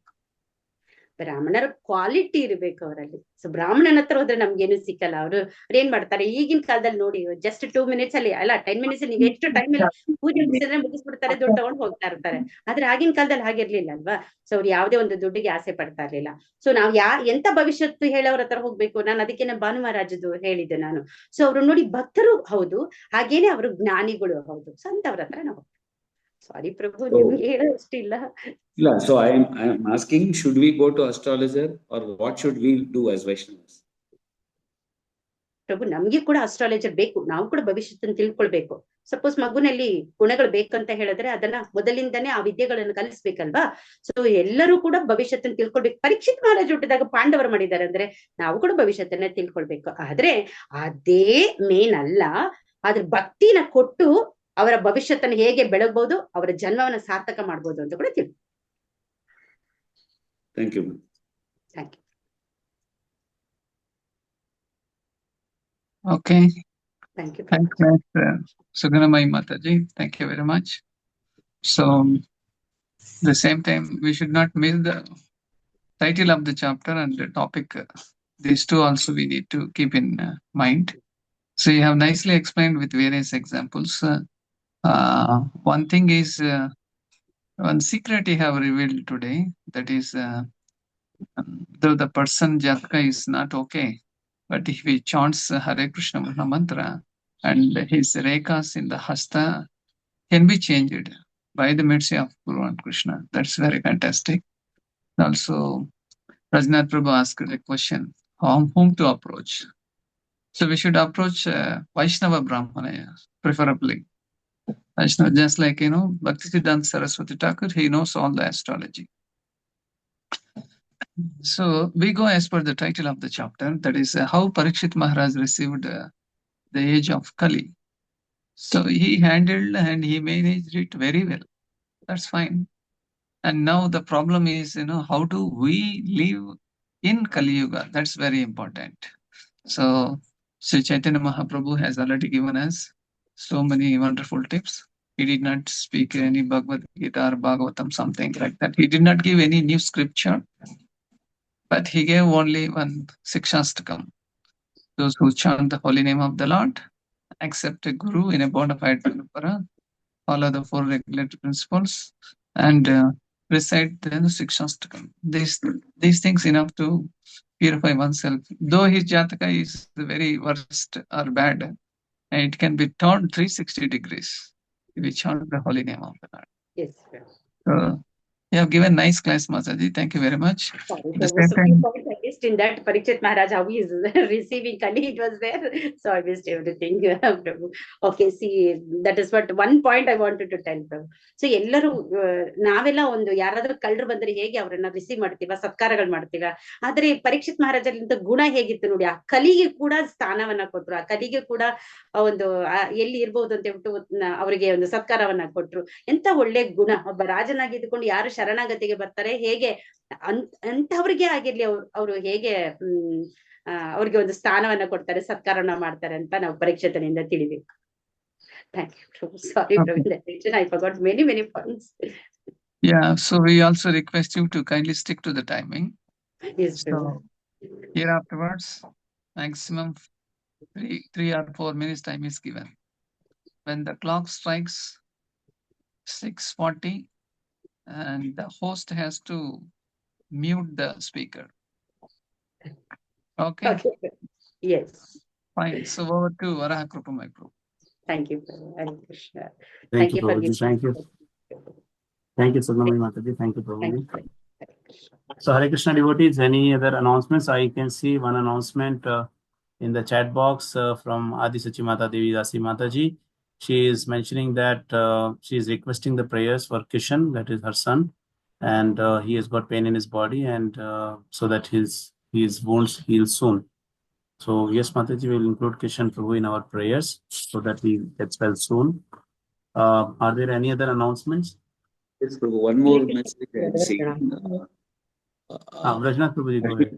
ಬ್ರಾಹ್ಮಣರ ಕ್ವಾಲಿಟಿ ಇರ್ಬೇಕು ಅವರಲ್ಲಿ. ಸೊ ಬ್ರಾಹ್ಮಣನ ಹತ್ರ ಹೋದ್ರೆ ನಮ್ಗೇನು ಸಿಕ್ಕಲ್ಲ. ಅವ್ರು ಏನ್ ಮಾಡ್ತಾರೆ ಈಗಿನ ಕಾಲದಲ್ಲಿ ನೋಡಿ, ಜಸ್ಟ್ 2 minutes ಅಲ್ಲಿ ಅಲ್ಲ 10 minutes ನೀವ್ ಎಷ್ಟು ಟೈಮ್ ಪೂಜೆ ಮುಗಿಸ್ಬಿಡ್ತಾರೆ, ದುಡ್ಡು ತಗೊಂಡು ಹೋಗ್ತಾ ಇರ್ತಾರೆ. ಆದ್ರೆ ಆಗಿನ ಕಾಲದಲ್ಲಿ ಹಾಗಿರ್ಲಿಲ್ಲ ಅಲ್ವಾ? ಸೊ ಅವ್ರು ಯಾವ್ದೇ ಒಂದು ದುಡ್ಡಿಗೆ ಆಸೆ ಪಡ್ತಾ ಇರ್ಲಿಲ್ಲ. ಸೊ ನಾವ್ ಎಂತ ಭವಿಷ್ಯತ್ತು ಹೇಳೋರ ಹತ್ರ ಹೋಗ್ಬೇಕು. ನಾನು ಅದಕ್ಕೆ ಬಾನು ಮಹಾರಾಜದು ಹೇಳಿದ್ದೆ ನಾನು. ಸೊ ಅವ್ರು ನೋಡಿ ಭಕ್ತರು ಹೌದು, ಹಾಗೇನೆ ಅವರು ಜ್ಞಾನಿಗಳು ಹೌದು. ಸೊ ಅಂತವ್ರ ಹತ್ರ ನಾವು. ಸಾರಿ ಪ್ರಭು, ನಿಮ್ಗೆ ಹೇಳೋಷ್ಟಿಲ್ಲ. ಇಲ್ಲ, so I am asking, should we go to astrologer or what should we do as Vaishnavas? ಪ್ರಭು, ನಮ್ಗೆ ಕೂಡ ಅಸ್ಟ್ರಾಲಜರ್ ಬೇಕು. ನಾವು ಕೂಡ ಭವಿಷ್ಯತ್ತನ್ನು ತಿಳ್ಕೊಳ್ಬೇಕು. ಸಪೋಸ್ ಮಗುನಲ್ಲಿ ಗುಣಗಳು ಬೇಕಂತ ಹೇಳಿದ್ರೆ ಅದನ್ನ ಮೊದಲಿಂದಾನೇ ಆ ವಿದ್ಯೆಗಳನ್ನು ಕಲಿಸ್ಬೇಕಲ್ವಾ? ಸೊ ಎಲ್ಲರೂ ಕೂಡ ಭವಿಷ್ಯತ್ತನ್ನು ತಿಳ್ಕೊಳ್ಬೇಕು. ಪರೀಕ್ಷಿತ್ ಮಹಾರಾಜ ಹುಟ್ಟಿದಾಗ ಪಾಂಡವರು ಮಾಡಿದ್ದಾರೆ ಅಂದ್ರೆ ನಾವು ಕೂಡ ಭವಿಷ್ಯತ್ತನ್ನ ತಿಳ್ಕೊಳ್ಬೇಕು. ಆದ್ರೆ ಅದೇ ಮೇನ್ ಅಲ್ಲ, ಆದ್ರೆ ಭಕ್ತಿನ ಕೊಟ್ಟು ಅವರ ಭವಿಷ್ಯತ್ತನ್ನು ಹೇಗೆ ಬೆಳಗ್ಬಹುದು, ಅವರ ಜನ್ಮವನ್ನ ಸಾರ್ಥಕ ಮಾಡ್ಬೋದು ಅಂತ ಕೂಡ ತಿಳ್ಕೊ. Thank you. Thank you. Okay. Thank you. Thank you, Suganamai Mataji. Thank you very much. So, the same time, we should not miss the title of the chapter and the topic. These two also we need to keep in mind. So, you have nicely explained with various examples. One thing is, one secret you have revealed today, that is, though the person Jataka is not okay, but if he chants Hare Krishna Maha Mantra and his rekas in the hasta can be changed by the mercy of Guru and Krishna. That's very fantastic. Also, Rajnath Prabhu asked a question, whom to approach? So we should approach Vaishnava Brahmana, preferably. Vaishnava, just like, Bhaktisiddhanta Saraswati Thakur, he knows all the astrology. So we go as per the title of the chapter, that is how Parikshit Maharaj received the age of Kali. So he handled and he managed it very well. That's fine. And now the problem is, how do we live in Kali Yuga? That's very important. So Sri Chaitanya Mahaprabhu has already given us so many wonderful tips. He did not speak any Bhagavad Gita or Bhagavatam, something like that. He did not give any new scripture, but he gave only one Sikshastakam. Those who chant the holy name of the Lord, accept a guru in a bona fide parampara, follow the 4 regulatory principles, and recite the Sikshastakam. These things enough to purify oneself. Though his Jataka is the very worst or bad, and it can be turned 360 degrees if we chant the holy name of the Lord. Yes, sir. So, you have given nice class, Masaji. Thank you very much. Sorry, At the there same was a time, few points I missed in that. Parikshit Maharaj, how he is receiving Kali, it was there. So I missed everything. Prabhu. Okay, see, that is what one point I wanted to tell, Prabhu. So ಎಲ್ಲರೂ ನಾವೆಲ್ಲ ಒಂದು ಯಾರಾದ್ರೂ ಕಳ್ಳರು ಬಂದ್ರೆ ಹೇಗೆ ಅವರನ್ನ receive ಮಾಡ್ತೀವ, ಸತ್ಕಾರಗಳು ಮಾಡ್ತೀವ. ಆದ್ರೆ ಪರೀಕ್ಷಿತ್ ಮಹಾರಾಜರಿಂದ ಗುಣ ಹೇಗಿತ್ತು ನೋಡಿ, ಆ ಕಲಿಗೆ ಕೂಡ ಸ್ಥಾನವನ್ನ ಕೊಟ್ರು, ಆ ಕಲಿಗೆ ಕೂಡ ಒಂದು ಎಲ್ಲಿ ಇರ್ಬಹುದು ಅಂತ ಹೇಳ್ಬಿಟ್ಟು ಅವರಿಗೆ ಒಂದು ಸತ್ಕಾರವನ್ನ ಕೊಟ್ರು. ಎಂತ ಒಳ್ಳೆ ಗುಣ. ಒಬ್ಬ ರಾಜನಾಗಿ ಇದ್ಕೊಂಡು ಯಾರು ಶರಣಾಗತಿಗೆ ಬರ್ತಾರೆ, ಹೇಗೆ ಅಂತವ್ರಿಗೆ ಆಗಿರ್ಲಿ ಅವ್ರು ಹೇಗೆ ಅವ್ರಿಗೆ ಒಂದು ಸ್ಥಾನವನ್ನ ಕೊಡ್ತಾರೆ, ಸತ್ಕಾರವನ್ನ ಮಾಡ್ತಾರೆ ಅಂತ ನಾವು ಪರೀಕ್ಷಿತನಿಂದ ತಿಳಿಬೇಕು. Thank you, Prabhu. Sorry, Okay. Prabhu, in that region I forgot many points. Yeah, so we also request you to kindly stick to the timing. Yes, Prabhu. So here afterwards, maximum 3 or 4 minutes time is given. When the clock strikes 6:40, and the host has to mute the speaker. Okay, Okay. Yes. fine. So over to Varaha Krupamai Prabhu. Thank you, Prabhu. Hare Krishna. Thank you, for Prabhuji. giving. Thank you. Thank you, Sadnamai Mataji. Thank you, Thank Prabhuji. you. Hare Krishna. So, Hare Krishna devotees, any other announcements? I can see one announcement in the chat box from Adi Sachi Mata Devi Dasi Mataji. She is mentioning that she is requesting the prayers for Kishan, that is her son, and he has got pain in his body, and so that his wounds heal soon. So, yes, Mataji will include Kishan Prabhu in our prayers so that he gets well soon. Are there any other announcements? Yes, Prabhu, one more message I had seen. Rajnath Prabhuji, go ahead.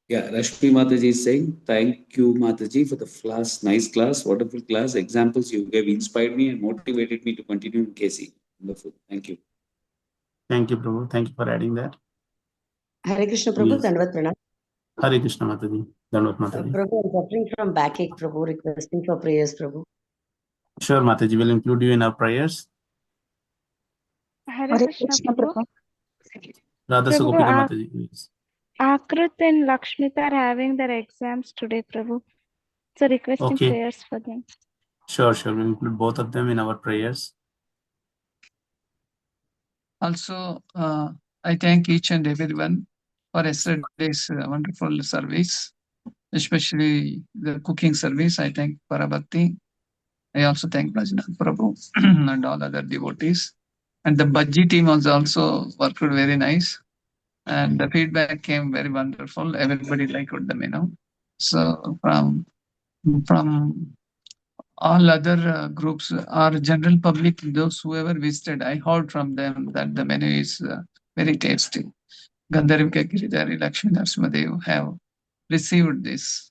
Yeah, Rashmi Mataji is saying, thank you, Mataji, for the class. Nice class, wonderful class. Examples you gave inspired me and motivated me to continue in KC. Wonderful. Thank you. Thank you, Prabhu. Thank you for adding that. Hare Krishna Prabhu, Yes. Dandavat Pranam. Hare Krishna Mataji. Dandavat Mataji. Prabhu, I'm suffering from backache, Prabhu, requesting for prayers, Prabhu. Sure, Mataji, will include you in our prayers. Hare Hare Krishna Krishna, Prabhu. Prabhu. Radha Prabhu, Sugopika Mataji. Yes. Akrut and Lakshmita are having their exams today, Prabhu. So requesting Okay. prayers for them. Sure. We'll include both of them in our prayers. Also, I thank each and everyone for yesterday's wonderful service, especially the cooking service. I thank Parabhakti. I also thank Rajnath Prabhu and all other devotees. And the Bhaji team was also worked very nice. And the feedback came very wonderful. Everybody liked them, So from all other groups or general public, those whoever visited, I heard from them that the menu is very tasty. Gandharvika Giridhari, Lakshmi Narasimhadev have received this.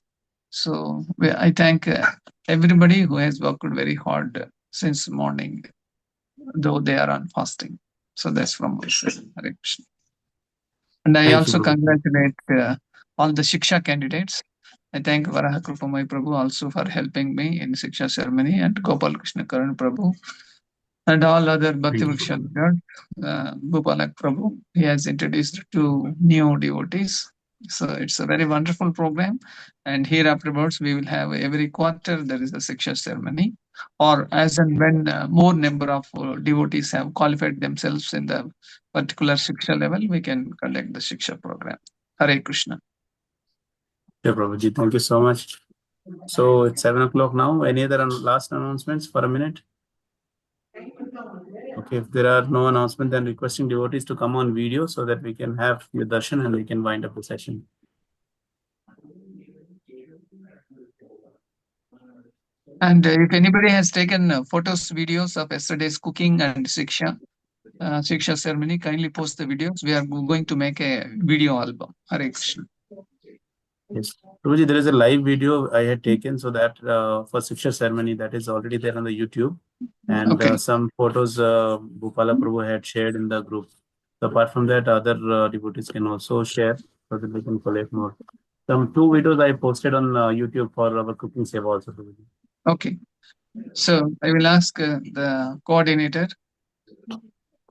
So I thank everybody who has worked very hard since morning, though they are on fasting. So that's from my side. Hare Krishna. And I Thank you, also Prabhu. congratulate all the Shiksha candidates. I thank Varaha Krupamai Prabhu also for helping me in Shiksha ceremony, and Gopal Krishna Karan Prabhu and all other Bhakti Vriksha Gopalak Prabhu. He has introduced two new devotees. So it's a very wonderful program. And here afterwards, we will have every quarter there is a Shiksha ceremony, or as and when more number of devotees have qualified themselves in the particular Shiksha level, we can conduct the Shiksha program. Hare Krishna. Sure, Prabhuji. Thank you so much. So it's 7 o'clock now. Any other last announcements for a minute? Okay, if there are no announcements, then requesting devotees to come on video so that we can have the darshan and we can wind up the session. And if anybody has taken photos, videos of yesterday's cooking and Shiksha ceremony, kindly post the videos. We are going to make a video album. Hare Krishna. Yes. Prabhuji, there is a live video I had taken, so that for Shiksha ceremony, that is already there on the YouTube. And Okay. some photos Bhupala Prabhu had shared in the group. So apart from that, other devotees can also share so that we can collect more. Some 2 videos I posted on YouTube for our cooking seva also, Prabhuji. Okay. So I will ask the coordinator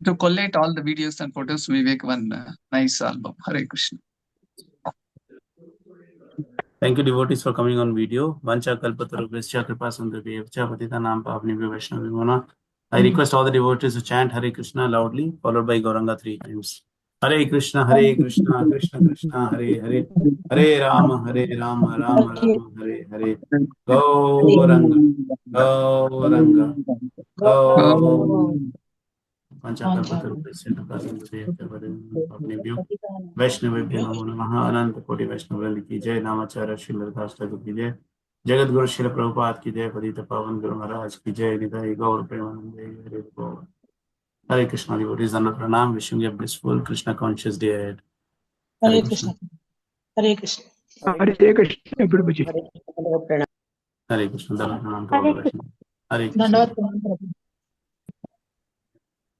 to collate all the videos and photos. We make one nice album. Hare Krishna. Thank you, devotees, for coming on video. Vancha kalpatarubhyascha kripasundarbhyavcha patitanam pavnebhyo vaishnavibhyo namo. I request all the devotees to chant Hare Krishna loudly, followed by Gauranga 3 times. Hare Krishna, Krishna Krishna, Hare Hare, Hare Rama, Rama Rama, Hare Hare. Gauranga, Gauranga, Gauranga. Vancha kalpatarubhyascha kripasundarbhyavcha pavnebhyo वैष्णवेभ्यो नमो नमः। अनंत कोटि वैष्णव वृंद की जय। नामाचार्य श्री ललिताष्टक की जय। जगत गुरु श्री प्रभुपाद की जय। पतित पावन गुरु महाराज की जय। निताई गौर प्रेमानंद हरे गौर। हरे Krishna devotees, and pranam, wishing you a blissful Krishna conscious day ahead. Hare Krishna. Hare Krishna. Hare Krishna, Prabhuji. Hare Krishna. Hare Krishna. Pranam to all the Vaishnavas. Hare Krishna. ಧನ್ಯವಾದ ಪ್ರಭು.